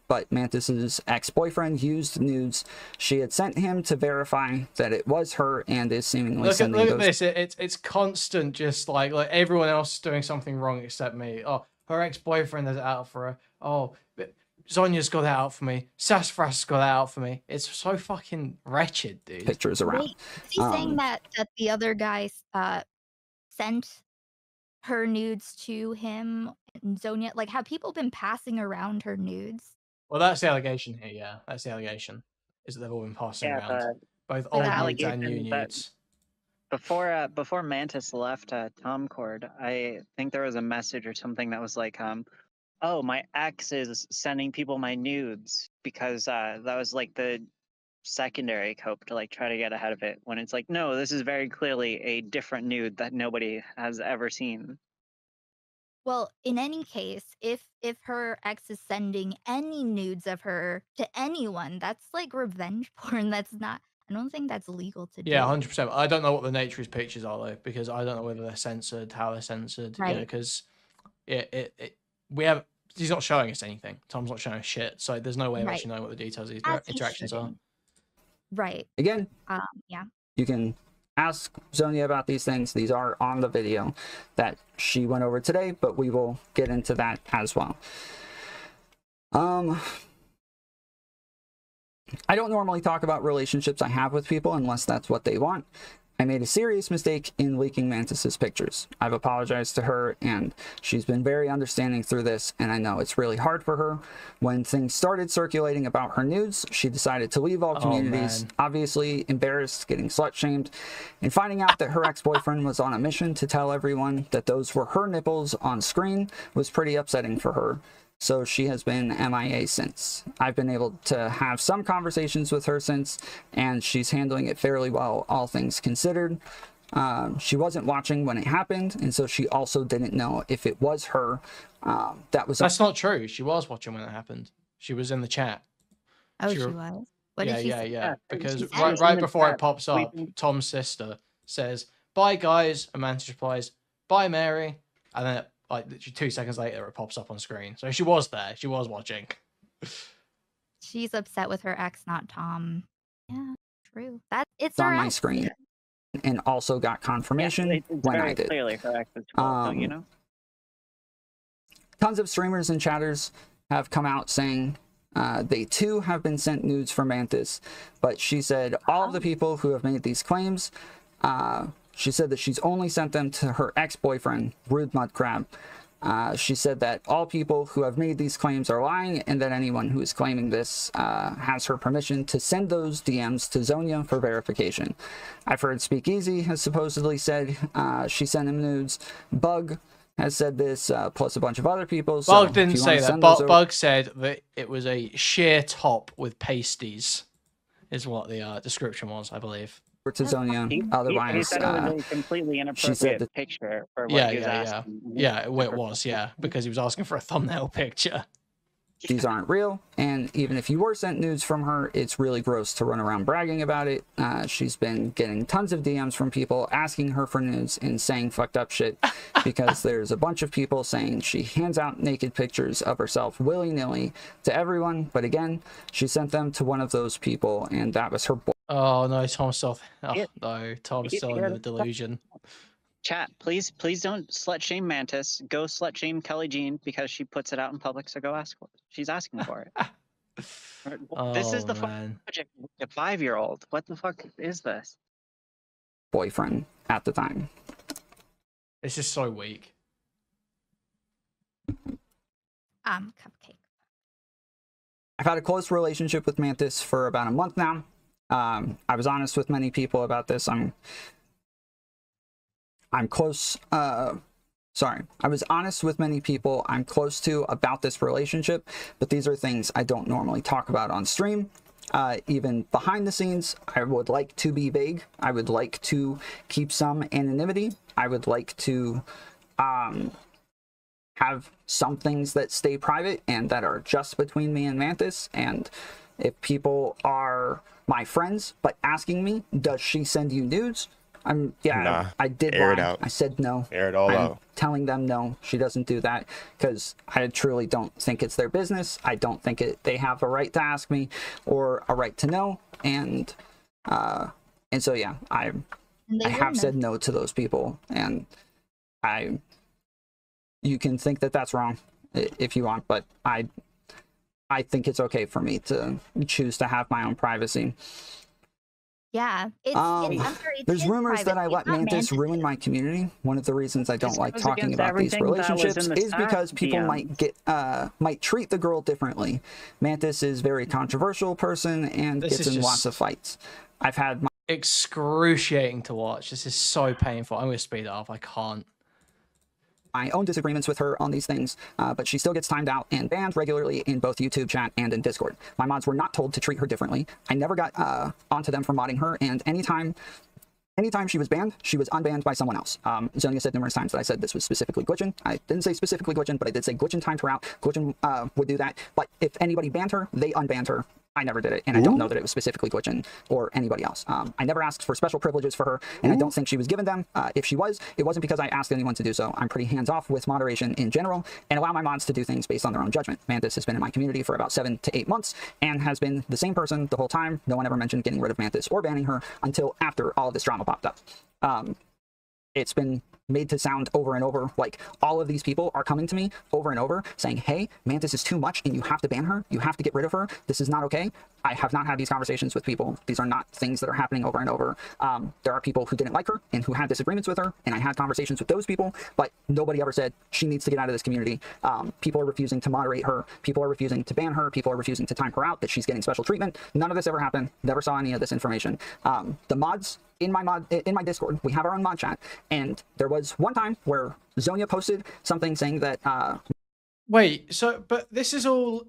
But Mantis's ex-boyfriend used nudes she had sent him to verify that it was her, and is seemingly sending look at this. It's constant, just like everyone else is doing something wrong except me. Oh, her ex-boyfriend has it out for her. Oh, Zonia's got it out for me. Sassafras got it out for me. It's so fucking wretched, dude. Pictures around. Wait, is he saying that the other guys sent her nudes to him and Zonia? Like, have people been passing around her nudes? Well, that's the allegation here, yeah. That's the allegation, is that they've all been passing around. Both old nudes and new nudes. Before Mantis left Tom Cord, I think there was a message or something that was like, oh, my ex is sending people my nudes, because that was like the secondary cope to like try to get ahead of it, when it's like, no, this is very clearly a different nude that nobody has ever seen. Well, in any case, if her ex is sending any nudes of her to anyone, that's like revenge porn. That's not. I don't think that's legal to do. Yeah, 100%. I don't know what the nature of his pictures are though, because I don't know whether they're censored, how they're censored. Right. Yeah, because we have. He's not showing us anything. Tom's not showing us shit, so there's no way of actually knowing what the details of these interactions are. Right. Again. Yeah. You can ask Zonia about these things. These are on the video that she went over today, but we will get into that as well. I don't normally talk about relationships I have with people unless that's what they want. I made a serious mistake in leaking Mantis's pictures. I've apologized to her, and she's been very understanding through this, and I know it's really hard for her. When things started circulating about her nudes, she decided to leave all communities, obviously embarrassed, getting slut-shamed, and finding out that her ex-boyfriend was on a mission to tell everyone that those were her nipples on screen was pretty upsetting for her. So she has been MIA since. I've been able to have some conversations with her since, and she's handling it fairly well, all things considered. She wasn't watching when it happened, and so she also didn't know if it was her. That's not true. She was watching when it happened. She was in the chat. Oh, she was? What did she say? Yeah. Because right before it pops up, Tom's sister says, "Bye, guys," and Mantis replies, "Bye, Mary," and then like literally 2 seconds later, it pops up on screen. So she was there. She was watching. She's upset with her ex, not Tom. Yeah, true. It's on her my ex. screen. and also got confirmation it's when very I did. clearly her ex's fault, don't you know? Tons of streamers and chatters have come out saying they too have been sent nudes from Mantis, but she said all of the people who have made these claims, she said that she's only sent them to her ex-boyfriend, Rude Mud Crab. She said that all people who have made these claims are lying, and that anyone who is claiming this has her permission to send those DMs to Zonia for verification. I've heard Speakeasy has supposedly said she sent him nudes. Bug has said this, plus a bunch of other people. So Bug didn't say that. Bug said that it was a sheer top with pasties, is what the description was, I believe. To Zonia. Otherwise, he said it was a completely inappropriate picture for what he was asking. Yeah, it was, because he was asking for a thumbnail picture. These aren't real, and even if you were sent nudes from her, it's really gross to run around bragging about it. She's been getting tons of DMs from people asking her for nudes and saying fucked up shit, because there's a bunch of people saying she hands out naked pictures of herself willy-nilly to everyone, but again, she sent them to one of those people, and that was her boy. Oh no, Tom's still Tom's still in the delusion. Chat, please don't slut shame Mantis. Go slut shame Kelly Jean because she puts it out in public. So go ask. She's asking for it. This is the project. A 5-year-old. What the fuck is this? Boyfriend at the time. It's just so weak. Cupcake. I've had a close relationship with Mantis for about a month now. I was honest with many people about this. I'm close, sorry, I was honest with many people I'm close to about this relationship, but these are things I don't normally talk about on stream. Even behind the scenes, I would like to be vague. I would like to keep some anonymity. I would like to have some things that stay private and that are just between me and Mantis. And if people are my friends but asking me, does she send you nudes? I did air lie. it out. I said no. Air it all I'm out. telling them no, she doesn't do that, because I truly don't think it's their business. I don't think they have a right to ask me or a right to know. And so yeah, I have said no to those people, and you can think that that's wrong if you want, but I think it's okay for me to choose to have my own privacy. Yeah, there's rumors that I let Mantis ruin my community. One of the reasons I don't like talking about these relationships is because people might treat the girl differently. Mantis is a very controversial person and gets in lots of fights. I've had excruciating to watch. This is so painful. I'm gonna speed it up. I can't. My own disagreements with her on these things, but she still gets timed out and banned regularly in both YouTube chat and in Discord. My mods were not told to treat her differently. I never got onto them for modding her, and anytime she was banned, she was unbanned by someone else. Zonia said numerous times that I said this was specifically Glitchin. I didn't say specifically Glitchin, but I did say Glitchin timed her out. Glitchin would do that, but if anybody banned her, they unbanned her. I never did it, and I don't know that it was specifically Glitchin or anybody else. I never asked for special privileges for her, and I don't think she was given them. If she was, it wasn't because I asked anyone to do so. I'm pretty hands-off with moderation in general, and allow my mods to do things based on their own judgment. Mantis has been in my community for about 7 to 8 months, and has been the same person the whole time. No one ever mentioned getting rid of Mantis or banning her until after all of this drama popped up. It's been made to sound over and over like all of these people are coming to me over and over saying, hey, Mantis is too much and you have to ban her, you have to get rid of her, this is not okay. I have not had these conversations with people. These are not things that are happening over and over. There are people who didn't like her and who had disagreements with her, and I had conversations with those people, but nobody ever said she needs to get out of this community. People are refusing to moderate her, people are refusing to ban her, people are refusing to time her out, that she's getting special treatment. None of this ever happened. Never saw any of this information. The mods in my Discord, we have our own mod chat, and there was one time where Zonia posted something saying that wait, but this is all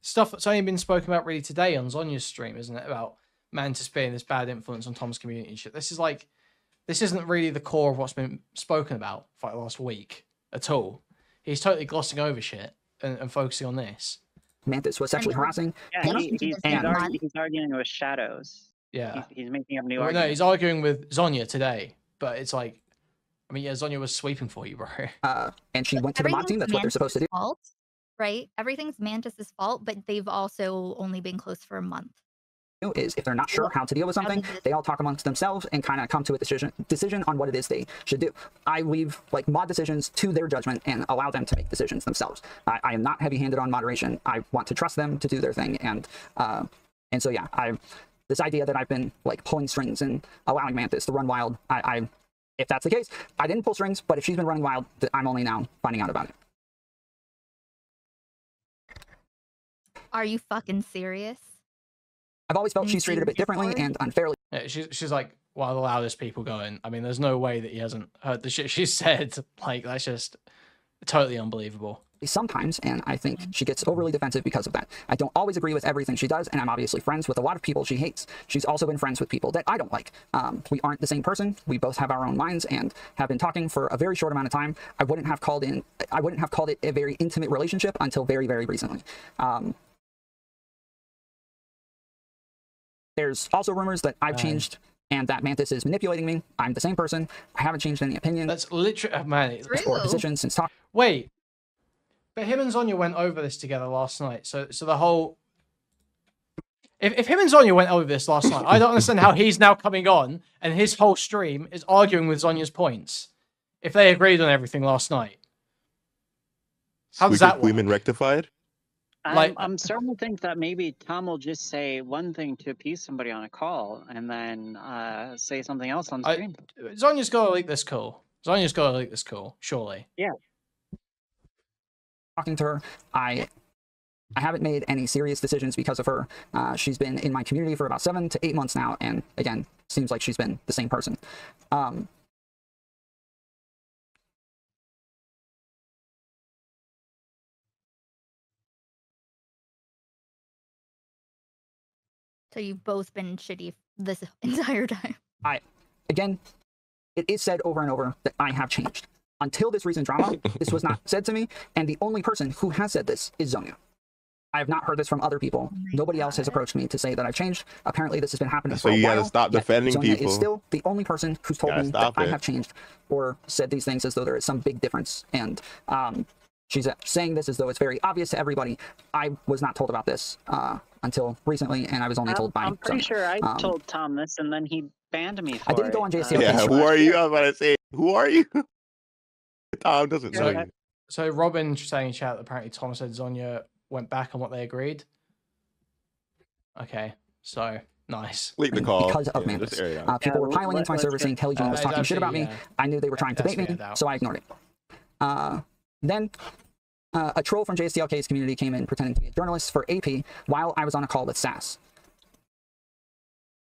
stuff that's only been spoken about really today on Zonia's stream, isn't it? About Mantis being this bad influence on Tom's community and shit. This isn't really the core of what's been spoken about for like the last week at all. He's totally glossing over shit and focusing on this. Mantis was sexually harassing Hannah. He's arguing with shadows. Yeah. He's making up new arguments. No, he's arguing with Zonia today, but it's like, I mean, yeah, Zonia was sweeping for you, bro. And she went to the mod team. That's what they're supposed to do. Right? Everything's Mantis's fault, but they've also only been close for a month. is if they're not sure how to deal with something, they all talk amongst themselves and kind of come to a decision on what it is they should do. I leave like mod decisions to their judgment and allow them to make decisions themselves. I am not heavy-handed on moderation. I want to trust them to do their thing, and so yeah, this idea that I've been like pulling strings and allowing Mantis to run wild, if that's the case, I didn't pull strings, but if she's been running wild, I'm only now finding out about it. Are you fucking serious? I've always felt she's treated a bit differently and unfairly. Yeah, she's like one of the loudest people going. I mean, there's no way that he hasn't heard the shit she said. Like, that's just totally unbelievable. Sometimes, and I think she gets overly defensive because of that. I don't always agree with everything she does, and I'm obviously friends with a lot of people she hates. She's also been friends with people that I don't like. We aren't the same person. We both have our own minds and have been talking for a very short amount of time. I wouldn't have called it a very intimate relationship until very, very recently. There's also rumors that I've changed and that Mantis is manipulating me. I'm the same person. I haven't changed any opinion. That's literally, man. Or position since talk. Wait, but him and Zonya went over this together last night. So the whole, if him and Zonya went over this last night, I don't understand how he's now coming on and his whole stream is arguing with Zonya's points. If they agreed on everything last night, how does that work? Kuihman rectified? I'm starting to think that maybe Tom will just say one thing to appease somebody on a call and then say something else on stream. Zonya's got to leak this cool. Zonya's got to leak this cool, surely. Yeah. Talking to her, I haven't made any serious decisions because of her. She's been in my community for about 7 to 8 months now, and again, seems like she's been the same person. So you've both been shitty this entire time. Again, it is said over and over that I have changed. Until this recent drama, this was not said to me, and the only person who has said this is Zonya. I have not heard this from other people. Nobody else has approached me to say that I've changed. Apparently, this has been happening for a while. So you gotta stop defending Zonya people. is still the only person who's told me that I have changed or said these things as though there is some big difference. And she's saying this as though it's very obvious to everybody. I was not told about this until recently, and I was only told by I'm pretty Zonya. sure I told Tom this, and then he banned me for I didn't go on JSC. Yeah, who are you? I was about to say, who are you? Tom doesn't know you. So Robin saying in chat that apparently Tom said Zonya went back on what they agreed. Okay, so nice. Leak the call. Because of Mantis. People were piling into my server saying Kelly Jean was talking shit about me. I knew they were trying to bait me, so I ignored it. Then a troll from JSTLK's community came in pretending to be a journalist for AP while I was on a call with SAS.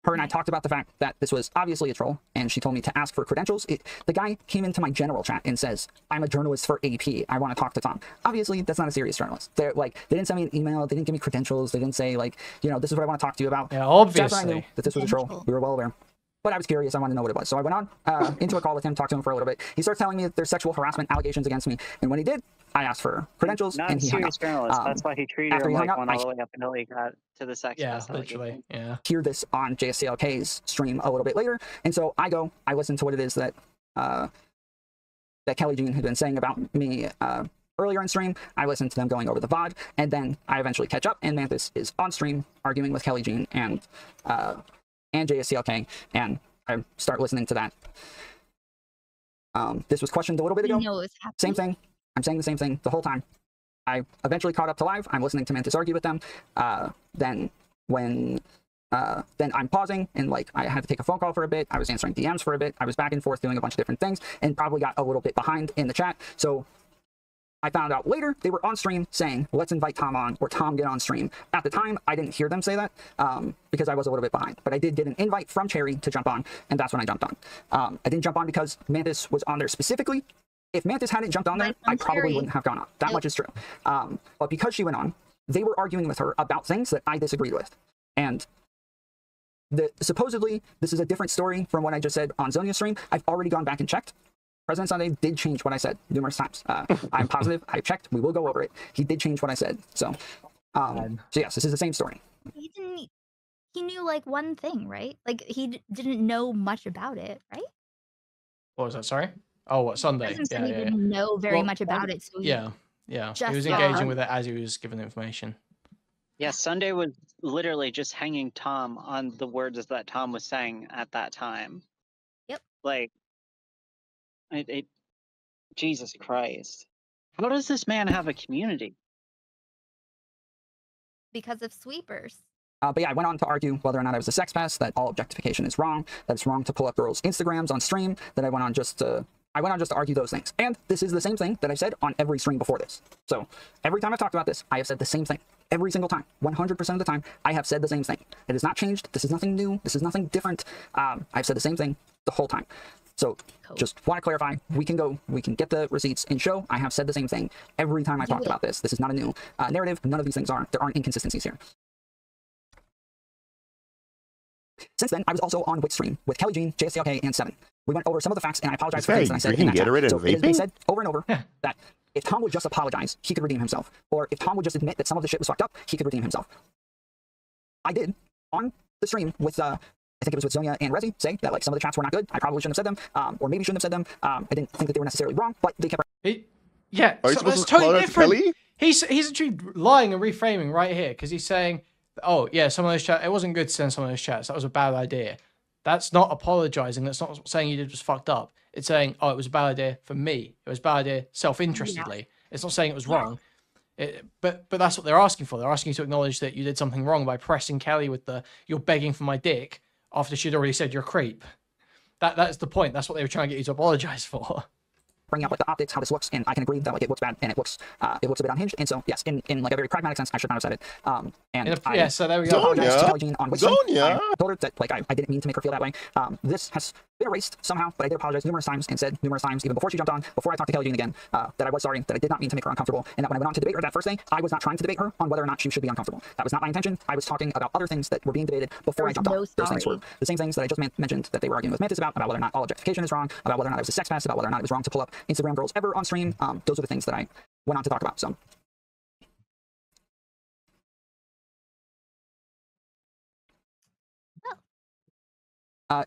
Her and I talked about the fact that this was obviously a troll, and she told me to ask for credentials. The guy came into my general chat and says, I'm a journalist for AP. I want to talk to Tom. Obviously, that's not a serious journalist. They didn't send me an email. They didn't give me credentials. They didn't say, like, this is what I want to talk to you about. Yeah, obviously. That's when I knew that this was a troll. We were well aware. But I was curious. I wanted to know what it was. So I went on into a call with him, talked to him for a little bit. He starts telling me that there's sexual harassment allegations against me. And when he did, I asked for credentials, Not and he hung serious up. journalist. That's why he treated after her he hung like up, one all the way up until he got to the sex. Yeah, literally. Yeah. Hear this on JSCLK's stream a little bit later, and so I listen to what it is that that Kelly Jean had been saying about me earlier in stream. I listened to them going over the VOD, and then I eventually catch up, and Mantis is on stream arguing with Kelly Jean and JSCLK, and I start listening to that. This was questioned a little bit ago. Same thing. I'm saying the same thing the whole time. I eventually caught up to live. I'm listening to Mantis argue with them. Then I'm pausing and I had to take a phone call for a bit. I was answering DMs for a bit. I was back and forth doing a bunch of different things and probably got a little bit behind in the chat. So I found out later they were on stream saying, let's invite Tom on, or Tom get on stream. At the time, I didn't hear them say that because I was a little bit behind. But I did get an invite from Cherry to jump on, and that's when I jumped on. I didn't jump on because Mantis was on there specifically. If Mantis hadn't jumped on there, I probably wouldn't have gone on. That much is true. But because she went on, they were arguing with her about things that I disagreed with. And supposedly, this is a different story from what I just said on Zonya's stream. I've already gone back and checked. President Sunday did change what I said numerous times. I'm positive. I checked. We will go over it. He did change what I said. So yes, this is the same story. He knew one thing, right? He didn't know much about it, right? What was that? Sorry. Oh, what, Sunday? He didn't know very much about it. So yeah. He was engaging with it as he was given information. Yeah, Sunday was literally just hanging Tom on the words that Tom was saying at that time. Yep. Like, Jesus Christ. How does this man have a community? Because of sweepers. But yeah, I went on to argue whether or not I was a sex pest, that all objectification is wrong, that it's wrong to pull up girls' Instagrams on stream, that I went on just to argue those things. And this is the same thing that I've said on every stream before this. So every time I've talked about this, I have said the same thing. Every single time. 100% of the time, I have said the same thing. It has not changed. This is nothing new. This is nothing different. I've said the same thing the whole time. So just want to clarify, we can get the receipts and show I have said the same thing every time I've talked about this. This is not a new narrative. None of these things are. There aren't inconsistencies here. Since then, I was also on Wix stream with Kelly Jean, JSTLK, and Seven. We went over some of the facts, and I apologize for things that I said in that chat. So it has been said over and over that if Tom would just apologize, he could redeem himself. Or if Tom would just admit that some of the shit was fucked up, he could redeem himself. I did, on the stream with, I think it was with Zonia and Rezi, say that like some of the chats were not good. I probably shouldn't have said them, or maybe shouldn't have said them. I didn't think that they were necessarily wrong, but they kept... Yeah, Are you so supposed that's to call totally out different. Kelly? He's actually lying and reframing right here because he's saying, oh, yeah, some of those chats, it wasn't good to send some of those chats. That was a bad idea. That's not apologizing. That's not saying you did was fucked up. It's saying, oh, it was a bad idea for me. It was a bad idea self-interestedly. Yeah. It's not saying it was wrong. But that's what they're asking for. They're asking you to acknowledge that you did something wrong by pressing Kelly with the, you're begging for my dick, after she'd already said you're a creep. That's the point. That's what they were trying to get you to apologize for. Bring out like the optics, how this looks, and I can agree that like it looks bad and it looks a bit unhinged. And so yes, in like a very pragmatic sense, I should not have said it. Yeah, so there we go. Apologize to Kelly Jean on Zonia. I told her that like I didn't mean to make her feel that way. This has been erased somehow, but I did apologize numerous times and said numerous times, even before she jumped on, before I talked to Kelly Jean again, that I was sorry, that I did not mean to make her uncomfortable, and that when I went on to debate her that first day, I was not trying to debate her on whether or not she should be uncomfortable. That was not my intention. I was talking about other things that were being debated before I jumped on. Those things were the same things that I just mentioned that they were arguing with Mantis about whether or not all objectification is wrong, about whether or not I was a sex pest, about whether or not it was wrong to pull up Instagram girls ever on stream. Those are the things that I went on to talk about. So.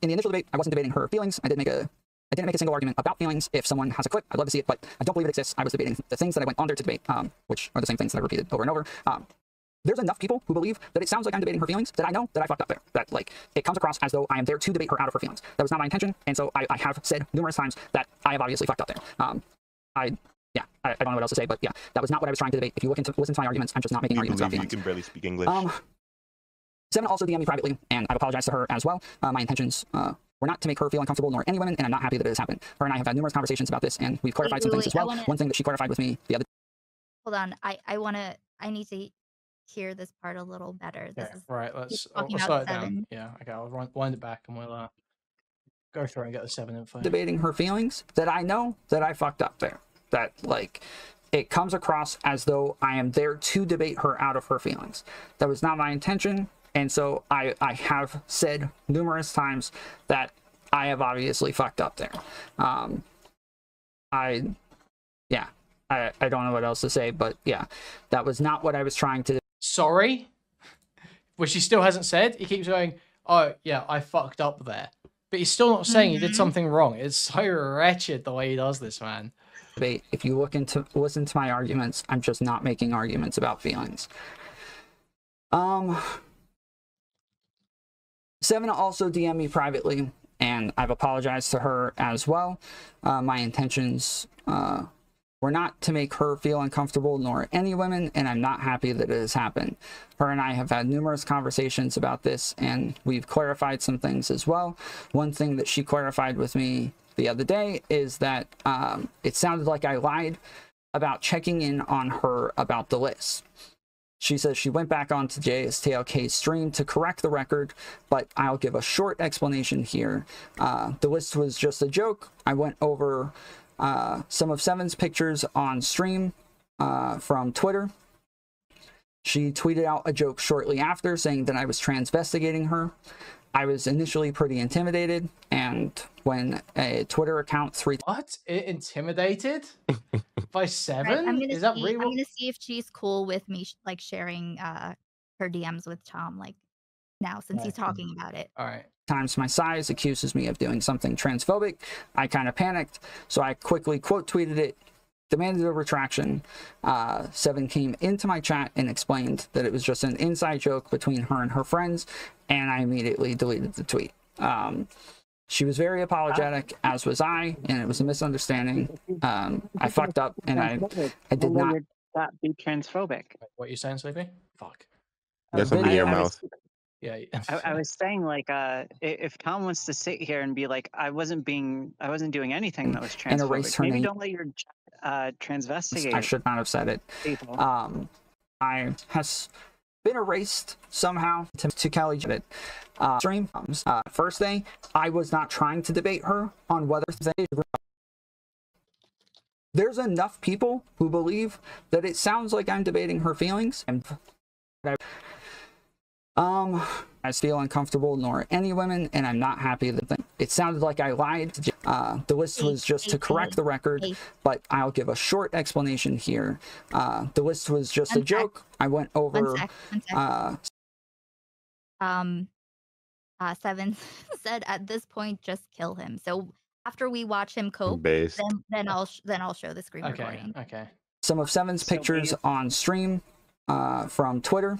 In the initial debate, I wasn't debating her feelings. I didn't make a single argument about feelings. If someone has a clip, I'd love to see it, but I don't believe it exists. I was debating the things that I went on there to debate, which are the same things that I repeated over and over. There's enough people who believe that it sounds like I'm debating her feelings that I know that I fucked up there. That like it comes across as though I am there to debate her out of her feelings. That was not my intention, and so I have said numerous times that I have obviously fucked up there. I don't know what else to say, but yeah, that was not what I was trying to debate. If you listen to my arguments, I'm just not making arguments about feelings. You can barely speak English. Seven also DM'd me privately, and I've apologized to her as well. My intentions were not to make her feel uncomfortable, nor any women, and I'm not happy that it has happened. Her and I have had numerous conversations about this, and we've clarified some things as well. One thing that she clarified with me the other. Hold on, I need to hear this part a little better. This is right. I'll slow it down. Yeah, okay. I'll wind it back, and we'll go through and get the 7 info. Debating her feelings, that I know that I fucked up there. That like it comes across as though I am there to debate her out of her feelings. That was not my intention. And so I have said numerous times that I have obviously fucked up there. I don't know what else to say, but yeah, that was not what I was trying to do. Sorry? Which he still hasn't said. He keeps going, oh, yeah, I fucked up there. But he's still not saying he did something wrong. It's so wretched the way he does this, man. If you listen to my arguments, I'm just not making arguments about feelings. Seven also DM'd me privately, and I've apologized to her as well. My intentions were not to make her feel uncomfortable, nor any women, and I'm not happy that it has happened. Her and I have had numerous conversations about this, and we've clarified some things as well. One thing that she clarified with me the other day is that it sounded like I lied about checking in on her about the list. She says she went back onto JSTLK's stream to correct the record, but I'll give a short explanation here. The list was just a joke. I went over some of Seven's pictures on stream from Twitter. She tweeted out a joke shortly after saying that I was transvestigating her. I was initially pretty intimidated, and when a Twitter account What? Intimidated? By Seven? Right, Is that real? I'm gonna see if she's cool with me like sharing her DMs with Tom like now since he's talking about it. All right. Times my size accuses me of doing something transphobic. I kind of panicked, so I quickly quote tweeted it demanded a retraction. Seven came into my chat and explained that it was just an inside joke between her and her friends, and I immediately deleted the tweet. She was very apologetic, as was I, and it was a misunderstanding. I fucked up, and I did not. Would that be transphobic? What are you saying, Sleepy? Fuck. There's something in your mouth. Yeah. I was saying, like, if Tom wants to sit here and be like, I wasn't doing anything that was And erase transphobic, her maybe name. don't let your transvestigate. I should not have said it. People. I has been erased somehow to Kelly Janet. Stream. First day, I was not trying to debate her on whether there's enough people who believe that it sounds like I'm debating her feelings, and I feel uncomfortable, nor any women, and I'm not happy that it sounded like I lied. The list was just to correct the record, but I'll give a short explanation here. The list was just a joke. I went over. Seven said at this point, just kill him. So after we watch him cope, then I'll show the screen recording. Okay. Some of Seven's pictures on stream from Twitter.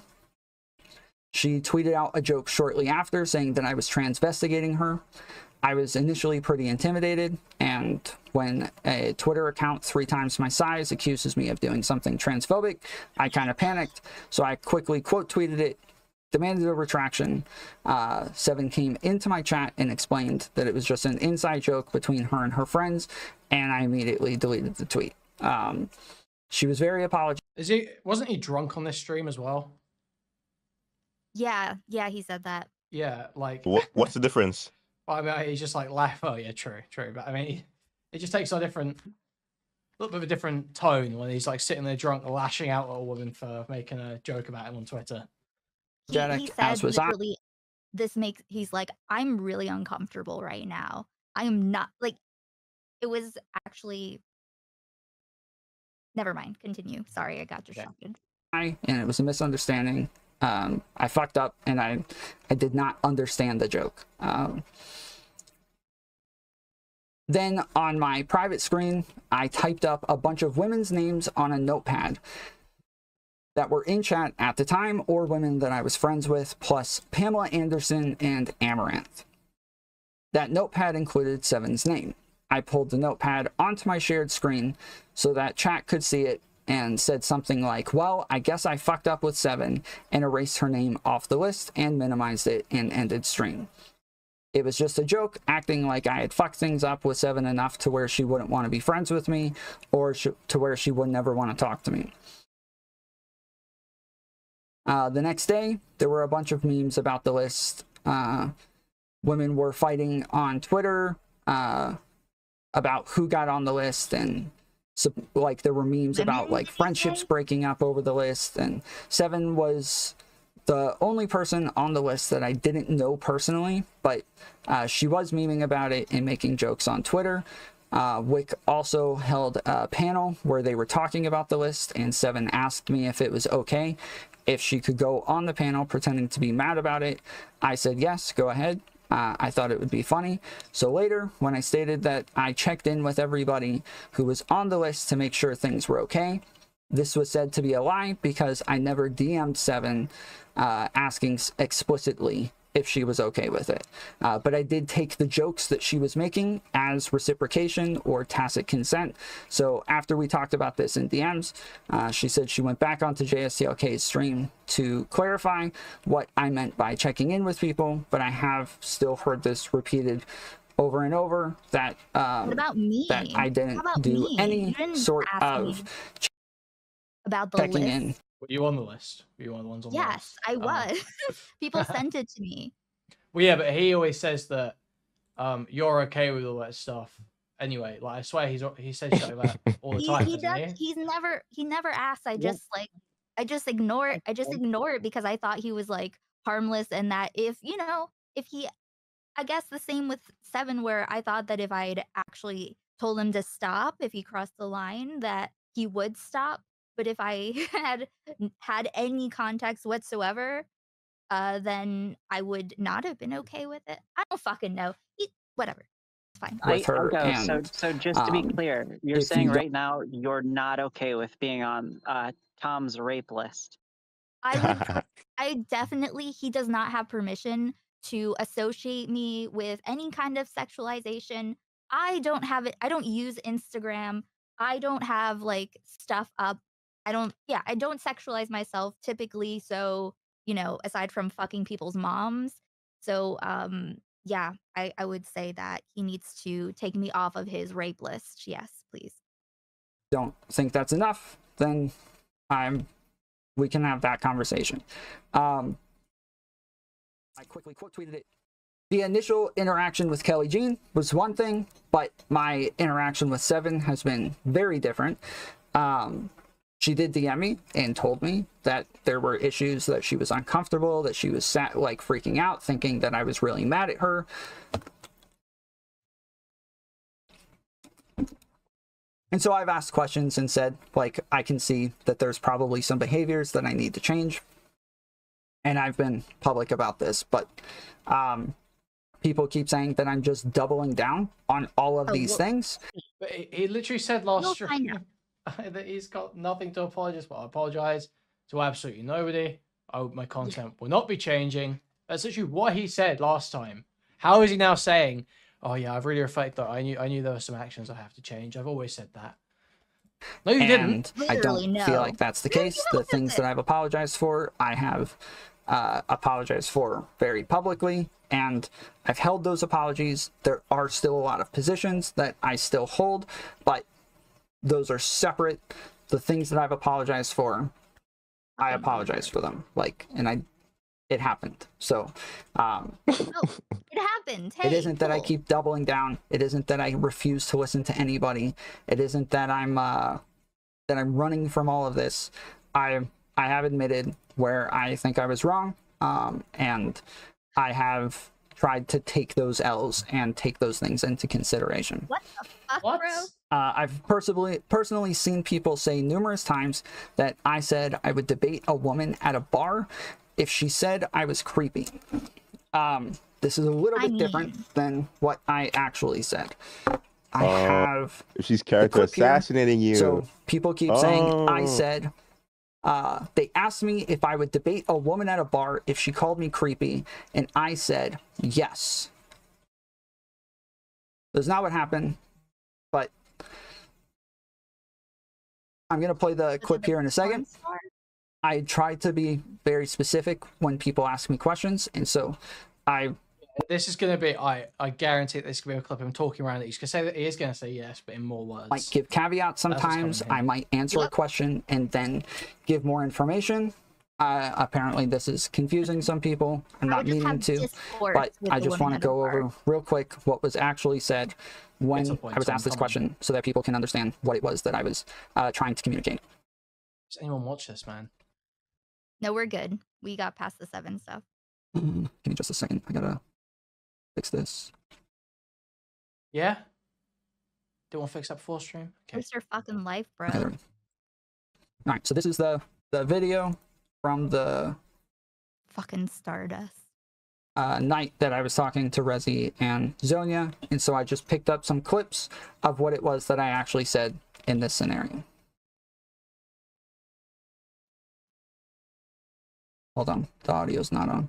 She tweeted out a joke shortly after saying that I was transvestigating her. I was initially pretty intimidated, and when a Twitter account 3 times my size accuses me of doing something transphobic, I kind of panicked, so I quickly quote tweeted it, demanded a retraction. Seven came into my chat and explained that it was just an inside joke between her and her friends, and I immediately deleted the tweet. She was very apologetic. Wasn't he drunk on this stream as well? Yeah, he said that. Yeah, like what's the difference? Well, I mean, he's just like laugh. Oh yeah, true. But I mean, it just takes a little bit of a different tone when he's like sitting there drunk, lashing out at a woman for making a joke about him on Twitter. He said literally, he's like, I'm really uncomfortable right now. I am not, like, it was actually, never mind, continue. Sorry, I got distracted. And it was a misunderstanding. I fucked up, and I did not understand the joke. Then on my private screen, I typed up a bunch of women's names on a notepad that were in chat at the time, or women that I was friends with, plus Pamela Anderson and Amaranth. That notepad included Seven's name. I pulled the notepad onto my shared screen so that chat could see it, and said something like, well, I guess I fucked up with Seven, and erased her name off the list and minimized it and ended stream. It was just a joke, acting like I had fucked things up with Seven enough to where she wouldn't want to be friends with me, or to where she would never want to talk to me. The next day, there were a bunch of memes about the list. Women were fighting on Twitter about who got on the list, and so, like, there were memes about like friendships breaking up over the list, and Seven was the only person on the list that I didn't know personally, but she was memeing about it and making jokes on Twitter. Wick also held a panel where they were talking about the list, and Seven asked me if it was okay if she could go on the panel pretending to be mad about it. I said yes, go ahead. I thought it would be funny. So later, when I stated that I checked in with everybody who was on the list to make sure things were okay, this was said to be a lie because I never DM'd Seven asking explicitly if she was okay with it. But I did take the jokes that she was making as reciprocation or tacit consent. So after we talked about this in DMs, she said she went back onto JSTLK's stream to clarify what I meant by checking in with people, but I have still heard this repeated over and over that what about me? That I didn't do any sort of about the checking list. in. Were you on the list? Were you one of the ones on the list? Yes, I was. People sent it to me. Well, yeah, but he always says that you're okay with all that stuff. Anyway, like I swear he says shit like that all the time. He never asks. I just ignore it. I just ignore it because I thought he was like harmless, and that if he, I guess the same with Seven, where I thought that if I'd actually told him to stop, if he crossed the line, that he would stop. But if I had any context whatsoever, then I would not have been okay with it. I don't fucking know. Whatever. fine. with her. So just to be clear, you're if saying you right now you're not okay with being on Tom's rape list. I definitely, he does not have permission to associate me with any kind of sexualization. I don't have it. I don't use Instagram. I don't have like stuff up. I don't sexualize myself typically. So, aside from fucking people's moms. So, yeah, I would say that he needs to take me off of his rape list. Yes, please. don't think that's enough, then we can have that conversation. I quickly quote tweeted it. The initial interaction with Kelly Jean was one thing, but my interaction with Seven has been very different. She did DM me and told me that there were issues, that she was uncomfortable, that she was freaking out, thinking that I was really mad at her. And so I've asked questions and said, I can see that there's probably some behaviors that I need to change. And I've been public about this, but people keep saying that I'm just doubling down on all of these things. But he literally said last stream that he's got nothing to apologize for. I apologize to absolutely nobody. My content will not be changing. That's literally what he said last time. How is he now saying, oh yeah, I've really reflected that I knew there were some actions I have to change. I've always said that. No, you didn't. I don't feel like that's the case. The things that I've apologized for, I have apologized for very publicly, and I've held those apologies. There are still a lot of positions that I still hold, but those are separate. The things that I've apologized for, I apologize for them. It happened. So it happened. Hey, it isn't that I keep doubling down. It isn't that I refuse to listen to anybody. It isn't that I'm running from all of this. I have admitted where I think I was wrong, and I have tried to take those L's and take those things into consideration. What the fuck, bro? I've personally seen people say numerous times that I said I would debate a woman at a bar if she said I was creepy. This is a little bit different than what I actually said. I have. She's character assassinating you. So people keep saying I said. They asked me if I would debate a woman at a bar if she called me creepy, and I said yes. That's not what happened, but I'm gonna play the clip here in a second. I try to be very specific when people ask me questions, and so this is going to be, I guarantee this is going to be a clip of him talking around it. He's going to say that he is going to say yes, but in more words. Might give caveats sometimes. I might answer a question and then give more information. Apparently this is confusing some people. I'm not meaning to, but I just want to go over real quick what was actually said when I was asked this question so that people can understand what it was that I was trying to communicate. Does anyone watch this, man? No, we're good. We got past the 7 stuff. Give me just a second. I gotta fix this. Yeah? Do you want to fix that before stream? Okay. Fix your fucking life, bro. Okay, alright, so this is the video from the fucking Stardust night that I was talking to Rezi and Zonia, and so I just picked up some clips of what it was that I actually said in this scenario. Hold on, the audio's not on.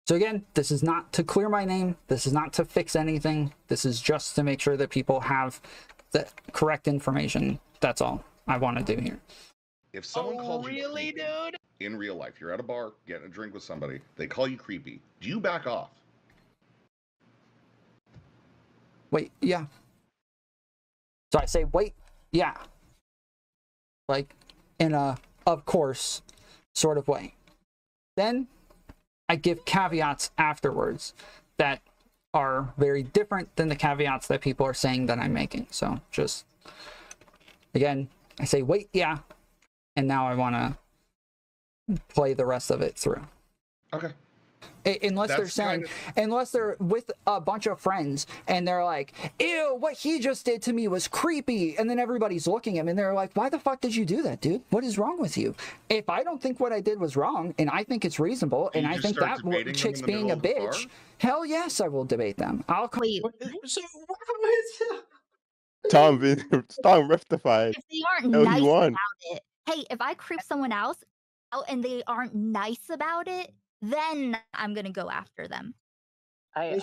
So again, this is not to clear my name. This is not to fix anything. This is just to make sure that people have the correct information. That's all I want to do here. If someone calls you creepy, dude? In real life, you're at a bar, getting a drink with somebody, they call you creepy. Do you back off? Wait, yeah. So I say, wait, yeah. In a, of course, sort of way. Then I give caveats afterwards that are very different than the caveats that people are saying that I'm making. So just, again, I say, wait, yeah. And now I want to play the rest of it through. Okay. Unless they're That's saying, kind unless they're with a bunch of friends and they're like, ew, what he just did to me was creepy. And then everybody's looking at him and they're like, why the fuck did you do that, dude? What is wrong with you? If I don't think what I did was wrong and I think it's reasonable and I think that chick's being a bitch, hell yes, I will debate them. I'll wait. Tom rectified. If they aren't Oh, nice you won. about it, hey, if I creep someone else out and they aren't nice about it, then I'm gonna go after them. I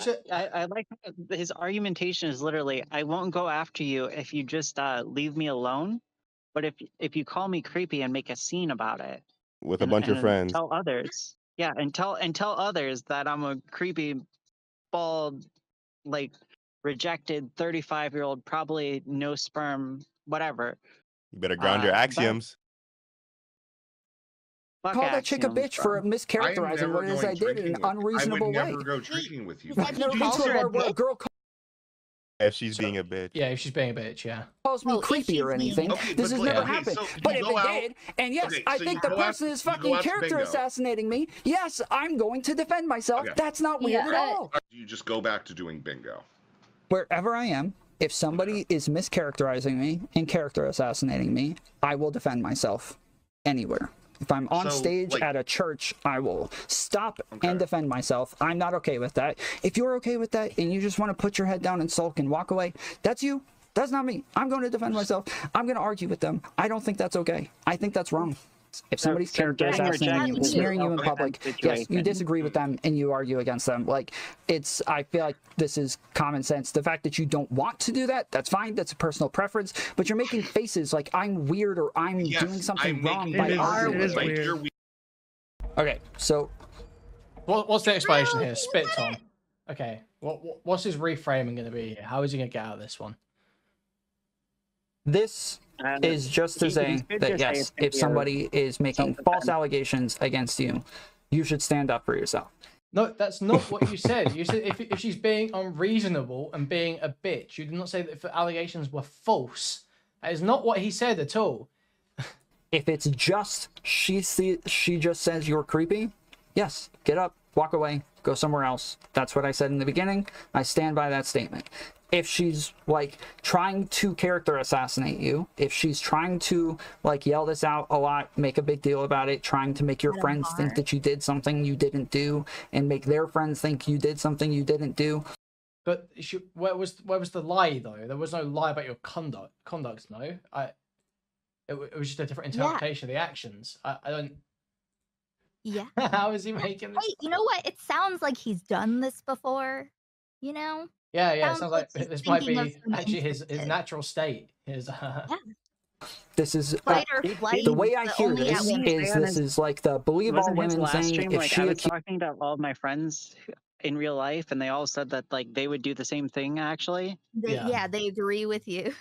like his argumentation is literally, I won't go after you if you just leave me alone, but if you call me creepy and make a scene about it With a bunch of friends. tell others, yeah, and tell others that I'm a creepy, bald, like rejected 35-year-old, probably no sperm, whatever. You better ground your axioms. call that chick a bitch for mischaracterizing what it is I did in an unreasonable way. I would never go drinking with you. I've never been to a bar where a girl If she's being a bitch. Yeah, if she's being a bitch, yeah. calls me creepy or anything. This has never happened. But if it did, and yes, I think the person is fucking character assassinating me, yes, I'm going to defend myself. That's not weird at all. You just go back to doing bingo. Wherever I am, if somebody is mischaracterizing me and character assassinating me, I will defend myself anywhere. If I'm on stage at a church, I will stop and defend myself. I'm not okay with that. If you're okay with that and you just want to put your head down and sulk and walk away, that's you. That's not me. I'm going to defend myself. I'm going to argue with them. I don't think that's okay. I think that's wrong. If somebody's character assassinating you, smearing you in public, yes, you disagree with them and you argue against them. Like, I feel like this is common sense. The fact that you don't want to do that, that's fine. That's a personal preference. But you're making faces like I'm weird or I'm doing something wrong by arguing. Okay, so what's the explanation here? Spit, Tom. Okay, what's his reframing going to be here? How is he going to get out of this one? This is just to say that yes, if somebody is making false allegations against you, you should stand up for yourself. No, that's not what you said. You said if she's being unreasonable and being a bitch, you did not say that if the allegations were false. That is not what he said at all. If it's just she just says you're creepy, yes, get up, walk away, go somewhere else. That's what I said in the beginning. I stand by that statement. If she's like trying to character assassinate you, if she's trying to like yell this out a lot, make a big deal about it, trying to make your friends think that you did something you didn't do and make their friends think you did something you didn't do. But where was the lie though? There was no lie about your conduct. No, it was just a different interpretation of the actions. I don't. Yeah. How is he making this? Hey, you know what? It sounds like he's done this before. You know. Yeah, it sounds like this might be actually his natural state. This is the way I hear this is this is like the believe all women thing. If I was talking to all of my friends in real life, and they all said that like they would do the same thing. Actually, they agree with you.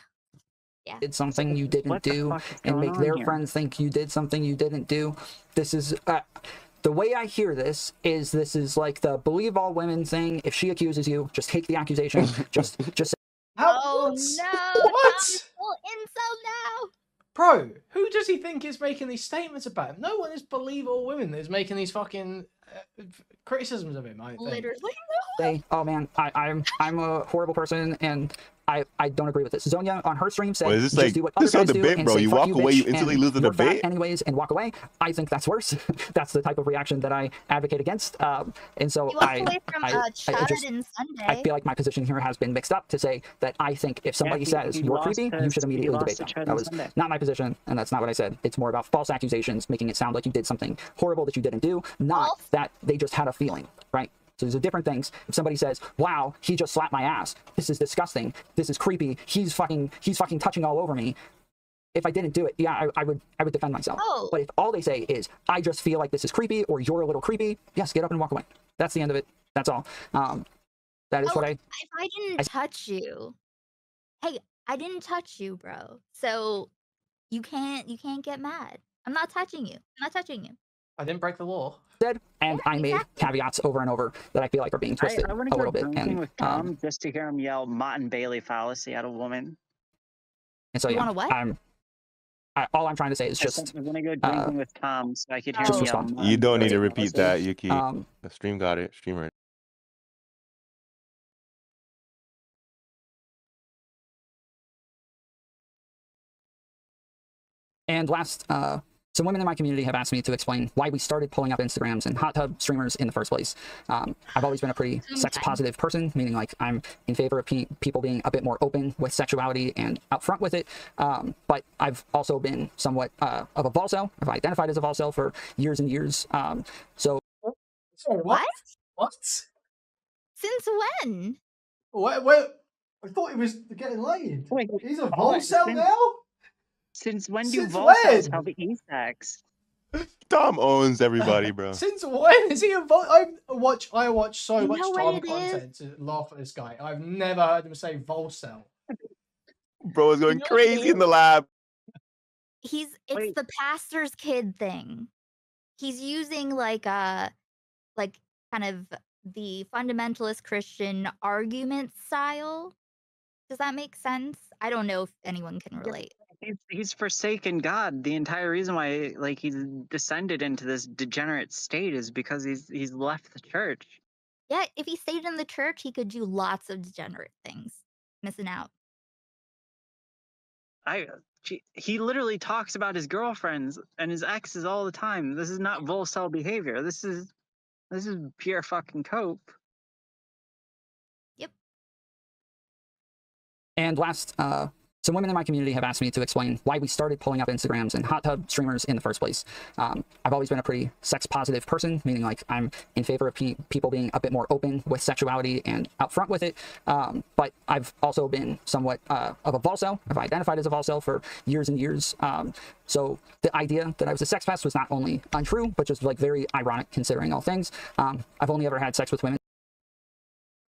Yeah. Did something you didn't do, and make their friends think you did something you didn't do. This is. The way I hear this is like the believe all women thing. If she accuses you, just take the accusation. just say. Oh no! What? Insult now. Bro, who does he think is making these statements about him? No one is believe all women that is making these fucking criticisms of him. I think. Literally. Say, oh man, I'm a horrible person and I don't agree with this. Zonia on her stream said, just like, do what this other is a guys debate, do, bro. and You say, walk you, away, bitch, you instantly and lose the you're fat debate. anyways, and walk away. I think that's worse. That's the type of reaction that I advocate against. And so I feel like my position here has been mixed up to say that I think if somebody says you're creepy, you should immediately debate them. That was not my position, and that's not what I said. It's more about false accusations, making it sound like you did something horrible that you didn't do, not that they just had a feeling, right? So there's different things. If somebody says, wow, he just slapped my ass. This is disgusting. This is creepy. He's fucking touching all over me. If I didn't do it, yeah, I would defend myself. But if all they say is, I just feel like this is creepy or you're a little creepy, yes, get up and walk away. That's the end of it. That's all. That is what I... If I didn't touch you, hey, I didn't touch you, bro. So you can't get mad. I'm not touching you. I'm not touching you. I didn't break the law. And I made caveats over and over that I feel like are being twisted I want a to little go bit. drinking And with Tom just to hear him yell Mott and Bailey fallacy at a woman. so You yeah, wanna what? all I'm trying to say is just. I'm gonna go drinking with Tom, so I could hear just me respond. on You don't need to the repeat that, Yuki. Um, The stream got it. Streamer. And last, some women in my community have asked me to explain why we started pulling up Instagrams and hot tub streamers in the first place. I've always been a pretty sex positive person, meaning like I'm in favor of people being a bit more open with sexuality and upfront with it. But I've also been somewhat of a volcel. I've identified as a volcel for years and years. So Sorry, What? What? Since when? Wait, I thought he was getting laid. Wait, He's a what? volcel now? Since when do Since volcels when? have e-sex? Tom owns everybody, bro. Since when is he a I watch so You much know what Tom it is? content to laugh at this guy. I've never heard him say volcel. Bro is going know what it crazy in the lab. It's Wait. the pastor's kid thing. He's using like kind of the fundamentalist Christian argument style. Does that make sense? I don't know if anyone can relate. He's forsaken God. The entire reason why he's descended into this degenerate state is because he's left the church. Yeah, if he stayed in the church, he could do lots of degenerate things. Missing out. He literally talks about his girlfriends and his exes all the time. This is not volcel behavior. This is pure fucking cope. And last, some women in my community have asked me to explain why we started pulling up Instagrams and hot tub streamers in the first place. I've always been a pretty sex positive person, meaning like I'm in favor of people being a bit more open with sexuality and upfront with it. But I've also been somewhat of a volcel. I've identified as a volcel for years and years. So the idea that I was a sex pest was not only untrue, but just like very ironic considering all things. I've only ever had sex with women.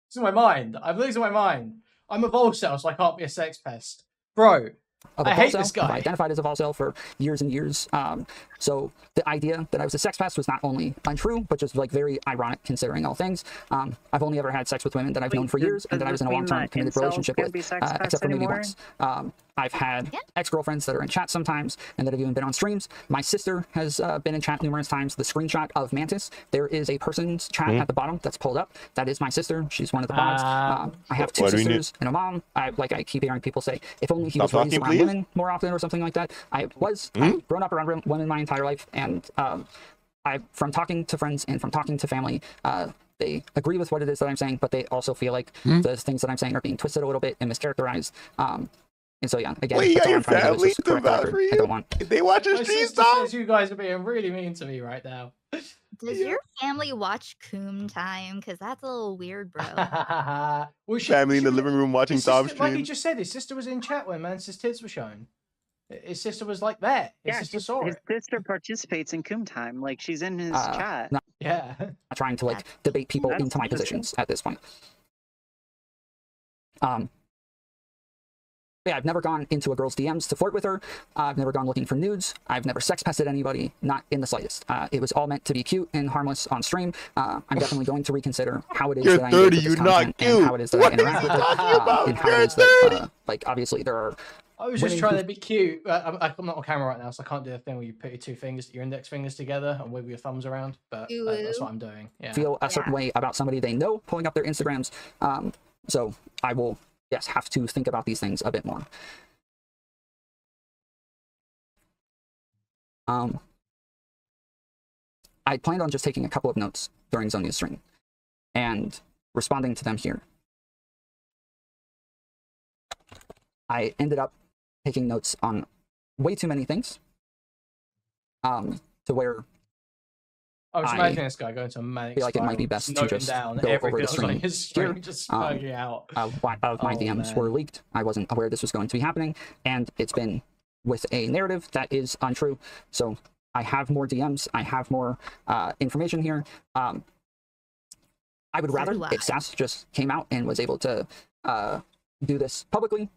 Losing my mind. I'm losing my mind. I'm a volcel, so I can't be a sex pest. Bro, I hate this guy. I've identified as a volcel for years and years. So the idea that I was a sex pest was not only untrue, but just like very ironic considering all things. I've only ever had sex with women that I've known for years and that I was in a long-term committed relationship with, except for maybe once. I've had ex-girlfriends that are in chat sometimes and that have even been on streams. My sister has been in chat numerous times. The screenshot of Mantis, there is a person's chat at the bottom that's pulled up. That is my sister. She's one of the mods. I have two sisters and a mom. I keep hearing people say, if only he was raised around women more often or something like that. I've grown up around women my entire life, and from talking to friends and from talking to family, they agree with what it is that I'm saying, but they also feel like the things that I'm saying are being twisted a little bit and mischaracterized. And so yeah, again, Wait, that's all your I'm trying to do is family just correct the record. I don't want. They watch your My streams, sister Tom? says you guys are being really mean to me right now. Does your family watch Coom Time? Because that's a little weird, bro. Well, Family in the living room watching Tom sister, like he stream. just said, his sister was in chat when Mantis' tits were shown. His sister was like that. His sister saw his it. sister participates in Coom Time. Like she's in his chat. Yeah. Not trying to like debate people That's into my positions at this point. Yeah, I've never gone into a girl's DMs to flirt with her. I've never gone looking for nudes. I've never sex pested anybody, not in the slightest. It was all meant to be cute and harmless on stream. I'm definitely going to reconsider how it is You're that I 30, engage with you're this not content cute. and how it is that What I are interact you with it, talking about? and how You're it is that, like, obviously there are. I was just trying to be cute. I'm not on camera right now, so I can't do the thing where you put your index fingers together and wiggle your thumbs around. But that's what I'm doing. Yeah. Feel a certain way about somebody they know pulling up their Instagrams. So I will, yes, have to think about these things a bit more. I planned on just taking a couple of notes during Zonia's stream and responding to them here. I ended up taking notes on way too many things, to where I was imagining this guy going to a manic feel like it might be best to just go over the stream here. just smoking out. Of my DMs were leaked. I wasn't aware this was going to be happening, and it's been with a narrative that is untrue. So I have more DMs. I have more information here. I would rather if Sass just came out and was able to do this publicly.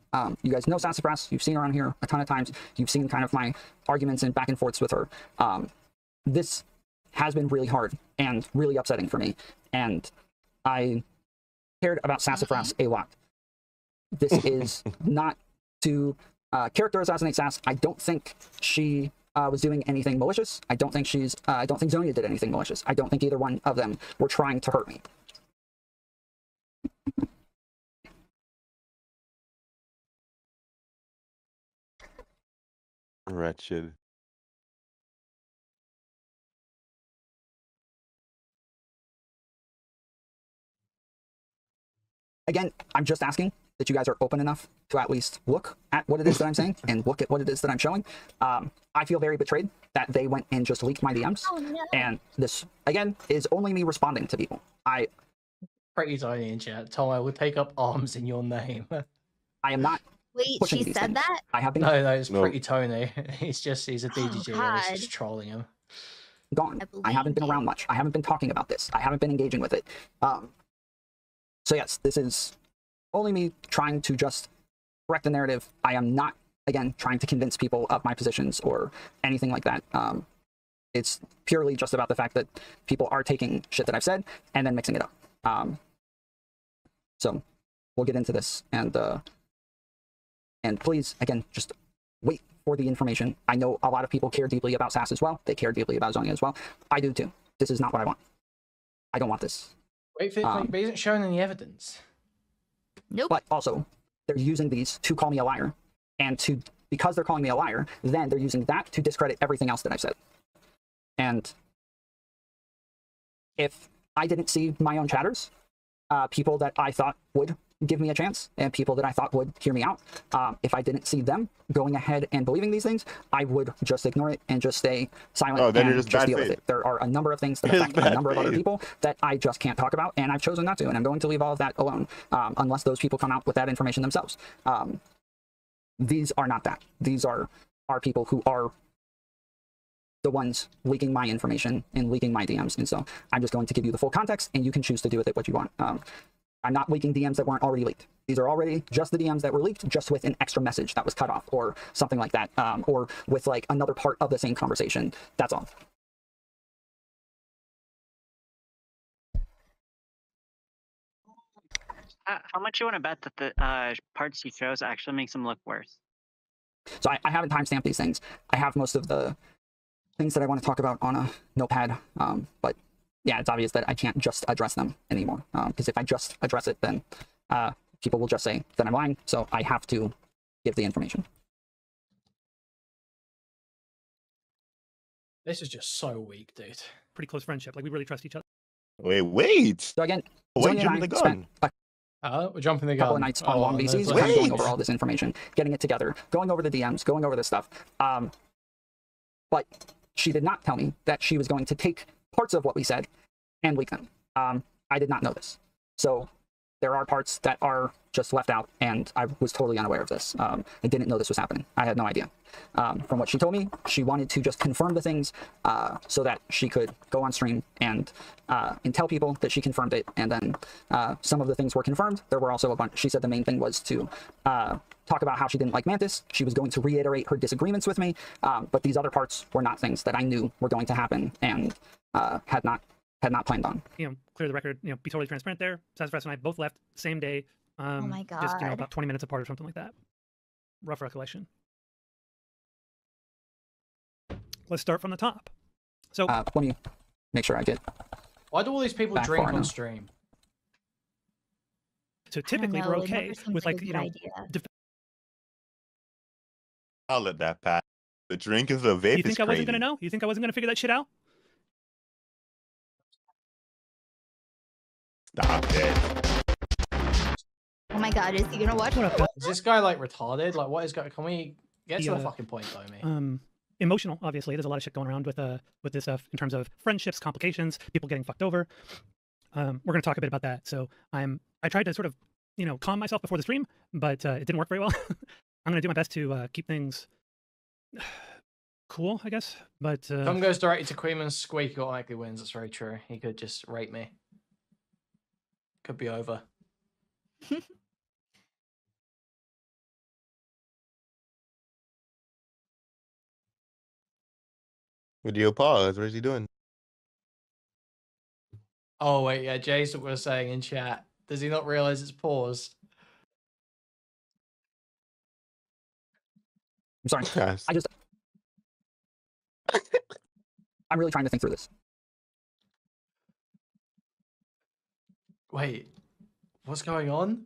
You guys know Sassafras. You've seen her on here a ton of times. You've seen kind of my arguments and back and forths with her. This has been really hard and really upsetting for me. And I cared about Sassafras a lot. This is not to character assassinate Sass. I don't think she was doing anything malicious. I don't think I don't think Zonia did anything malicious. I don't think either one of them were trying to hurt me. Wretched. Again, I'm just asking that you guys are open enough to at least look at what it is that I'm saying and look at what it is that I'm showing. I feel very betrayed that they went and just leaked my DMs. Oh, no. And this, again, is only me responding to people. Pretty tiny in chat. Tom, I would take up arms in your name. I am not. Wait, she said that? I have been. No, it's Pretty Tony. He's a DDG. God. He's just trolling him. Gone. I haven't been around much. I haven't been talking about this. I haven't been engaging with it. So yes, this is only me trying to just correct the narrative. I am not, again, trying to convince people of my positions or anything like that. It's purely just about the fact that people are taking shit that I've said and then mixing it up. So we'll get into this, and please, again, just wait for the information. I know a lot of people care deeply about Sass as well. They care deeply about Zonia as well. I do too. This is not what I want. I don't want this. Wait for but he isn't showing any evidence. Nope. But also, they're using these to call me a liar, and because they're calling me a liar, then they're using that to discredit everything else that I've said. And if I didn't see my own chatters, people that I thought would give me a chance and people that I thought would hear me out, if I didn't see them going ahead and believing these things, I would just ignore it and just stay silent and just deal with it. There are a number of things that affect a number of other people that I just can't talk about, and I've chosen not to, and I'm going to leave all of that alone unless those people come out with that information themselves. These are not that. These are people who are the ones leaking my information and leaking my DMs, and so I'm just going to give you the full context, and you can choose to do with it what you want. I'm not leaking DMs that weren't already leaked. These are already just the DMs that were leaked, just with an extra message that was cut off or something like that, or with like another part of the same conversation. That's all. How much you want to bet that the parts he shows actually makes him look worse? So I haven't timestamped these things. I have most of the things that I want to talk about on a notepad, but yeah, it's obvious that I can't just address them anymore, because if I just address it, then people will just say that I'm lying, so I have to give the information. This is just so weak, dude. Pretty close friendship. Like, we really trust each other. Wait. So again, Wait, jumping the gun. We're jumping the gun. Couple of nights on Long VCs, kind of going over all this information, getting it together, going over the DMs, going over this stuff. But she did not tell me that she was going to take parts of what we said and leak them. I did not know this. So there are parts that are just left out, and I was totally unaware of this. I didn't know this was happening. I had no idea. From what she told me, she wanted to just confirm the things so that she could go on stream and tell people that she confirmed it, and then some of the things were confirmed. There were also a bunch. She said the main thing was to talk about how she didn't like Mantis. She was going to reiterate her disagreements with me, but these other parts were not things that I knew were going to happen and had not planned on. Clear the record, be totally transparent there. Sassafras and I both left same day. Oh my God. Just, about 20 minutes apart or something like that. Rough recollection. Let's start from the top. So let me make sure I get. Why do all these people drink on stream? So typically we're okay with like, I'll let that pass. The drink is a vape. You think I wasn't gonna know? You think I wasn't gonna figure that shit out? Stop it. Oh my God, is he gonna watch? Is this guy like retarded? Like, what is going? Can we get to the fucking point, Domi? Emotional, obviously. There's a lot of shit going around with this stuff in terms of friendships, complications, people getting fucked over. We're gonna talk a bit about that. So I tried to sort of, calm myself before the stream, but it didn't work very well. I'm gonna do my best to keep things cool, I guess. But Tom goes directly to Kuihman. Squeak automatically wins. That's very true. He could just rape me. Could be over. Video pause. What is he doing? Oh wait, yeah. Jason was saying in chat. Does he not realize it's paused? I'm sorry. Yes. I'm really trying to think through this. Wait, what's going on?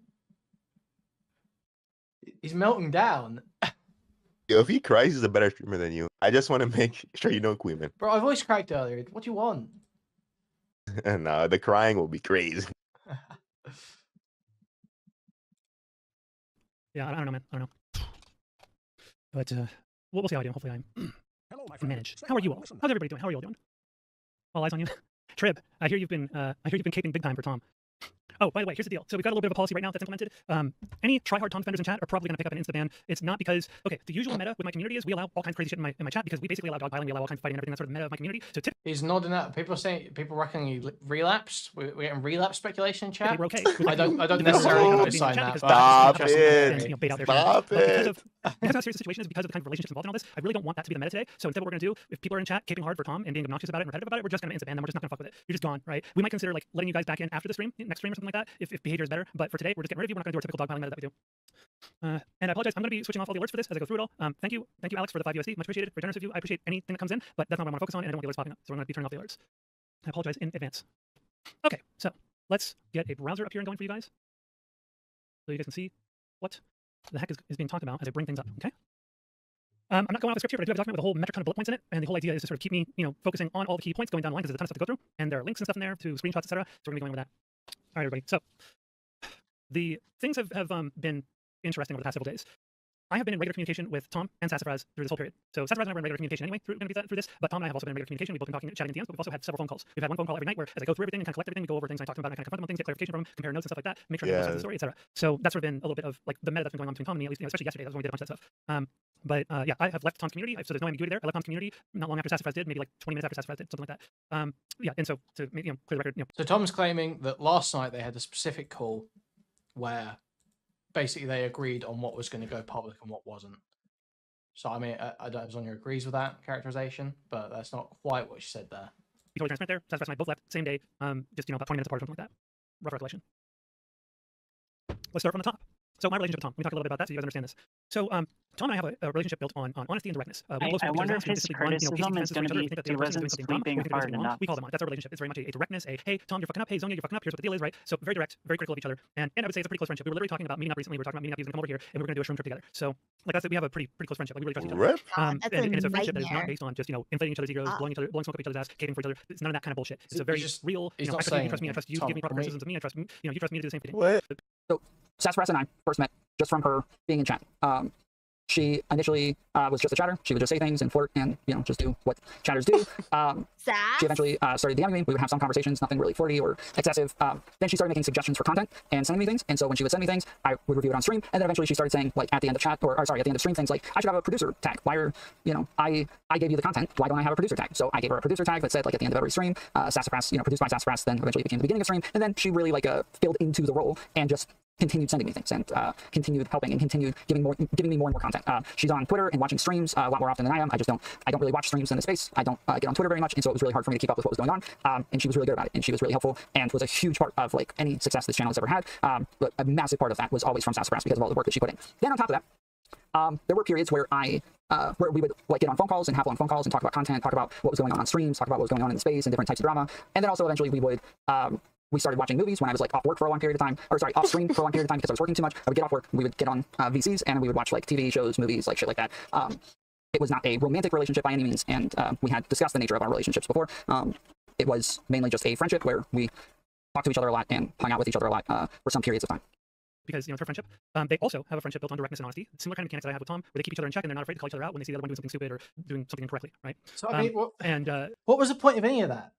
He's melting down. Yo, if he cries, he's a better streamer than you. I just want to make sure you know, Kuihman. Bro, I voice cracked earlier. What do you want? And the crying will be crazy. Yeah, I don't know, man. I don't know. But we'll see how I do. Hopefully I manage. How are you all? How's everybody doing? How are you all doing? All eyes on you. Trib, I hear you've been caping big time for Tom. Oh, by the way, here's the deal. So we've got a little bit of a policy right now that's implemented. Any tryhard Tom defenders in chat are probably going to pick up an insta-ban. It's not because, okay, the usual meta with my community is we allow all kinds of crazy shit in my chat because we basically allow dogpiling, we allow all kinds of fighting and everything. That's sort of the meta of my community. So he's nodding out. People reckon he relapsed. We're getting relapse speculation in chat. We're okay. I don't necessarily co-sign that. Stop it. Stop it. Because how serious the situation is, because of the kind of relationships involved in all this, I really don't want that to be the meta today. So instead, what we're going to do, if people are in chat caping hard for Tom and being obnoxious about it and repetitive about it, we're just going to insta-ban them. We're just not going to fuck with it. You're just gone, right? We might consider like letting you guys back in after the stream, next stream or something like that, if behavior is better. But for today, we're just getting rid of you. We're not going to do our typical dogpiling meta that we do. And I apologize. I'm going to be switching off all the alerts for this as I go through it all. Thank you, Alex, for the 5 USD. Much appreciated. Very generous of you. I appreciate anything that comes in, but that's not what I want to focus on, and I don't want the alerts popping up. So we're going to be turning off the alerts. I apologize in advance. Okay, so let's get a browser up here and going for you guys, so you guys can see what the heck is being talked about as I bring things up. Okay. I'm not going off the script here, but I do have a document with a whole metric ton of bullet points in it, and the whole idea is to sort of keep me, focusing on all the key points going down the line because there's a ton of stuff to go through, and there are links and stuff in there to screenshots, etc. So we're going to be going with that. All right, everybody. So the things have been interesting over the past several days. I have been in regular communication with Tom and Sassafras through this whole period. So Sassafras and I were in regular communication anyway through this, but Tom and I have also been in regular communication. We've both been chatting in DMs, but we've also had several phone calls. We've had one phone call every night where, as I go through everything and kind of collect everything, we go over things, and I talk to him about it, and I kind of confront him on things, get clarification from him, compare notes and stuff like that, make sure I know the story, etc. So that's sort of been a little bit of like the meta that's been going on between Tom and me, at least, especially yesterday. That's when we did a bunch of that stuff. But yeah, I have left Tom's community, so there's no ambiguity there. I left Tom's community not long after Sassafras did, maybe like 20 minutes after Sassafras did, something like that. Yeah, and so to clear the record, So Tom's claiming that last night they had a specific call where basically they agreed on what was going to go public and what wasn't. So I mean, I don't know if Zonia agrees with that characterization, but that's not quite what she said there. Be totally transparent there. Sassafras and I both left same day, just about 20 minutes apart or something like that. Rough recollection. Let's start from the top. So my relationship with Tom, we talked a little bit about that, so you guys understand this. So Tom and I have a relationship built on honesty and directness. I wonder if his criticism is going to be he wasn't sleeping hard enough. We call them on. That's our relationship. It's very much a directness. Hey, Tom, you're fucking up. Hey, Zonia, you're fucking up. Here's what the deal is, right? So very direct, very critical of each other. And I would say it's a pretty close friendship. We were literally talking about meeting up recently. We were talking about meeting up. He's going to come over here, and we're going to do a shroom trip together. So like I said, we have a pretty close friendship. Like, we really trust each other. And it's a friendship that is not based on just inflating each other's egos, blowing smoke up each other's ass, caving for each other. It's none of that kind of bullshit. It's a very real. I trust you, you trust me. I trust you. You give me proper criticisms of me. I trust you trust me to do the same thing. So Sassafras and I first met just from her being in chat. She initially was just a chatter. She would just say things and flirt and, just do what chatters do. She eventually started DMing me. We would have some conversations, nothing really flirty or excessive. Then she started making suggestions for content and sending me things. And so when she would send me things, I would review it on stream. And then eventually she started saying, like, at the end of chat, or sorry, at the end of stream, things like, I should have a producer tag. Why are, I gave you the content. Why don't I have a producer tag? So I gave her a producer tag that said, like, at the end of every stream, Sassafras, produced by Sassafras. Then eventually it became the beginning of stream. And then she really, filled into the role and just continued sending me things and continued helping and continued giving me more and more content. She's on Twitter and watching streams a lot more often than I am. I don't really watch streams in the space. I don't get on Twitter very much, and so it was really hard for me to keep up with what was going on. And she was really good about it, and she was really helpful and was a huge part of any success this channel has ever had. But a massive part of that was always from Sassafras because of all the work that she put in. Then on top of that, there were periods where where we would get on phone calls and have on phone calls and talk about content, talk about what was going on streams, talk about what was going on in the space and different types of drama. And then also eventually we started watching movies when I was off work for a long period of time, off stream for a long period of time because I was working too much. I would get off work, we would get on VCs, and we would watch TV shows, movies, shit like that. It was not a romantic relationship by any means, and we had discussed the nature of our relationships before. It was mainly just a friendship where we talked to each other a lot and hung out with each other a lot for some periods of time. Because it's her friendship. They also have a friendship built on directness and honesty. Similar kind of mechanics that I have with Tom, where they keep each other in check and they're not afraid to call each other out when they see the other one doing something stupid or doing something incorrectly, right? So I mean, what was the point of any of that?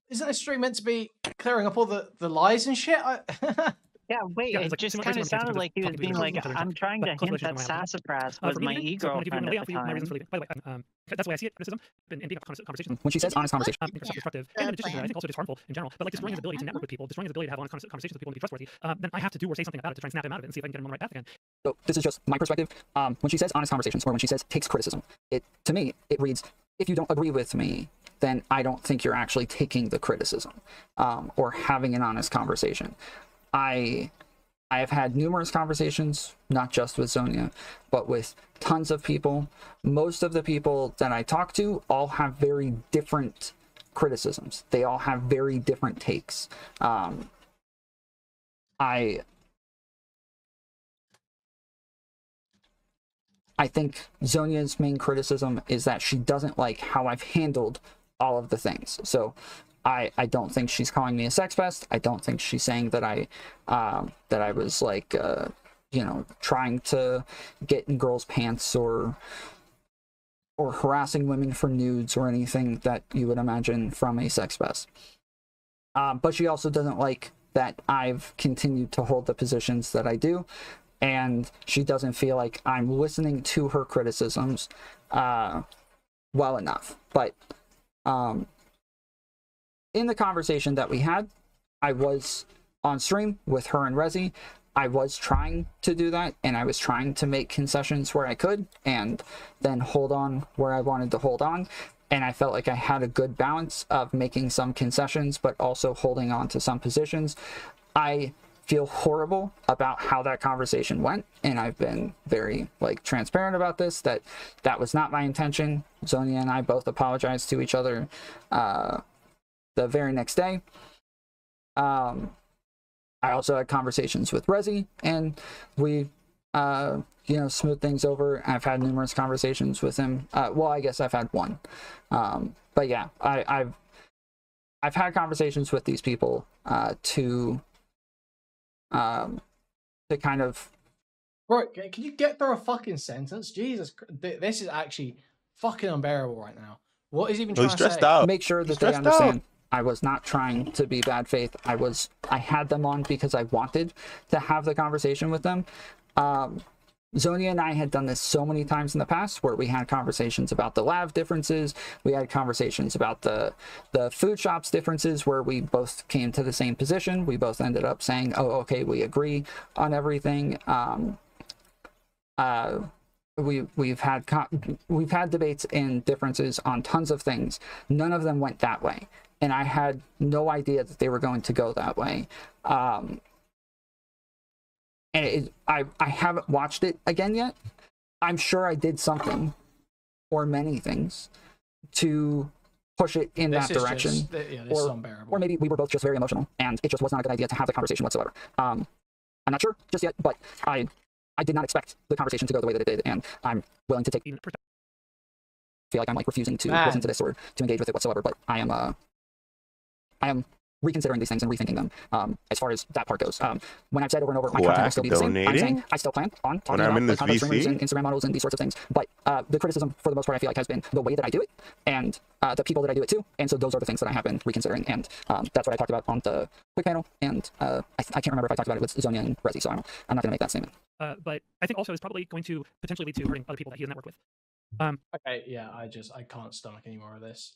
Isn't this stream meant to be clearing up all the lies and shit? Yeah, wait, it just kind of sounded like he was being like, I'm trying to hint that Sassafras was my e-girlfriend at the time. By the way, that's the way I see it, criticism, and being a conversation. When she says honest conversation. Constructive, and in addition to that, I think also just harmful in general, but destroying his ability to network with people, destroying his ability to have honest conversations with people and be trustworthy, then I have to do or say something about it to try and snap him out of it and see if I can get him on the right path again. So this is just my perspective. When she says honest conversations, or when she says takes criticism, to me, it reads, if you don't agree with me, then I don't think you're actually taking the criticism or having an honest conversation. I have had numerous conversations, not just with Zonia, but with tons of people. Most of the people that I talk to all have very different criticisms. They all have very different takes. I think Zonia's main criticism is that she doesn't like how I've handled all of the things. So I don't think she's calling me a sex pest. I don't think she's saying that I was like you know, trying to get in girls' pants or harassing women for nudes or anything that you would imagine from a sex pest. But she also doesn't like that I've continued to hold the positions that I do, and she doesn't feel like I'm listening to her criticisms well enough. But in the conversation that we had, I was on stream with her and Rezi. I was trying to do that, and I was trying to make concessions where I could and then hold on where I wanted to hold on. And I felt like I had a good balance of making some concessions, but also holding on to some positions. I feel horrible about how that conversation went, and I've been very like transparent about this, that was not my intention. Zonia and I both apologized to each other the very next day. I also had conversations with Rezi, and we you know, smooth things over. I've had numerous conversations with him. Well, I guess I've had one. But yeah, I've had conversations with these people to kind of... Bro, can you get through a fucking sentence? Jesus, this is actually fucking unbearable right now. What is he even trying to say? Out. Make sure that they understand I was not trying to be bad faith. I had them on because I wanted to have the conversation with them. Zonia and I had done this so many times in the past, where we had conversations about the lab differences. We had conversations about the food shops differences, where we both came to the same position. We both ended up saying, oh, okay, we agree on everything. We've had debates and differences on tons of things. None of them went that way, and I had no idea that they were going to go that way. And I haven't watched it again yet. I'm sure I did something, or many things, to push it in that direction. Or maybe we were both just very emotional, and it just was not a good idea to have the conversation whatsoever. I'm not sure just yet, but I did not expect the conversation to go the way that it did, and I'm willing to take... I feel like I'm like refusing to listen to this or to engage with it whatsoever, but I am reconsidering these things and rethinking them as far as that part goes. When I've said over and over, my content will still be the same. I'm saying I still plan on talking about like content streamers and Instagram models and these sorts of things. But the criticism, for the most part, I feel like has been the way that I do it and the people that I do it to. And so those are the things that I have been reconsidering. And that's what I talked about on the quick panel. And I can't remember if I talked about it with Zonia and Rezi, so I'm not going to make that statement. But I think also it's probably going to potentially lead to hurting other people that he doesn't network with. Okay, yeah, I can't stomach any more of this.